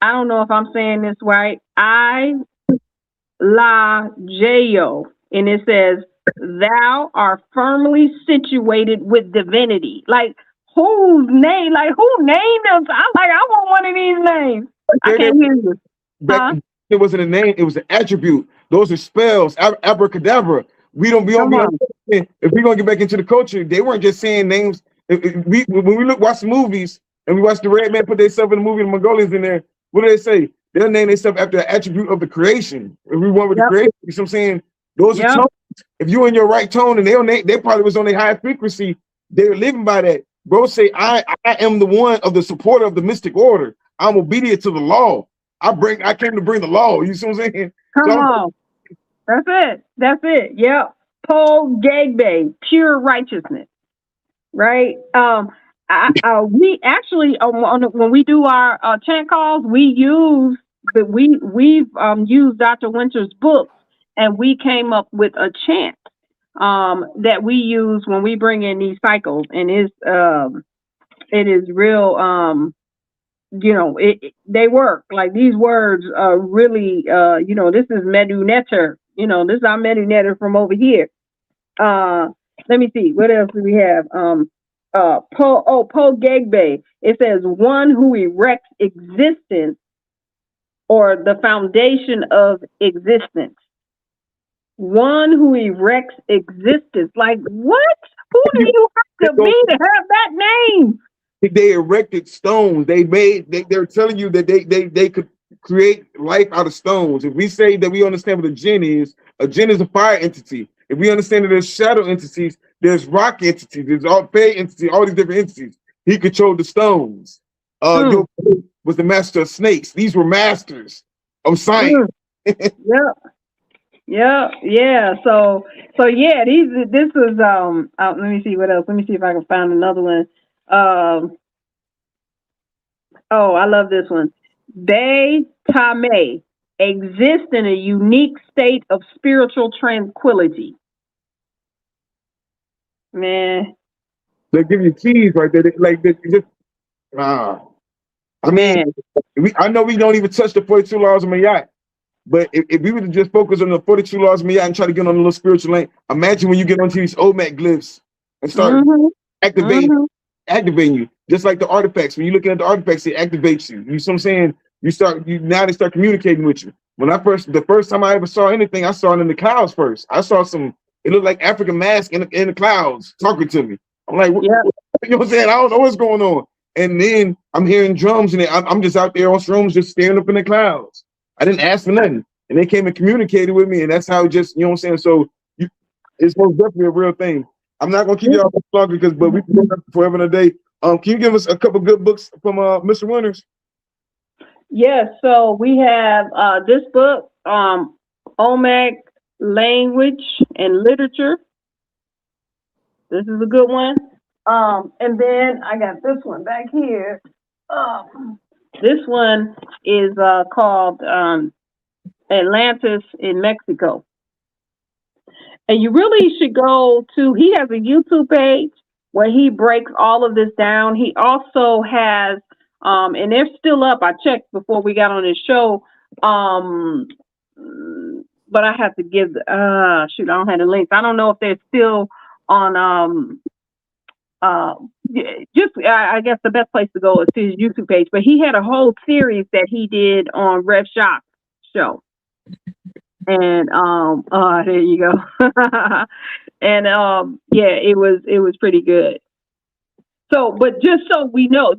S6: don't know if I'm saying this right. I la Jayo, and it says, thou art firmly situated with divinity. Like, whose name? Like, who named them? I want one of these names. I can't hear you.
S4: It wasn't a name, it was an attribute. Those are spells, abracadabra. We don't be on. If we're gonna get back into the culture, they weren't just saying names. When we watch the movies and we watch the red man put themselves in the movie, the Mongolians in there, what do they say? They'll name themselves after the attribute of the creation. If we want with the creation, you know what I'm saying? Those are tones. If you're in your right tone and they probably was on a high frequency, they're living by that. Bro say, I am the one of the supporter of the mystic order. I'm obedient to the law. I came to bring the law. You see what I'm saying?
S6: Come on. That's it. That's it. Yep. Paul Gagbe, pure righteousness. Right? We actually when we do our chant calls, we've used Dr. Winter's books, and we came up with a chant that we use when we bring in these cycles, and it is real. You know, they work. Like, these words are really, you know, this is Medu Netter. You know, this is our Medu Netter from over here. Let me see, what else do we have? Po Gegbe. It says, one who erects existence, or the foundation of existence. One who erects existence. Like, what? Who do you have to be to have that name?
S4: They erected stones. They're telling you that they could create life out of stones. If we say that we understand what a jinn is a fire entity. If we understand that there's shadow entities, there's rock entities, there's all fey entities, all these different entities. He controlled the stones. Was the master of snakes. These were masters of science.
S6: Yeah. So yeah, this is let me see what else. Let me see if I can find another one. I love this one. They Tame exist in a unique state of spiritual tranquility. Man,
S4: they give you keys right there. I know we don't even touch the 42 laws of Mayat, but if we were to just focus on the 42 laws of Mayat and try to get on a little spiritual lane, imagine when you get onto these olmec glyphs and start activating you, just like the artifacts. When you're looking at the artifacts, it activates you. You see what I'm saying? Now they start communicating with you. The first time I ever saw anything, I saw it in the clouds first. I saw it looked like African mask in the clouds talking to me. I'm like,
S6: Yeah.
S4: you know what I'm saying? I don't know what's going on. And then I'm hearing drums, and I'm just out there on shrooms, just staring up in the clouds. I didn't ask for nothing, and they came and communicated with me, and that's how it just, you know what I'm saying? So it's most definitely a real thing. I'm not gonna keep y'all longer but we can go forever and a day. Can you give us a couple good books from Mr. Winters?
S6: Yes, so we have this book, Olmec Language and Literature. This is a good one. And then I got this one back here. This one is called Atlantis in Mexico. And you really should go to, he has a YouTube page where he breaks all of this down. He also has, and they're still up. I checked before we got on this show. But I have to give, shoot, I don't have the links. I don't know if they're still on, I guess the best place to go is to his YouTube page. But he had a whole series that he did on Rev Shop's show. And there you go. And yeah, it was pretty good. So, but just so we know,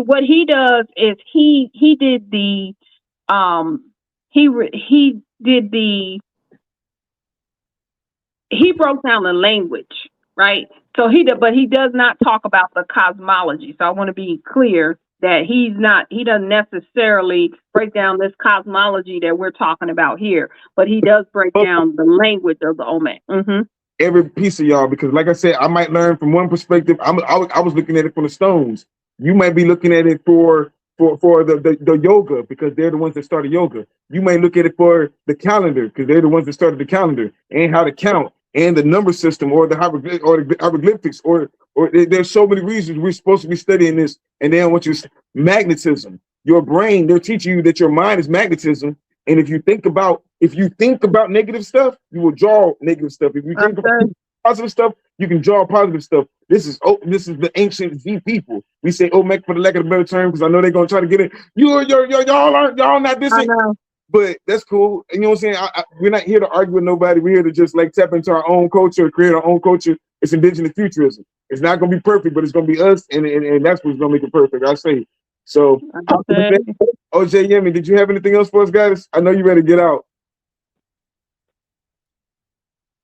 S6: what he does is he did the he broke down the language, right? So but he does not talk about the cosmology. So I want to be clear that he doesn't necessarily break down this cosmology that we're talking about here, but he does break down the language of the Olmec. Mm-hmm.
S4: Every piece of y'all, because like I said, I might learn from one perspective. I was looking at it from the stones. You might be looking at it for the yoga, because they're the ones that started yoga. You might look at it for the calendar, because they're the ones that started the calendar, and how to count, and the number system, or the hieroglyphics, or there's so many reasons we're supposed to be studying this. And then what magnetism, your brain, they're teaching you that your mind is magnetism. And if you think about negative stuff, you will draw negative stuff. If you think about positive stuff, you can draw positive stuff. This is the ancient Z people. We say Olmec for the lack of a better term, because I know they're gonna try to get it. Y'all not this. But that's cool. And you know what I'm saying? We're not here to argue with nobody. We're here to just like tap into our own culture, create our own culture. It's indigenous futurism. It's not gonna be perfect, but it's gonna be us, and that's what's gonna make it perfect. I say. So, okay. OJ Yemi, did you have anything else for us, guys? I know you ready to get out.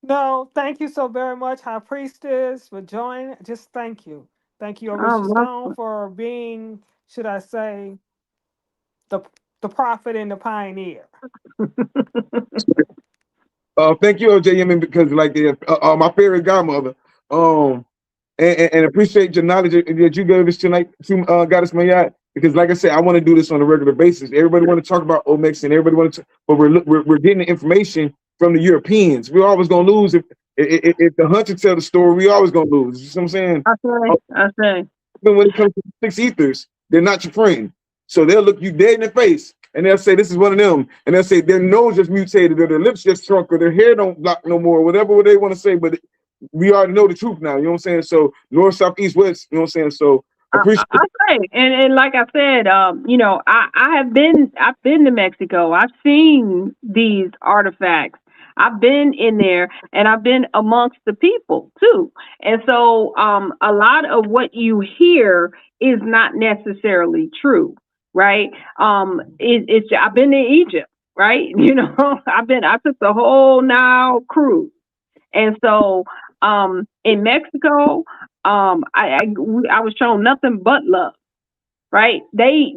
S5: No, thank you so very much, High Priestess, for joining. Just thank you. Thank you, Alicia Stone, for being, should I say, the prophet and the pioneer.
S4: Thank you, OJ Yemi, because like my favorite godmother. And appreciate your knowledge that you gave us tonight to Goddess Mayat, because like I said, I want to do this on a regular basis. Everybody want to talk about Olmecs, and everybody want to, but we're getting the information from the Europeans. We're always gonna lose if the hunter tell the story. We always gonna lose. You see what I'm saying?
S6: I say.
S4: Even when it comes to six ethers, they're not your friend. So they'll look you dead in the face, and they'll say this is one of them, and they'll say their nose just mutated, or their lips just shrunk, or their hair don't block no more, whatever they want to say. But we already know the truth now. You know what I'm saying? So north, south, east, west. You know what I'm saying? So appreciate.
S6: I say, and like I said, I've been to Mexico. I've seen these artifacts. I've been in there, and I've been amongst the people too. And so, a lot of what you hear is not necessarily true, right? I've been to Egypt, right? I took the whole Nile cruise, and so, in Mexico, I was shown nothing but love, right? They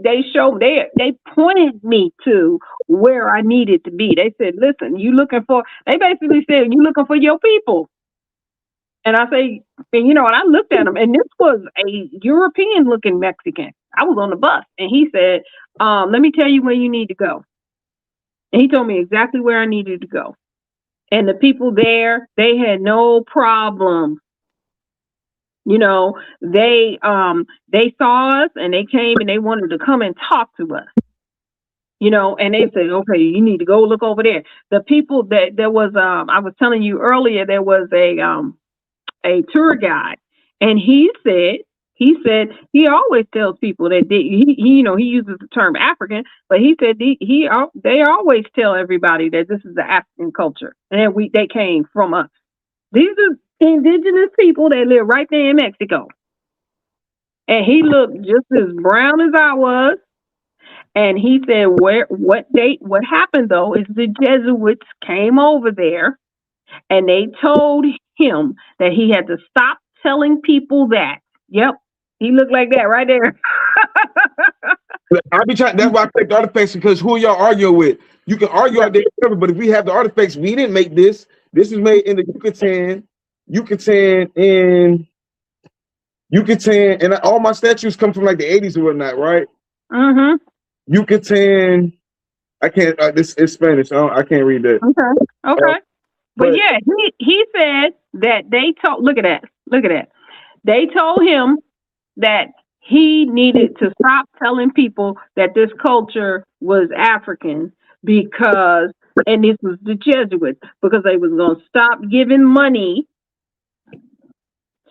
S6: pointed me to where I needed to be. They said, listen, they basically said, you looking for your people. And I say, and I looked at him, and this was a European looking Mexican. I was on the bus, and he said, let me tell you where you need to go. And he told me exactly where I needed to go. And the people there, they had no problem. They saw us, and they came, and they wanted to come and talk to us. And they said, okay, you need to go look over there. The people that there was, I was telling you earlier, there was a tour guide, and he said he always tells people that he uses the term African, but he said they always tell everybody that this is the African culture, and they came from us. These are indigenous people that live right there in Mexico. And he looked just as brown as I was. And he said, what happened though is the Jesuits came over there and they told him that he had to stop telling people that. Yep. He looked like that right there.
S4: I be trying. That's why I take the artifacts, because who y'all arguing with? You can argue out there, whatever, but if we have the artifacts, we didn't make this. This is made in the Yucatan, and all my statues come from like the 80s or whatnot, right?
S6: Mm-hmm.
S4: Yucatan. I can't. This is Spanish. I can't read that.
S6: Okay. But yeah, he said that they told. Look at that. They told him that he needed to stop telling people that this culture was African because, and this was the Jesuits, because they was going to stop giving money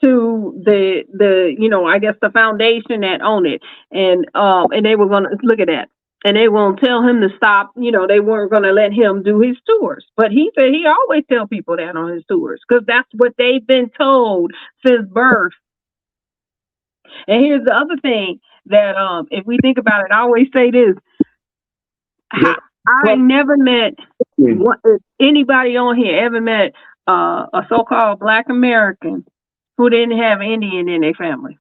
S6: to the I guess the foundation that owned it, and they were going to look at that. And they won't tell him to stop. They weren't going to let him do his tours. But he said he always tell people that on his tours because that's what they've been told since birth. And here's the other thing that if we think about it, I always say this. I never met anybody on here ever met a so-called Black American who didn't have Indian in their family.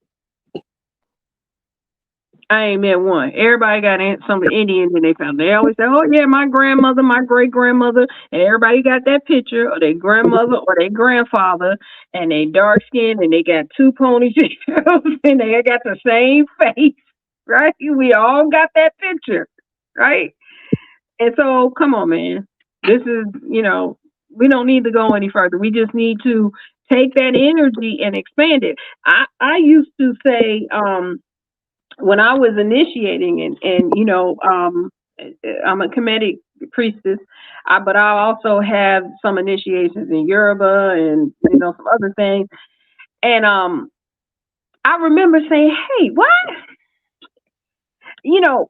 S6: I ain't met one. Everybody got some Indian in their family. They always say, oh, yeah, my grandmother, my great-grandmother, and everybody got that picture of their grandmother or their grandfather, and they dark-skinned, and they got 2 ponytails, and they got the same face, right? We all got that picture, right? And so, come on, man. This is, we don't need to go any further. We just need to take that energy and expand it. I used to say, when I was initiating and I'm a Kemetic priestess, but I also have some initiations in Yoruba and some other things. And I remember saying, "Hey, what?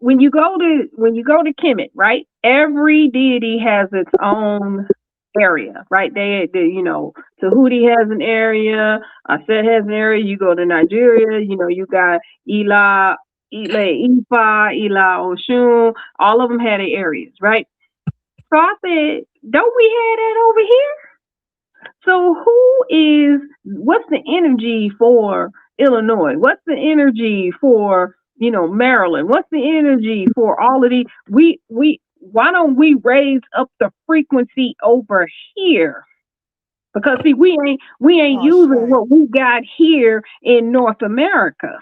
S6: When you go to Kemet, right? Every deity has its own area, right? Tahuti has an area, Aset has an area. You go to Nigeria, you got Ila Ifa, Ila Oshun, all of them had their areas, right? So I said, don't we have that over here? So what's the energy for Illinois? What's the energy for, Maryland? What's the energy for all of these? Why don't we raise up the frequency over here? Because see, we ain't using what we got here in North America.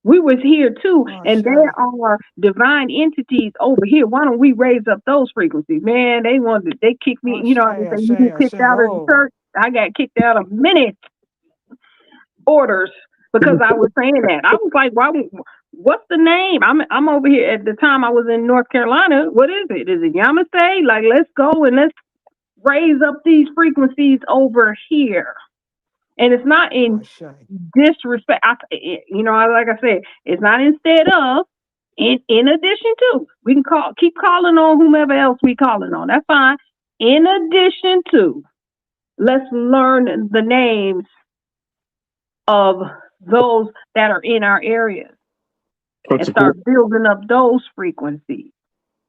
S6: We was here too, and there are divine entities over here. Why don't we raise up those frequencies? Man, they kicked me, you get kicked out of the church. I got kicked out of many orders because I was saying that. I was like, what's the name? I'm over here at the time I was in North Carolina. What is it? Is it Yamase? Like, let's go and let's raise up these frequencies over here. And it's not in disrespect. Like I said, it's not instead of. In addition to, we can keep calling on whomever else we calling on. That's fine. In addition to, let's learn the names of those that are in our areas and start building up those frequencies.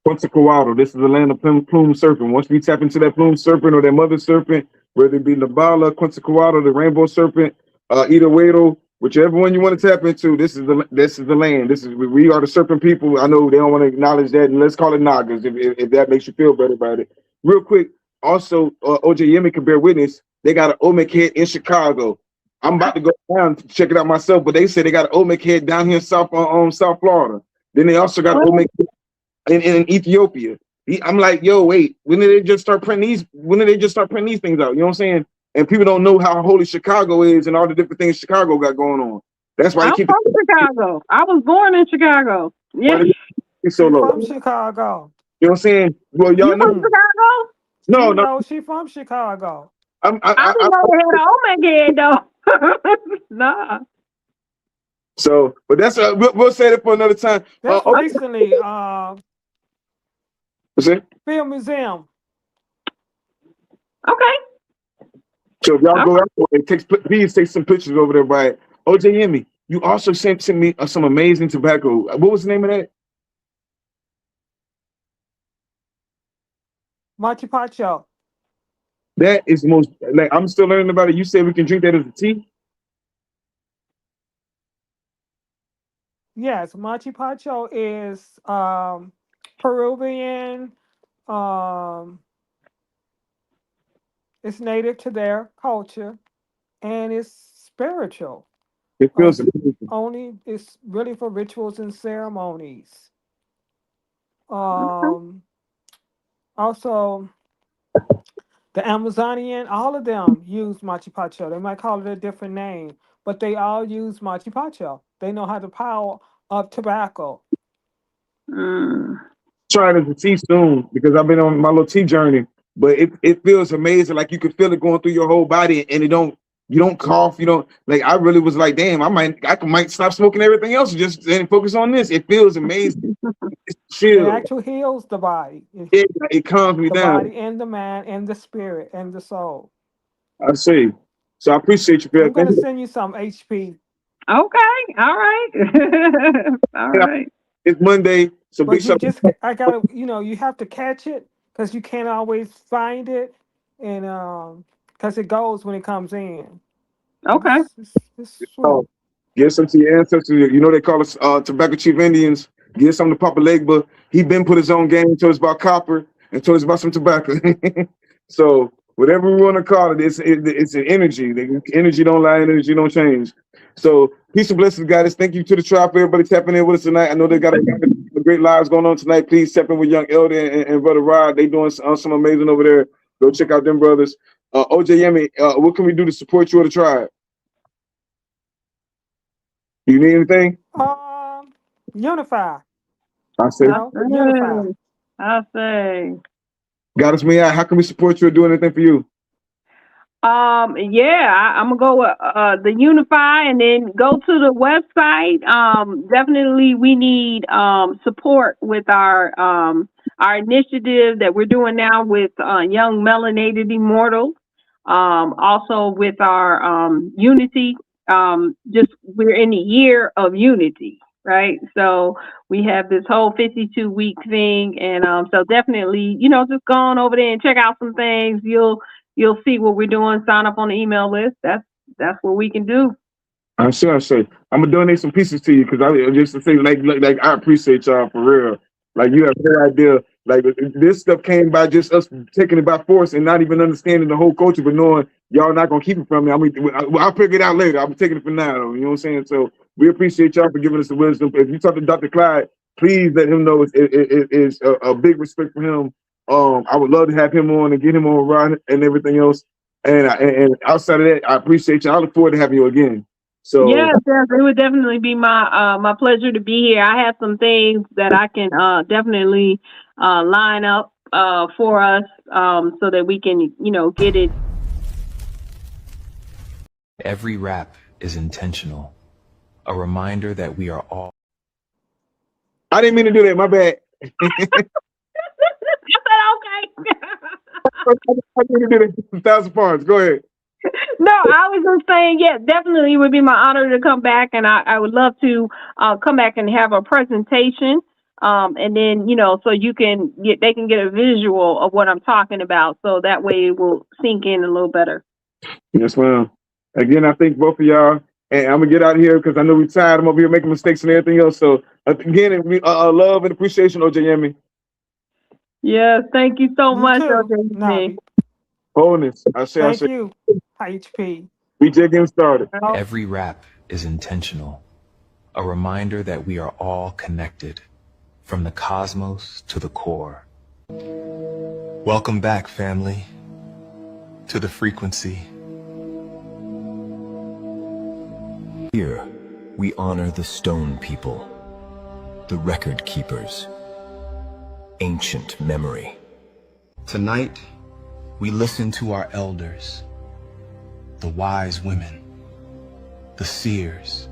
S4: Quetzalcoatl, this is the land of plume serpent. Once we tap into that plume serpent or that mother serpent, whether it be Nabala, Quetzalcoatl, the rainbow serpent, Itahuedo, whichever one you want to tap into, this is the land. We are the serpent people. I know they don't want to acknowledge that, and let's call it Nagas if that makes you feel better about it. Real quick, also, OJ Yemi can bear witness. They got an Olmec head in Chicago. I'm about to go down to check it out myself, but they said they got an Olmec head down here in South Florida. Then they also got an Olmec head in Ethiopia. I'm like, yo, wait, when did they just start printing these? When did they just start printing these things out? You know what I'm saying? And people don't know how holy Chicago is and all the different things Chicago got going on. That's why
S6: I'm from Chicago. I was born in Chicago. Yeah.
S4: So low.
S5: From Chicago.
S4: You know what I'm saying? Well, y'all know.
S6: From Chicago?
S4: No,
S5: she from Chicago.
S6: I didn't know they had an Omega head though. Nah.
S4: So, but that's we'll say that for another time.
S5: That's recently
S4: what's it?
S5: Film Museum.
S6: Okay.
S4: So if y'all
S6: Oh,
S4: go out there, please take some pictures over there by OJM. You also sent me some amazing tobacco. What was the name of that?
S5: Machu Picchu.
S4: That is the most, like, I'm still learning about it. You said we can drink that as a tea?
S5: Yes, Machu Picchu is Peruvian. Um, it's native to their culture, and it's spiritual.
S4: It feels
S5: It's
S4: amazing.
S5: it's really for rituals and ceremonies.
S6: okay.
S5: Um, Also, the Amazonian, all of them use Machu Picchu. They might call it a different name, but they all use Machu Picchu. They know how the power of tobacco.
S6: Mm.
S4: Try it as a tea soon because I've been on my little tea journey. But it feels amazing. Like you can feel it going through your whole body, and you don't cough. You don't like. I really was like, damn, I might stop smoking everything else and focus on this. It feels amazing. It's
S5: It
S4: chill.
S5: actually heals the body,
S4: It calms me
S5: the
S4: down.
S5: body and the mind and the spirit and the soul.
S4: I see. So I appreciate you for
S5: I'm
S4: that.
S5: going
S4: Thank
S5: to
S4: you.
S5: send you some HP,
S6: Okay. All right. All right.
S4: It's Monday, so big
S5: but
S4: shout out.
S5: I got to, you have to catch it because you can't always find it, and because it goes when it comes in. But
S6: Okay.
S5: it's sweet.
S4: Give some to your ancestors. You know they call us tobacco chief Indians. Give some to Papa Legba. He been put his own game, told us about copper and told us about some tobacco. So whatever we want to call it, it's an energy. The energy don't lie, energy don't change. So peace and blessings, guys. Thank you to the tribe for everybody tapping in with us tonight. I know they got a great lives going on tonight. Please tap in with Young Elder and Brother Rod. They doing some amazing over there. Go check out them brothers. OJ Yemi, what can we do to support you or the tribe? You need anything?
S5: Unify,
S4: I say,
S5: unify.
S6: I say.
S4: Goddess Mia, how can we support you or do anything for you?
S6: Yeah, I'm gonna go with the Unify and then go to the website. Definitely we need support with our initiative that we're doing now with Young Melanated Immortals. Also with our Unity. Just we're in the year of unity, right? So we have this whole 52-week thing, and so definitely, just go on over there and check out some things. You'll see what we're doing. Sign up on the email list. That's what we can do.
S4: I say, I'm gonna donate some pieces to you because I just to say, like I appreciate y'all for real. Like you have no idea. Like this stuff came by just us taking it by force and not even understanding the whole culture, but knowing y'all not gonna keep it from me. I mean, I'll figure it out later. I'm taking it for now, though. You know what I'm saying? So we appreciate y'all for giving us the wisdom. If you talk to Dr. Clyde, please let him know it's a big respect for him. I would love to have him on and get him on Rod and everything else. And outside of that, I appreciate you. I look forward to having you again. So
S6: Yes, it would definitely be my pleasure to be here. I have some things that I can definitely line up for us so that we can, get it.
S7: Every rap is intentional, a reminder that we are all.
S4: I didn't mean to do that. My bad.
S6: I said, okay.
S4: I didn't do that. 1,000 parts. Go ahead.
S6: No, I was just saying, yeah, definitely it would be my honor to come back, and I would love to come back and have a presentation, and then so they can get a visual of what I'm talking about, so that way it will sink in a little better.
S4: Yes, ma'am. Again, I thank both of y'all, and I'm gonna get out of here because I know we're tired. I'm over here making mistakes and everything else. So again, love and appreciation, OJ Yemi.
S6: Yes, thank you so
S5: You
S6: much,
S5: too,
S6: OJ.
S5: Nabi.
S4: Wholeness. I say.
S5: Thank you, HP.
S4: We just getting started.
S7: Every rap is intentional, a reminder that we are all connected, from the cosmos to the core. Welcome back, family, to the frequency.
S8: Here, we honor the stone people, the record keepers, ancient memory.
S7: Tonight, we listen to our elders, the wise women, the seers,